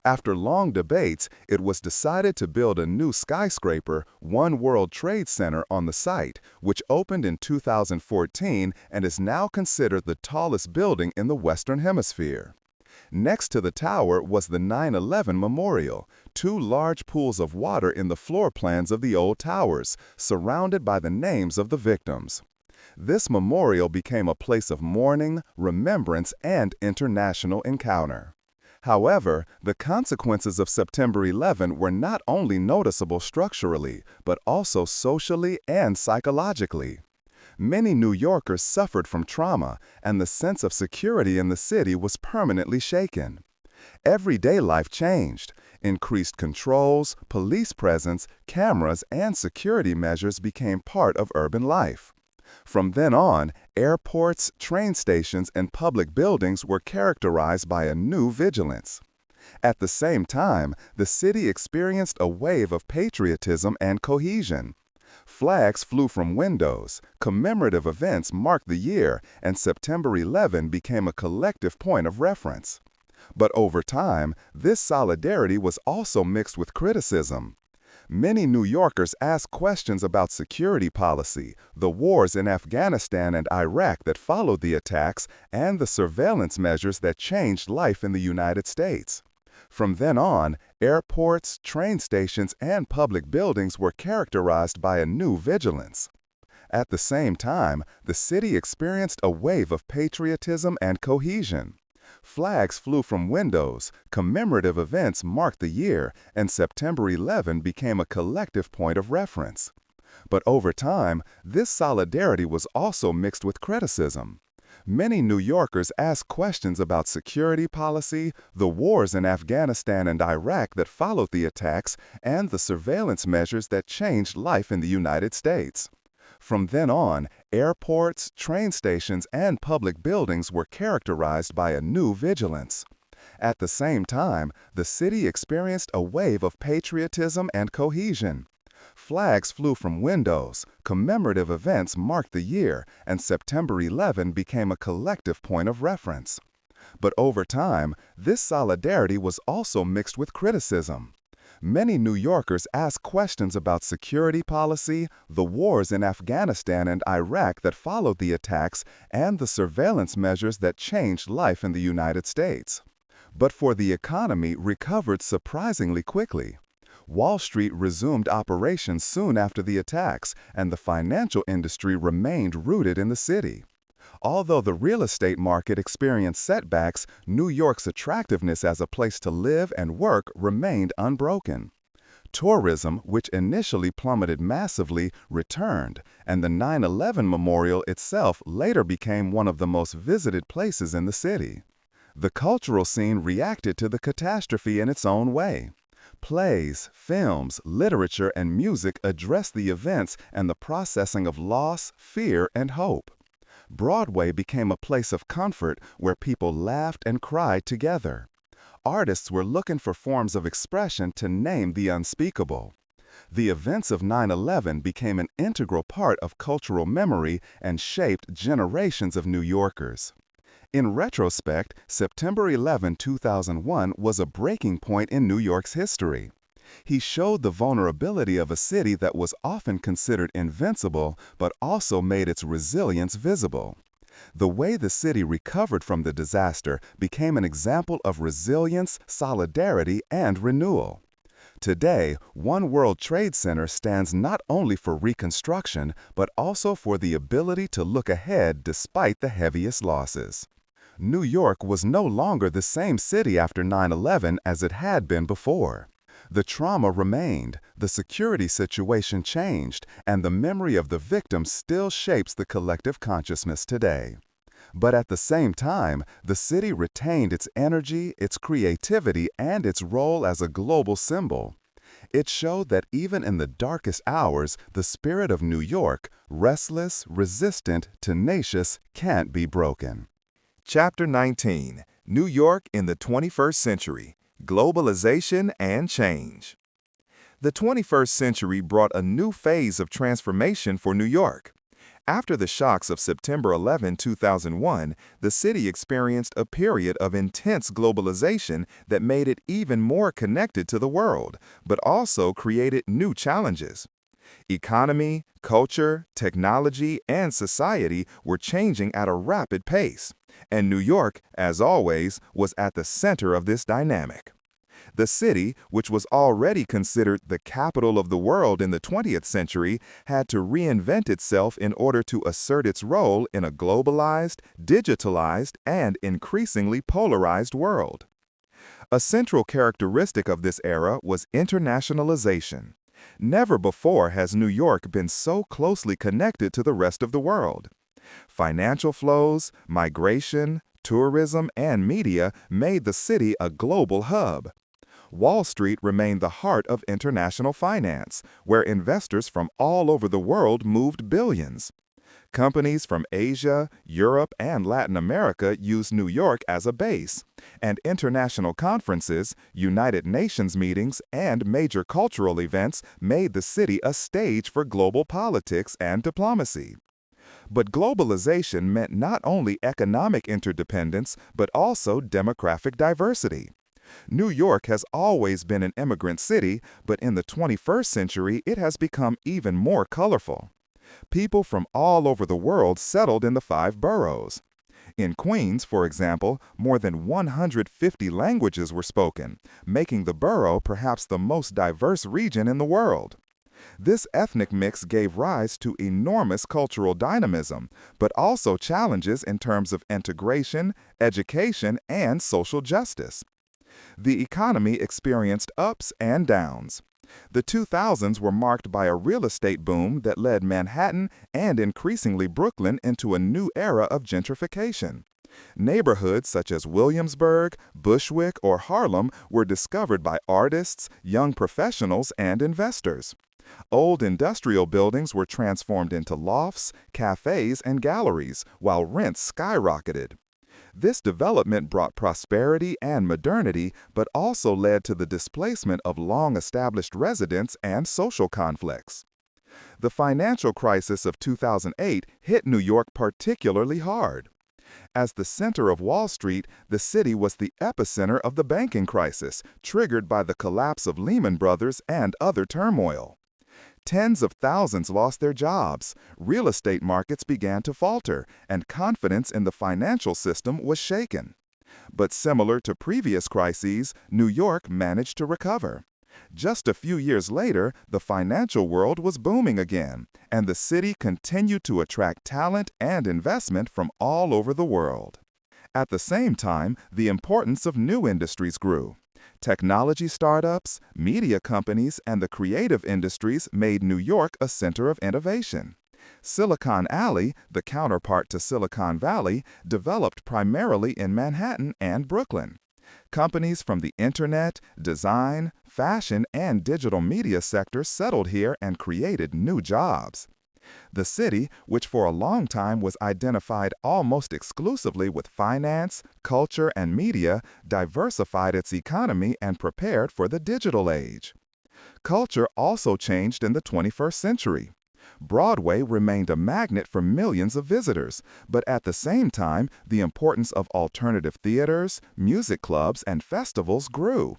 After long debates, it was decided to build a new skyscraper, One World Trade Center, on the site, which opened in 2014 and is now considered the tallest building in the Western Hemisphere. Next to the tower was the 9/11 Memorial, two large pools of water in the floor plans of the old towers, surrounded by the names of the victims. This memorial became a place of mourning, remembrance, and international encounter. However, the consequences of September 11 were not only noticeable structurally, but also socially and psychologically. Many New Yorkers suffered from trauma, and the sense of security in the city was permanently shaken. Everyday life changed. Increased controls, police presence, cameras, and security measures became part of urban life. From then on, airports, train stations, and public buildings were characterized by a new vigilance. At the same time, the city experienced a wave of patriotism and cohesion. Flags flew from windows, commemorative events marked the year, and September 11 became a collective point of reference. But over time, this solidarity was also mixed with criticism. Many New Yorkers asked questions about security policy, the wars in Afghanistan and Iraq that followed the attacks, and the surveillance measures that changed life in the United States. From then on, airports, train stations, and public buildings were characterized by a new vigilance. At the same time, the city experienced a wave of patriotism and cohesion. Flags flew from windows, commemorative events marked the year, and September 11 became a collective point of reference. But over time, this solidarity was also mixed with criticism. Many New Yorkers asked questions about security policy, the wars in Afghanistan and Iraq that followed the attacks, and the surveillance measures that changed life in the United States. From then on, airports, train stations, and public buildings were characterized by a new vigilance. At the same time, the city experienced a wave of patriotism and cohesion. Flags flew from windows, commemorative events marked the year, and September 11 became a collective point of reference. But over time, this solidarity was also mixed with criticism. Many New Yorkers asked questions about security policy, the wars in Afghanistan and Iraq that followed the attacks, and the surveillance measures that changed life in the United States. But the economy recovered surprisingly quickly. Wall Street resumed operations soon after the attacks, and the financial industry remained rooted in the city. Although the real estate market experienced setbacks, New York's attractiveness as a place to live and work remained unbroken. Tourism, which initially plummeted massively, returned, and the 9/11 Memorial itself later became one of the most visited places in the city. The cultural scene reacted to the catastrophe in its own way. Plays, films, literature, and music addressed the events and the processing of loss, fear, and hope. Broadway became a place of comfort where people laughed and cried together. Artists were looking for forms of expression to name the unspeakable. The events of 9/11 became an integral part of cultural memory and shaped generations of New Yorkers. In retrospect, September 11, 2001 was a breaking point in New York's history. He showed the vulnerability of a city that was often considered invincible, but also made its resilience visible. The way the city recovered from the disaster became an example of resilience, solidarity, and renewal. Today, One World Trade Center stands not only for reconstruction, but also for the ability to look ahead despite the heaviest losses. New York was no longer the same city after 9/11 as it had been before. The trauma remained, the security situation changed, and the memory of the victims still shapes the collective consciousness today. But at the same time, the city retained its energy, its creativity, and its role as a global symbol. It showed that even in the darkest hours, the spirit of New York, restless, resistant, tenacious, can't be broken. Chapter 19: New York in the 21st Century. Globalization and Change. The 21st century brought a new phase of transformation for New York. After the shocks of September 11, 2001, the city experienced a period of intense globalization that made it even more connected to the world, but also created new challenges. Economy, culture, technology, and society were changing at a rapid pace, and New York, as always, was at the center of this dynamic. The city, which was already considered the capital of the world in the 20th century, had to reinvent itself in order to assert its role in a globalized, digitalized, and increasingly polarized world. A central characteristic of this era was internationalization. Never before has New York been so closely connected to the rest of the world. Financial flows, migration, tourism, and media made the city a global hub. Wall Street remained the heart of international finance, where investors from all over the world moved billions. Companies from Asia, Europe, and Latin America used New York as a base, and international conferences, United Nations meetings, and major cultural events made the city a stage for global politics and diplomacy. But globalization meant not only economic interdependence, but also demographic diversity. New York has always been an immigrant city, but in the 21st century, it has become even more colorful. People from all over the world settled in the 5 boroughs. In Queens, for example, more than 150 languages were spoken, making the borough perhaps the most diverse region in the world. This ethnic mix gave rise to enormous cultural dynamism, but also challenges in terms of integration, education, and social justice. The economy experienced ups and downs. The 2000s were marked by a real estate boom that led Manhattan and increasingly Brooklyn into a new era of gentrification. Neighborhoods such as Williamsburg, Bushwick, or Harlem were discovered by artists, young professionals, and investors. Old industrial buildings were transformed into lofts, cafes, and galleries, while rents skyrocketed. This development brought prosperity and modernity, but also led to the displacement of long-established residents and social conflicts. The financial crisis of 2008 hit New York particularly hard. As the center of Wall Street, the city was the epicenter of the banking crisis, triggered by the collapse of Lehman Brothers and other turmoil. Tens of thousands lost their jobs, real estate markets began to falter, and confidence in the financial system was shaken. But similar to previous crises, New York managed to recover. Just a few years later, the financial world was booming again, and the city continued to attract talent and investment from all over the world. At the same time, the importance of new industries grew. Technology startups, media companies, and the creative industries made New York a center of innovation. Silicon Alley, the counterpart to Silicon Valley, developed primarily in Manhattan and Brooklyn. Companies from the internet, design, fashion, and digital media sectors settled here and created new jobs. The city, which for a long time was identified almost exclusively with finance, culture, and media, diversified its economy and prepared for the digital age. Culture also changed in the 21st century. Broadway remained a magnet for millions of visitors, but at the same time, the importance of alternative theaters, music clubs, and festivals grew.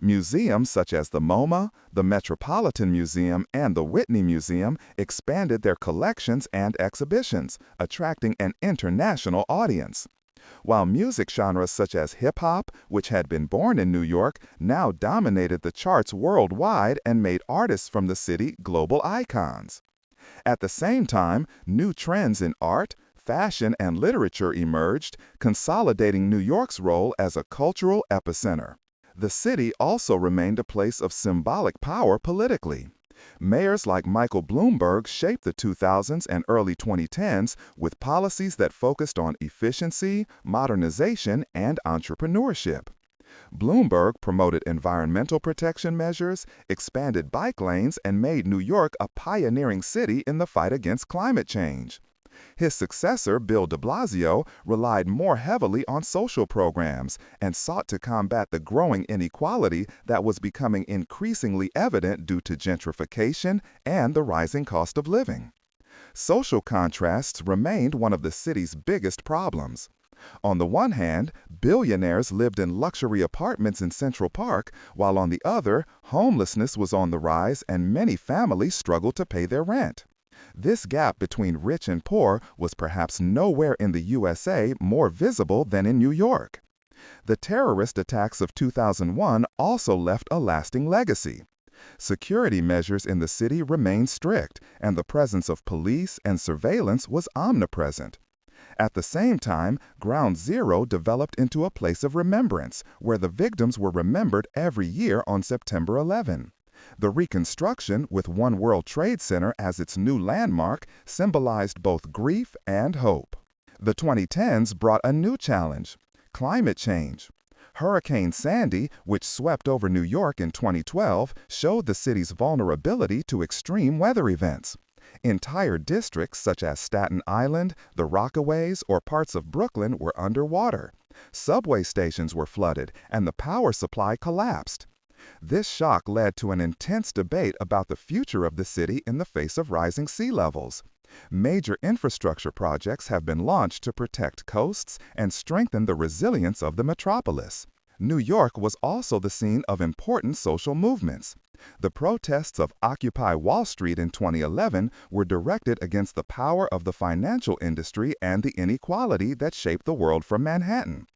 Museums such as the MoMA, the Metropolitan Museum, and the Whitney Museum expanded their collections and exhibitions, attracting an international audience. While music genres such as hip-hop, which had been born in New York, now dominated the charts worldwide and made artists from the city global icons. At the same time, new trends in art, fashion, and literature emerged, consolidating New York's role as a cultural epicenter. The city also remained a place of symbolic power politically. Mayors like Michael Bloomberg shaped the 2000s and early 2010s with policies that focused on efficiency, modernization, and entrepreneurship. Bloomberg promoted environmental protection measures, expanded bike lanes, and made New York a pioneering city in the fight against climate change. His successor, Bill de Blasio, relied more heavily on social programs and sought to combat the growing inequality that was becoming increasingly evident due to gentrification and the rising cost of living. Social contrasts remained one of the city's biggest problems. On the one hand, billionaires lived in luxury apartments in Central Park, while on the other, homelessness was on the rise and many families struggled to pay their rent. This gap between rich and poor was perhaps nowhere in the USA more visible than in New York. The terrorist attacks of 2001 also left a lasting legacy. Security measures in the city remained strict, and the presence of police and surveillance was omnipresent. At the same time, Ground Zero developed into a place of remembrance, where the victims were remembered every year on September 11. The reconstruction, with One World Trade Center as its new landmark, symbolized both grief and hope. The 2010s brought a new challenge: climate change. Hurricane Sandy, which swept over New York in 2012, showed the city's vulnerability to extreme weather events. Entire districts such as Staten Island, the Rockaways, or parts of Brooklyn were underwater. Subway stations were flooded, and the power supply collapsed. This shock led to an intense debate about the future of the city in the face of rising sea levels. Major infrastructure projects have been launched to protect coasts and strengthen the resilience of the metropolis. New York was also the scene of important social movements. The protests of Occupy Wall Street in 2011 were directed against the power of the financial industry and the inequality that shaped the world from Manhattan.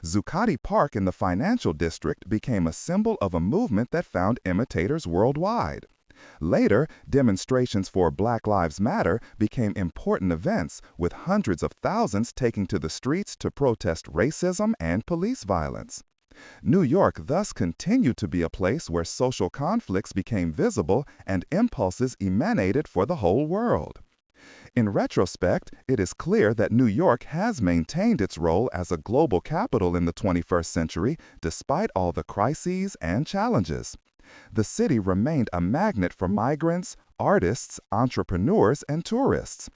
Zuccotti Park in the financial district became a symbol of a movement that found imitators worldwide. Later, demonstrations for Black Lives Matter became important events, with hundreds of thousands taking to the streets to protest racism and police violence. New York thus continued to be a place where social conflicts became visible and impulses emanated for the whole world. In retrospect, it is clear that New York has maintained its role as a global capital in the 21st century despite all the crises and challenges. The city remained a magnet for migrants, artists, entrepreneurs, and tourists.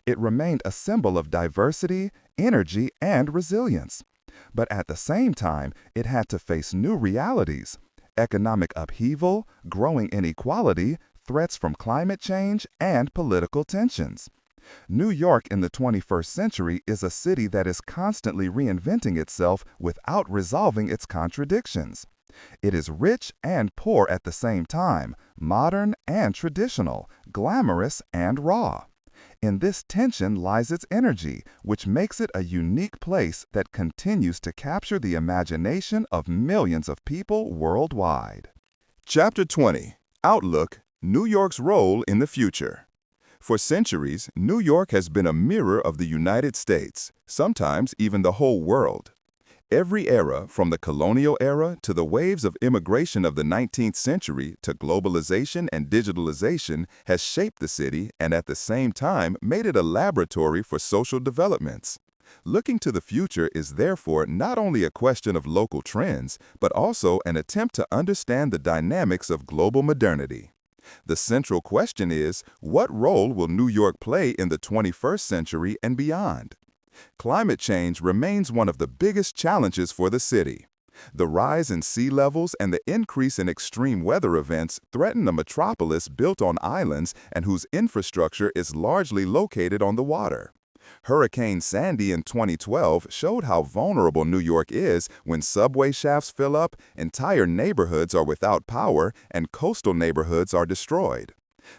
It remained a symbol of diversity, energy, and resilience. But at the same time, it had to face new realities: economic upheaval, growing inequality, threats from climate change, and political tensions. New York in the 21st century is a city that is constantly reinventing itself without resolving its contradictions. It is rich and poor at the same time, modern and traditional, glamorous and raw. In this tension lies its energy, which makes it a unique place that continues to capture the imagination of millions of people worldwide. Chapter 20. Outlook: New York's Role in the Future. For centuries, New York has been a mirror of the United States, sometimes even the whole world. Every era, from the colonial era to the waves of immigration of the 19th century to globalization and digitalization, has shaped the city and at the same time made it a laboratory for social developments. Looking to the future is therefore not only a question of local trends, but also an attempt to understand the dynamics of global modernity. The central question is, what role will New York play in the 21st century and beyond? Climate change remains one of the biggest challenges for the city. The rise in sea levels and the increase in extreme weather events threaten a metropolis built on islands and whose infrastructure is largely located on the water. Hurricane Sandy in 2012 showed how vulnerable New York is when subway shafts fill up, entire neighborhoods are without power, and coastal neighborhoods are destroyed.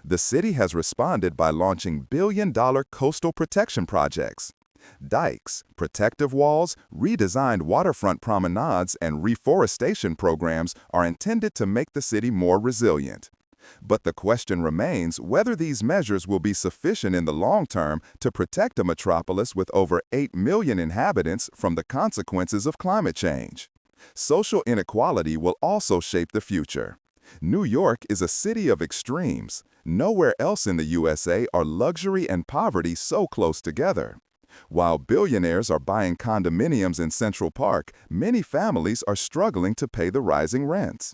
The city has responded by launching billion-dollar coastal protection projects. Dikes, protective walls, redesigned waterfront promenades, and reforestation programs are intended to make the city more resilient. But the question remains whether these measures will be sufficient in the long term to protect a metropolis with over 8 million inhabitants from the consequences of climate change. Social inequality will also shape the future. New York is a city of extremes. Nowhere else in the USA are luxury and poverty so close together. While billionaires are buying condominiums in Central Park, many families are struggling to pay the rising rents.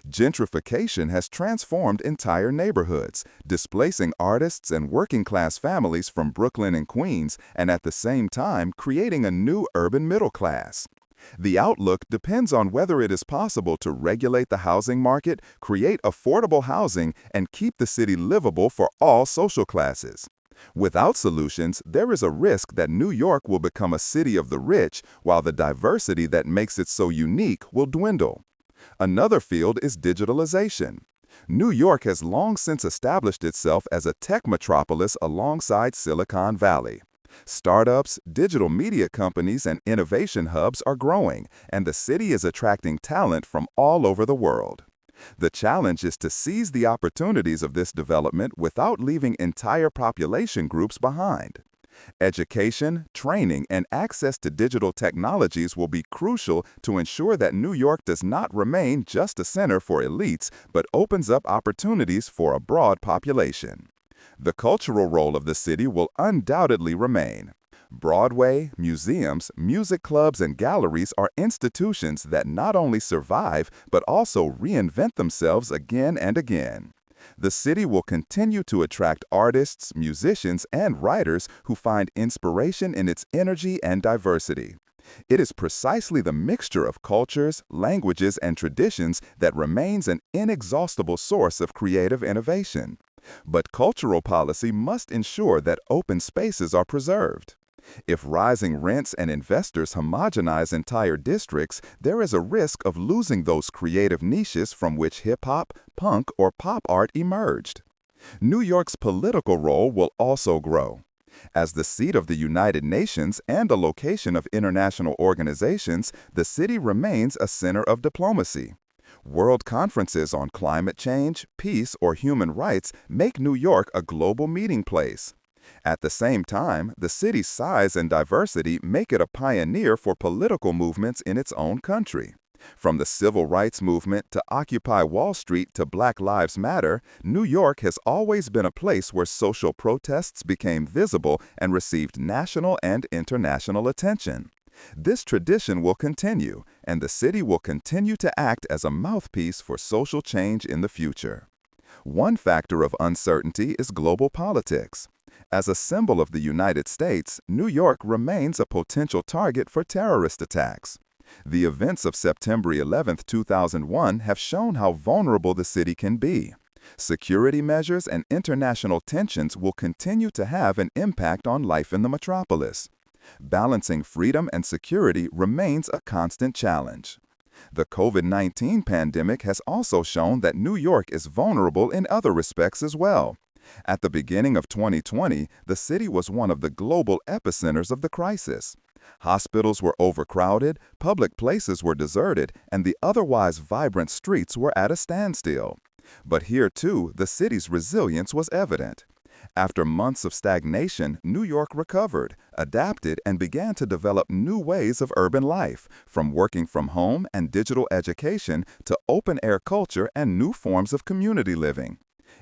Gentrification has transformed entire neighborhoods, displacing artists and working-class families from Brooklyn and Queens, and at the same time creating a new urban middle class. The outlook depends on whether it is possible to regulate the housing market, create affordable housing, and keep the city livable for all social classes. Without solutions, there is a risk that New York will become a city of the rich, while the diversity that makes it so unique will dwindle. Another field is digitalization. New York has long since established itself as a tech metropolis alongside Silicon Valley. Startups, digital media companies, and innovation hubs are growing, and the city is attracting talent from all over the world. The challenge is to seize the opportunities of this development without leaving entire population groups behind. Education, training, and access to digital technologies will be crucial to ensure that New York does not remain just a center for elites, but opens up opportunities for a broad population. The cultural role of the city will undoubtedly remain. Broadway, museums, music clubs, and galleries are institutions that not only survive, but also reinvent themselves again and again. The city will continue to attract artists, musicians, and writers who find inspiration in its energy and diversity. It is precisely the mixture of cultures, languages, and traditions that remains an inexhaustible source of creative innovation. But cultural policy must ensure that open spaces are preserved. If rising rents and investors homogenize entire districts, there is a risk of losing those creative niches from which hip-hop, punk, or pop art emerged. New York's political role will also grow. As the seat of the United Nations and a location of international organizations, the city remains a center of diplomacy. World conferences on climate change, peace, or human rights make New York a global meeting place. At the same time, the city's size and diversity make it a pioneer for political movements in its own country. From the civil rights movement to Occupy Wall Street to Black Lives Matter, New York has always been a place where social protests became visible and received national and international attention. This tradition will continue, and the city will continue to act as a mouthpiece for social change in the future. One factor of uncertainty is global politics. As a symbol of the United States, New York remains a potential target for terrorist attacks. The events of September 11, 2001 have shown how vulnerable the city can be. Security measures and international tensions will continue to have an impact on life in the metropolis. Balancing freedom and security remains a constant challenge. The COVID-19 pandemic has also shown that New York is vulnerable in other respects as well. At the beginning of 2020, the city was one of the global epicenters of the crisis. Hospitals were overcrowded, public places were deserted, and the otherwise vibrant streets were at a standstill. But here, too, the city's resilience was evident. After months of stagnation, New York recovered, adapted, and began to develop new ways of urban life, from working from home and digital education to open-air culture and new forms of community living.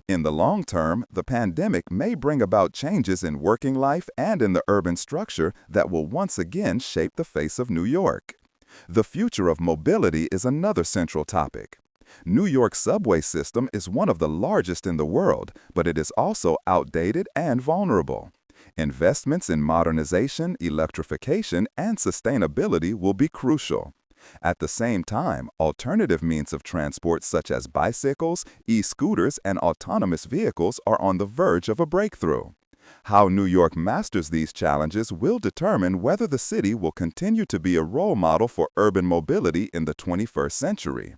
In the long term, the pandemic may bring about changes in working life and in the urban structure that will once again shape the face of New York. The future of mobility is another central topic. New York's subway system is one of the largest in the world, but it is also outdated and vulnerable. Investments in modernization, electrification, and sustainability will be crucial. At the same time, alternative means of transport such as bicycles, e-scooters, and autonomous vehicles are on the verge of a breakthrough. How New York masters these challenges will determine whether the city will continue to be a role model for urban mobility in the 21st century.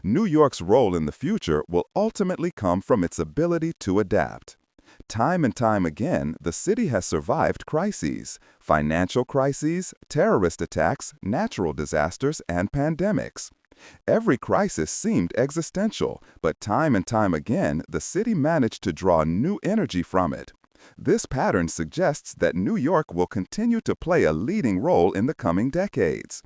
New York's role in the future will ultimately come from its ability to adapt. Time and time again, the city has survived crises, financial crises, terrorist attacks, natural disasters, and pandemics. Every crisis seemed existential, but time and time again, the city managed to draw new energy from it. This pattern suggests that New York will continue to play a leading role in the coming decades.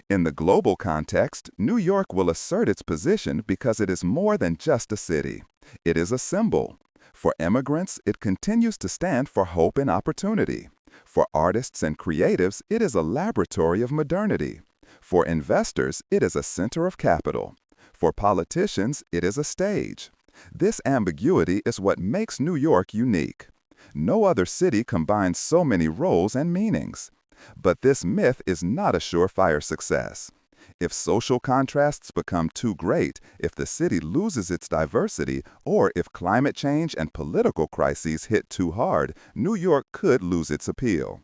In the global context, New York will assert its position because it is more than just a city. It is a symbol. For immigrants, it continues to stand for hope and opportunity. For artists and creatives, it is a laboratory of modernity. For investors, it is a center of capital. For politicians, it is a stage. This ambiguity is what makes New York unique. No other city combines so many roles and meanings. But this myth is not a surefire success. If social contrasts become too great, if the city loses its diversity, or if climate change and political crises hit too hard, New York could lose its appeal.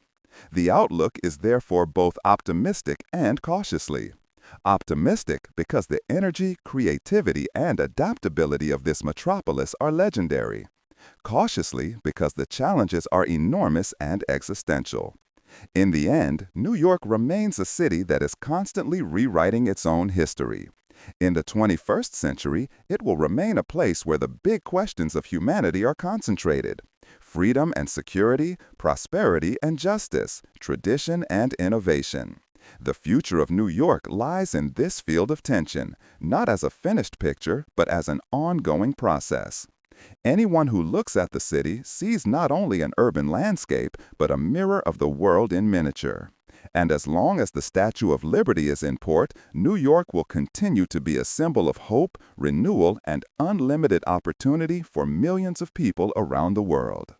The outlook is therefore both optimistic and cautiously. Optimistic because the energy, creativity, and adaptability of this metropolis are legendary. Cautiously because the challenges are enormous and existential. In the end, New York remains a city that is constantly rewriting its own history. In the 21st century, it will remain a place where the big questions of humanity are concentrated: freedom and security, prosperity and justice, tradition and innovation. The future of New York lies in this field of tension, not as a finished picture, but as an ongoing process. Anyone who looks at the city sees not only an urban landscape, but a mirror of the world in miniature. And as long as the Statue of Liberty is in port, New York will continue to be a symbol of hope, renewal, and unlimited opportunity for millions of people around the world.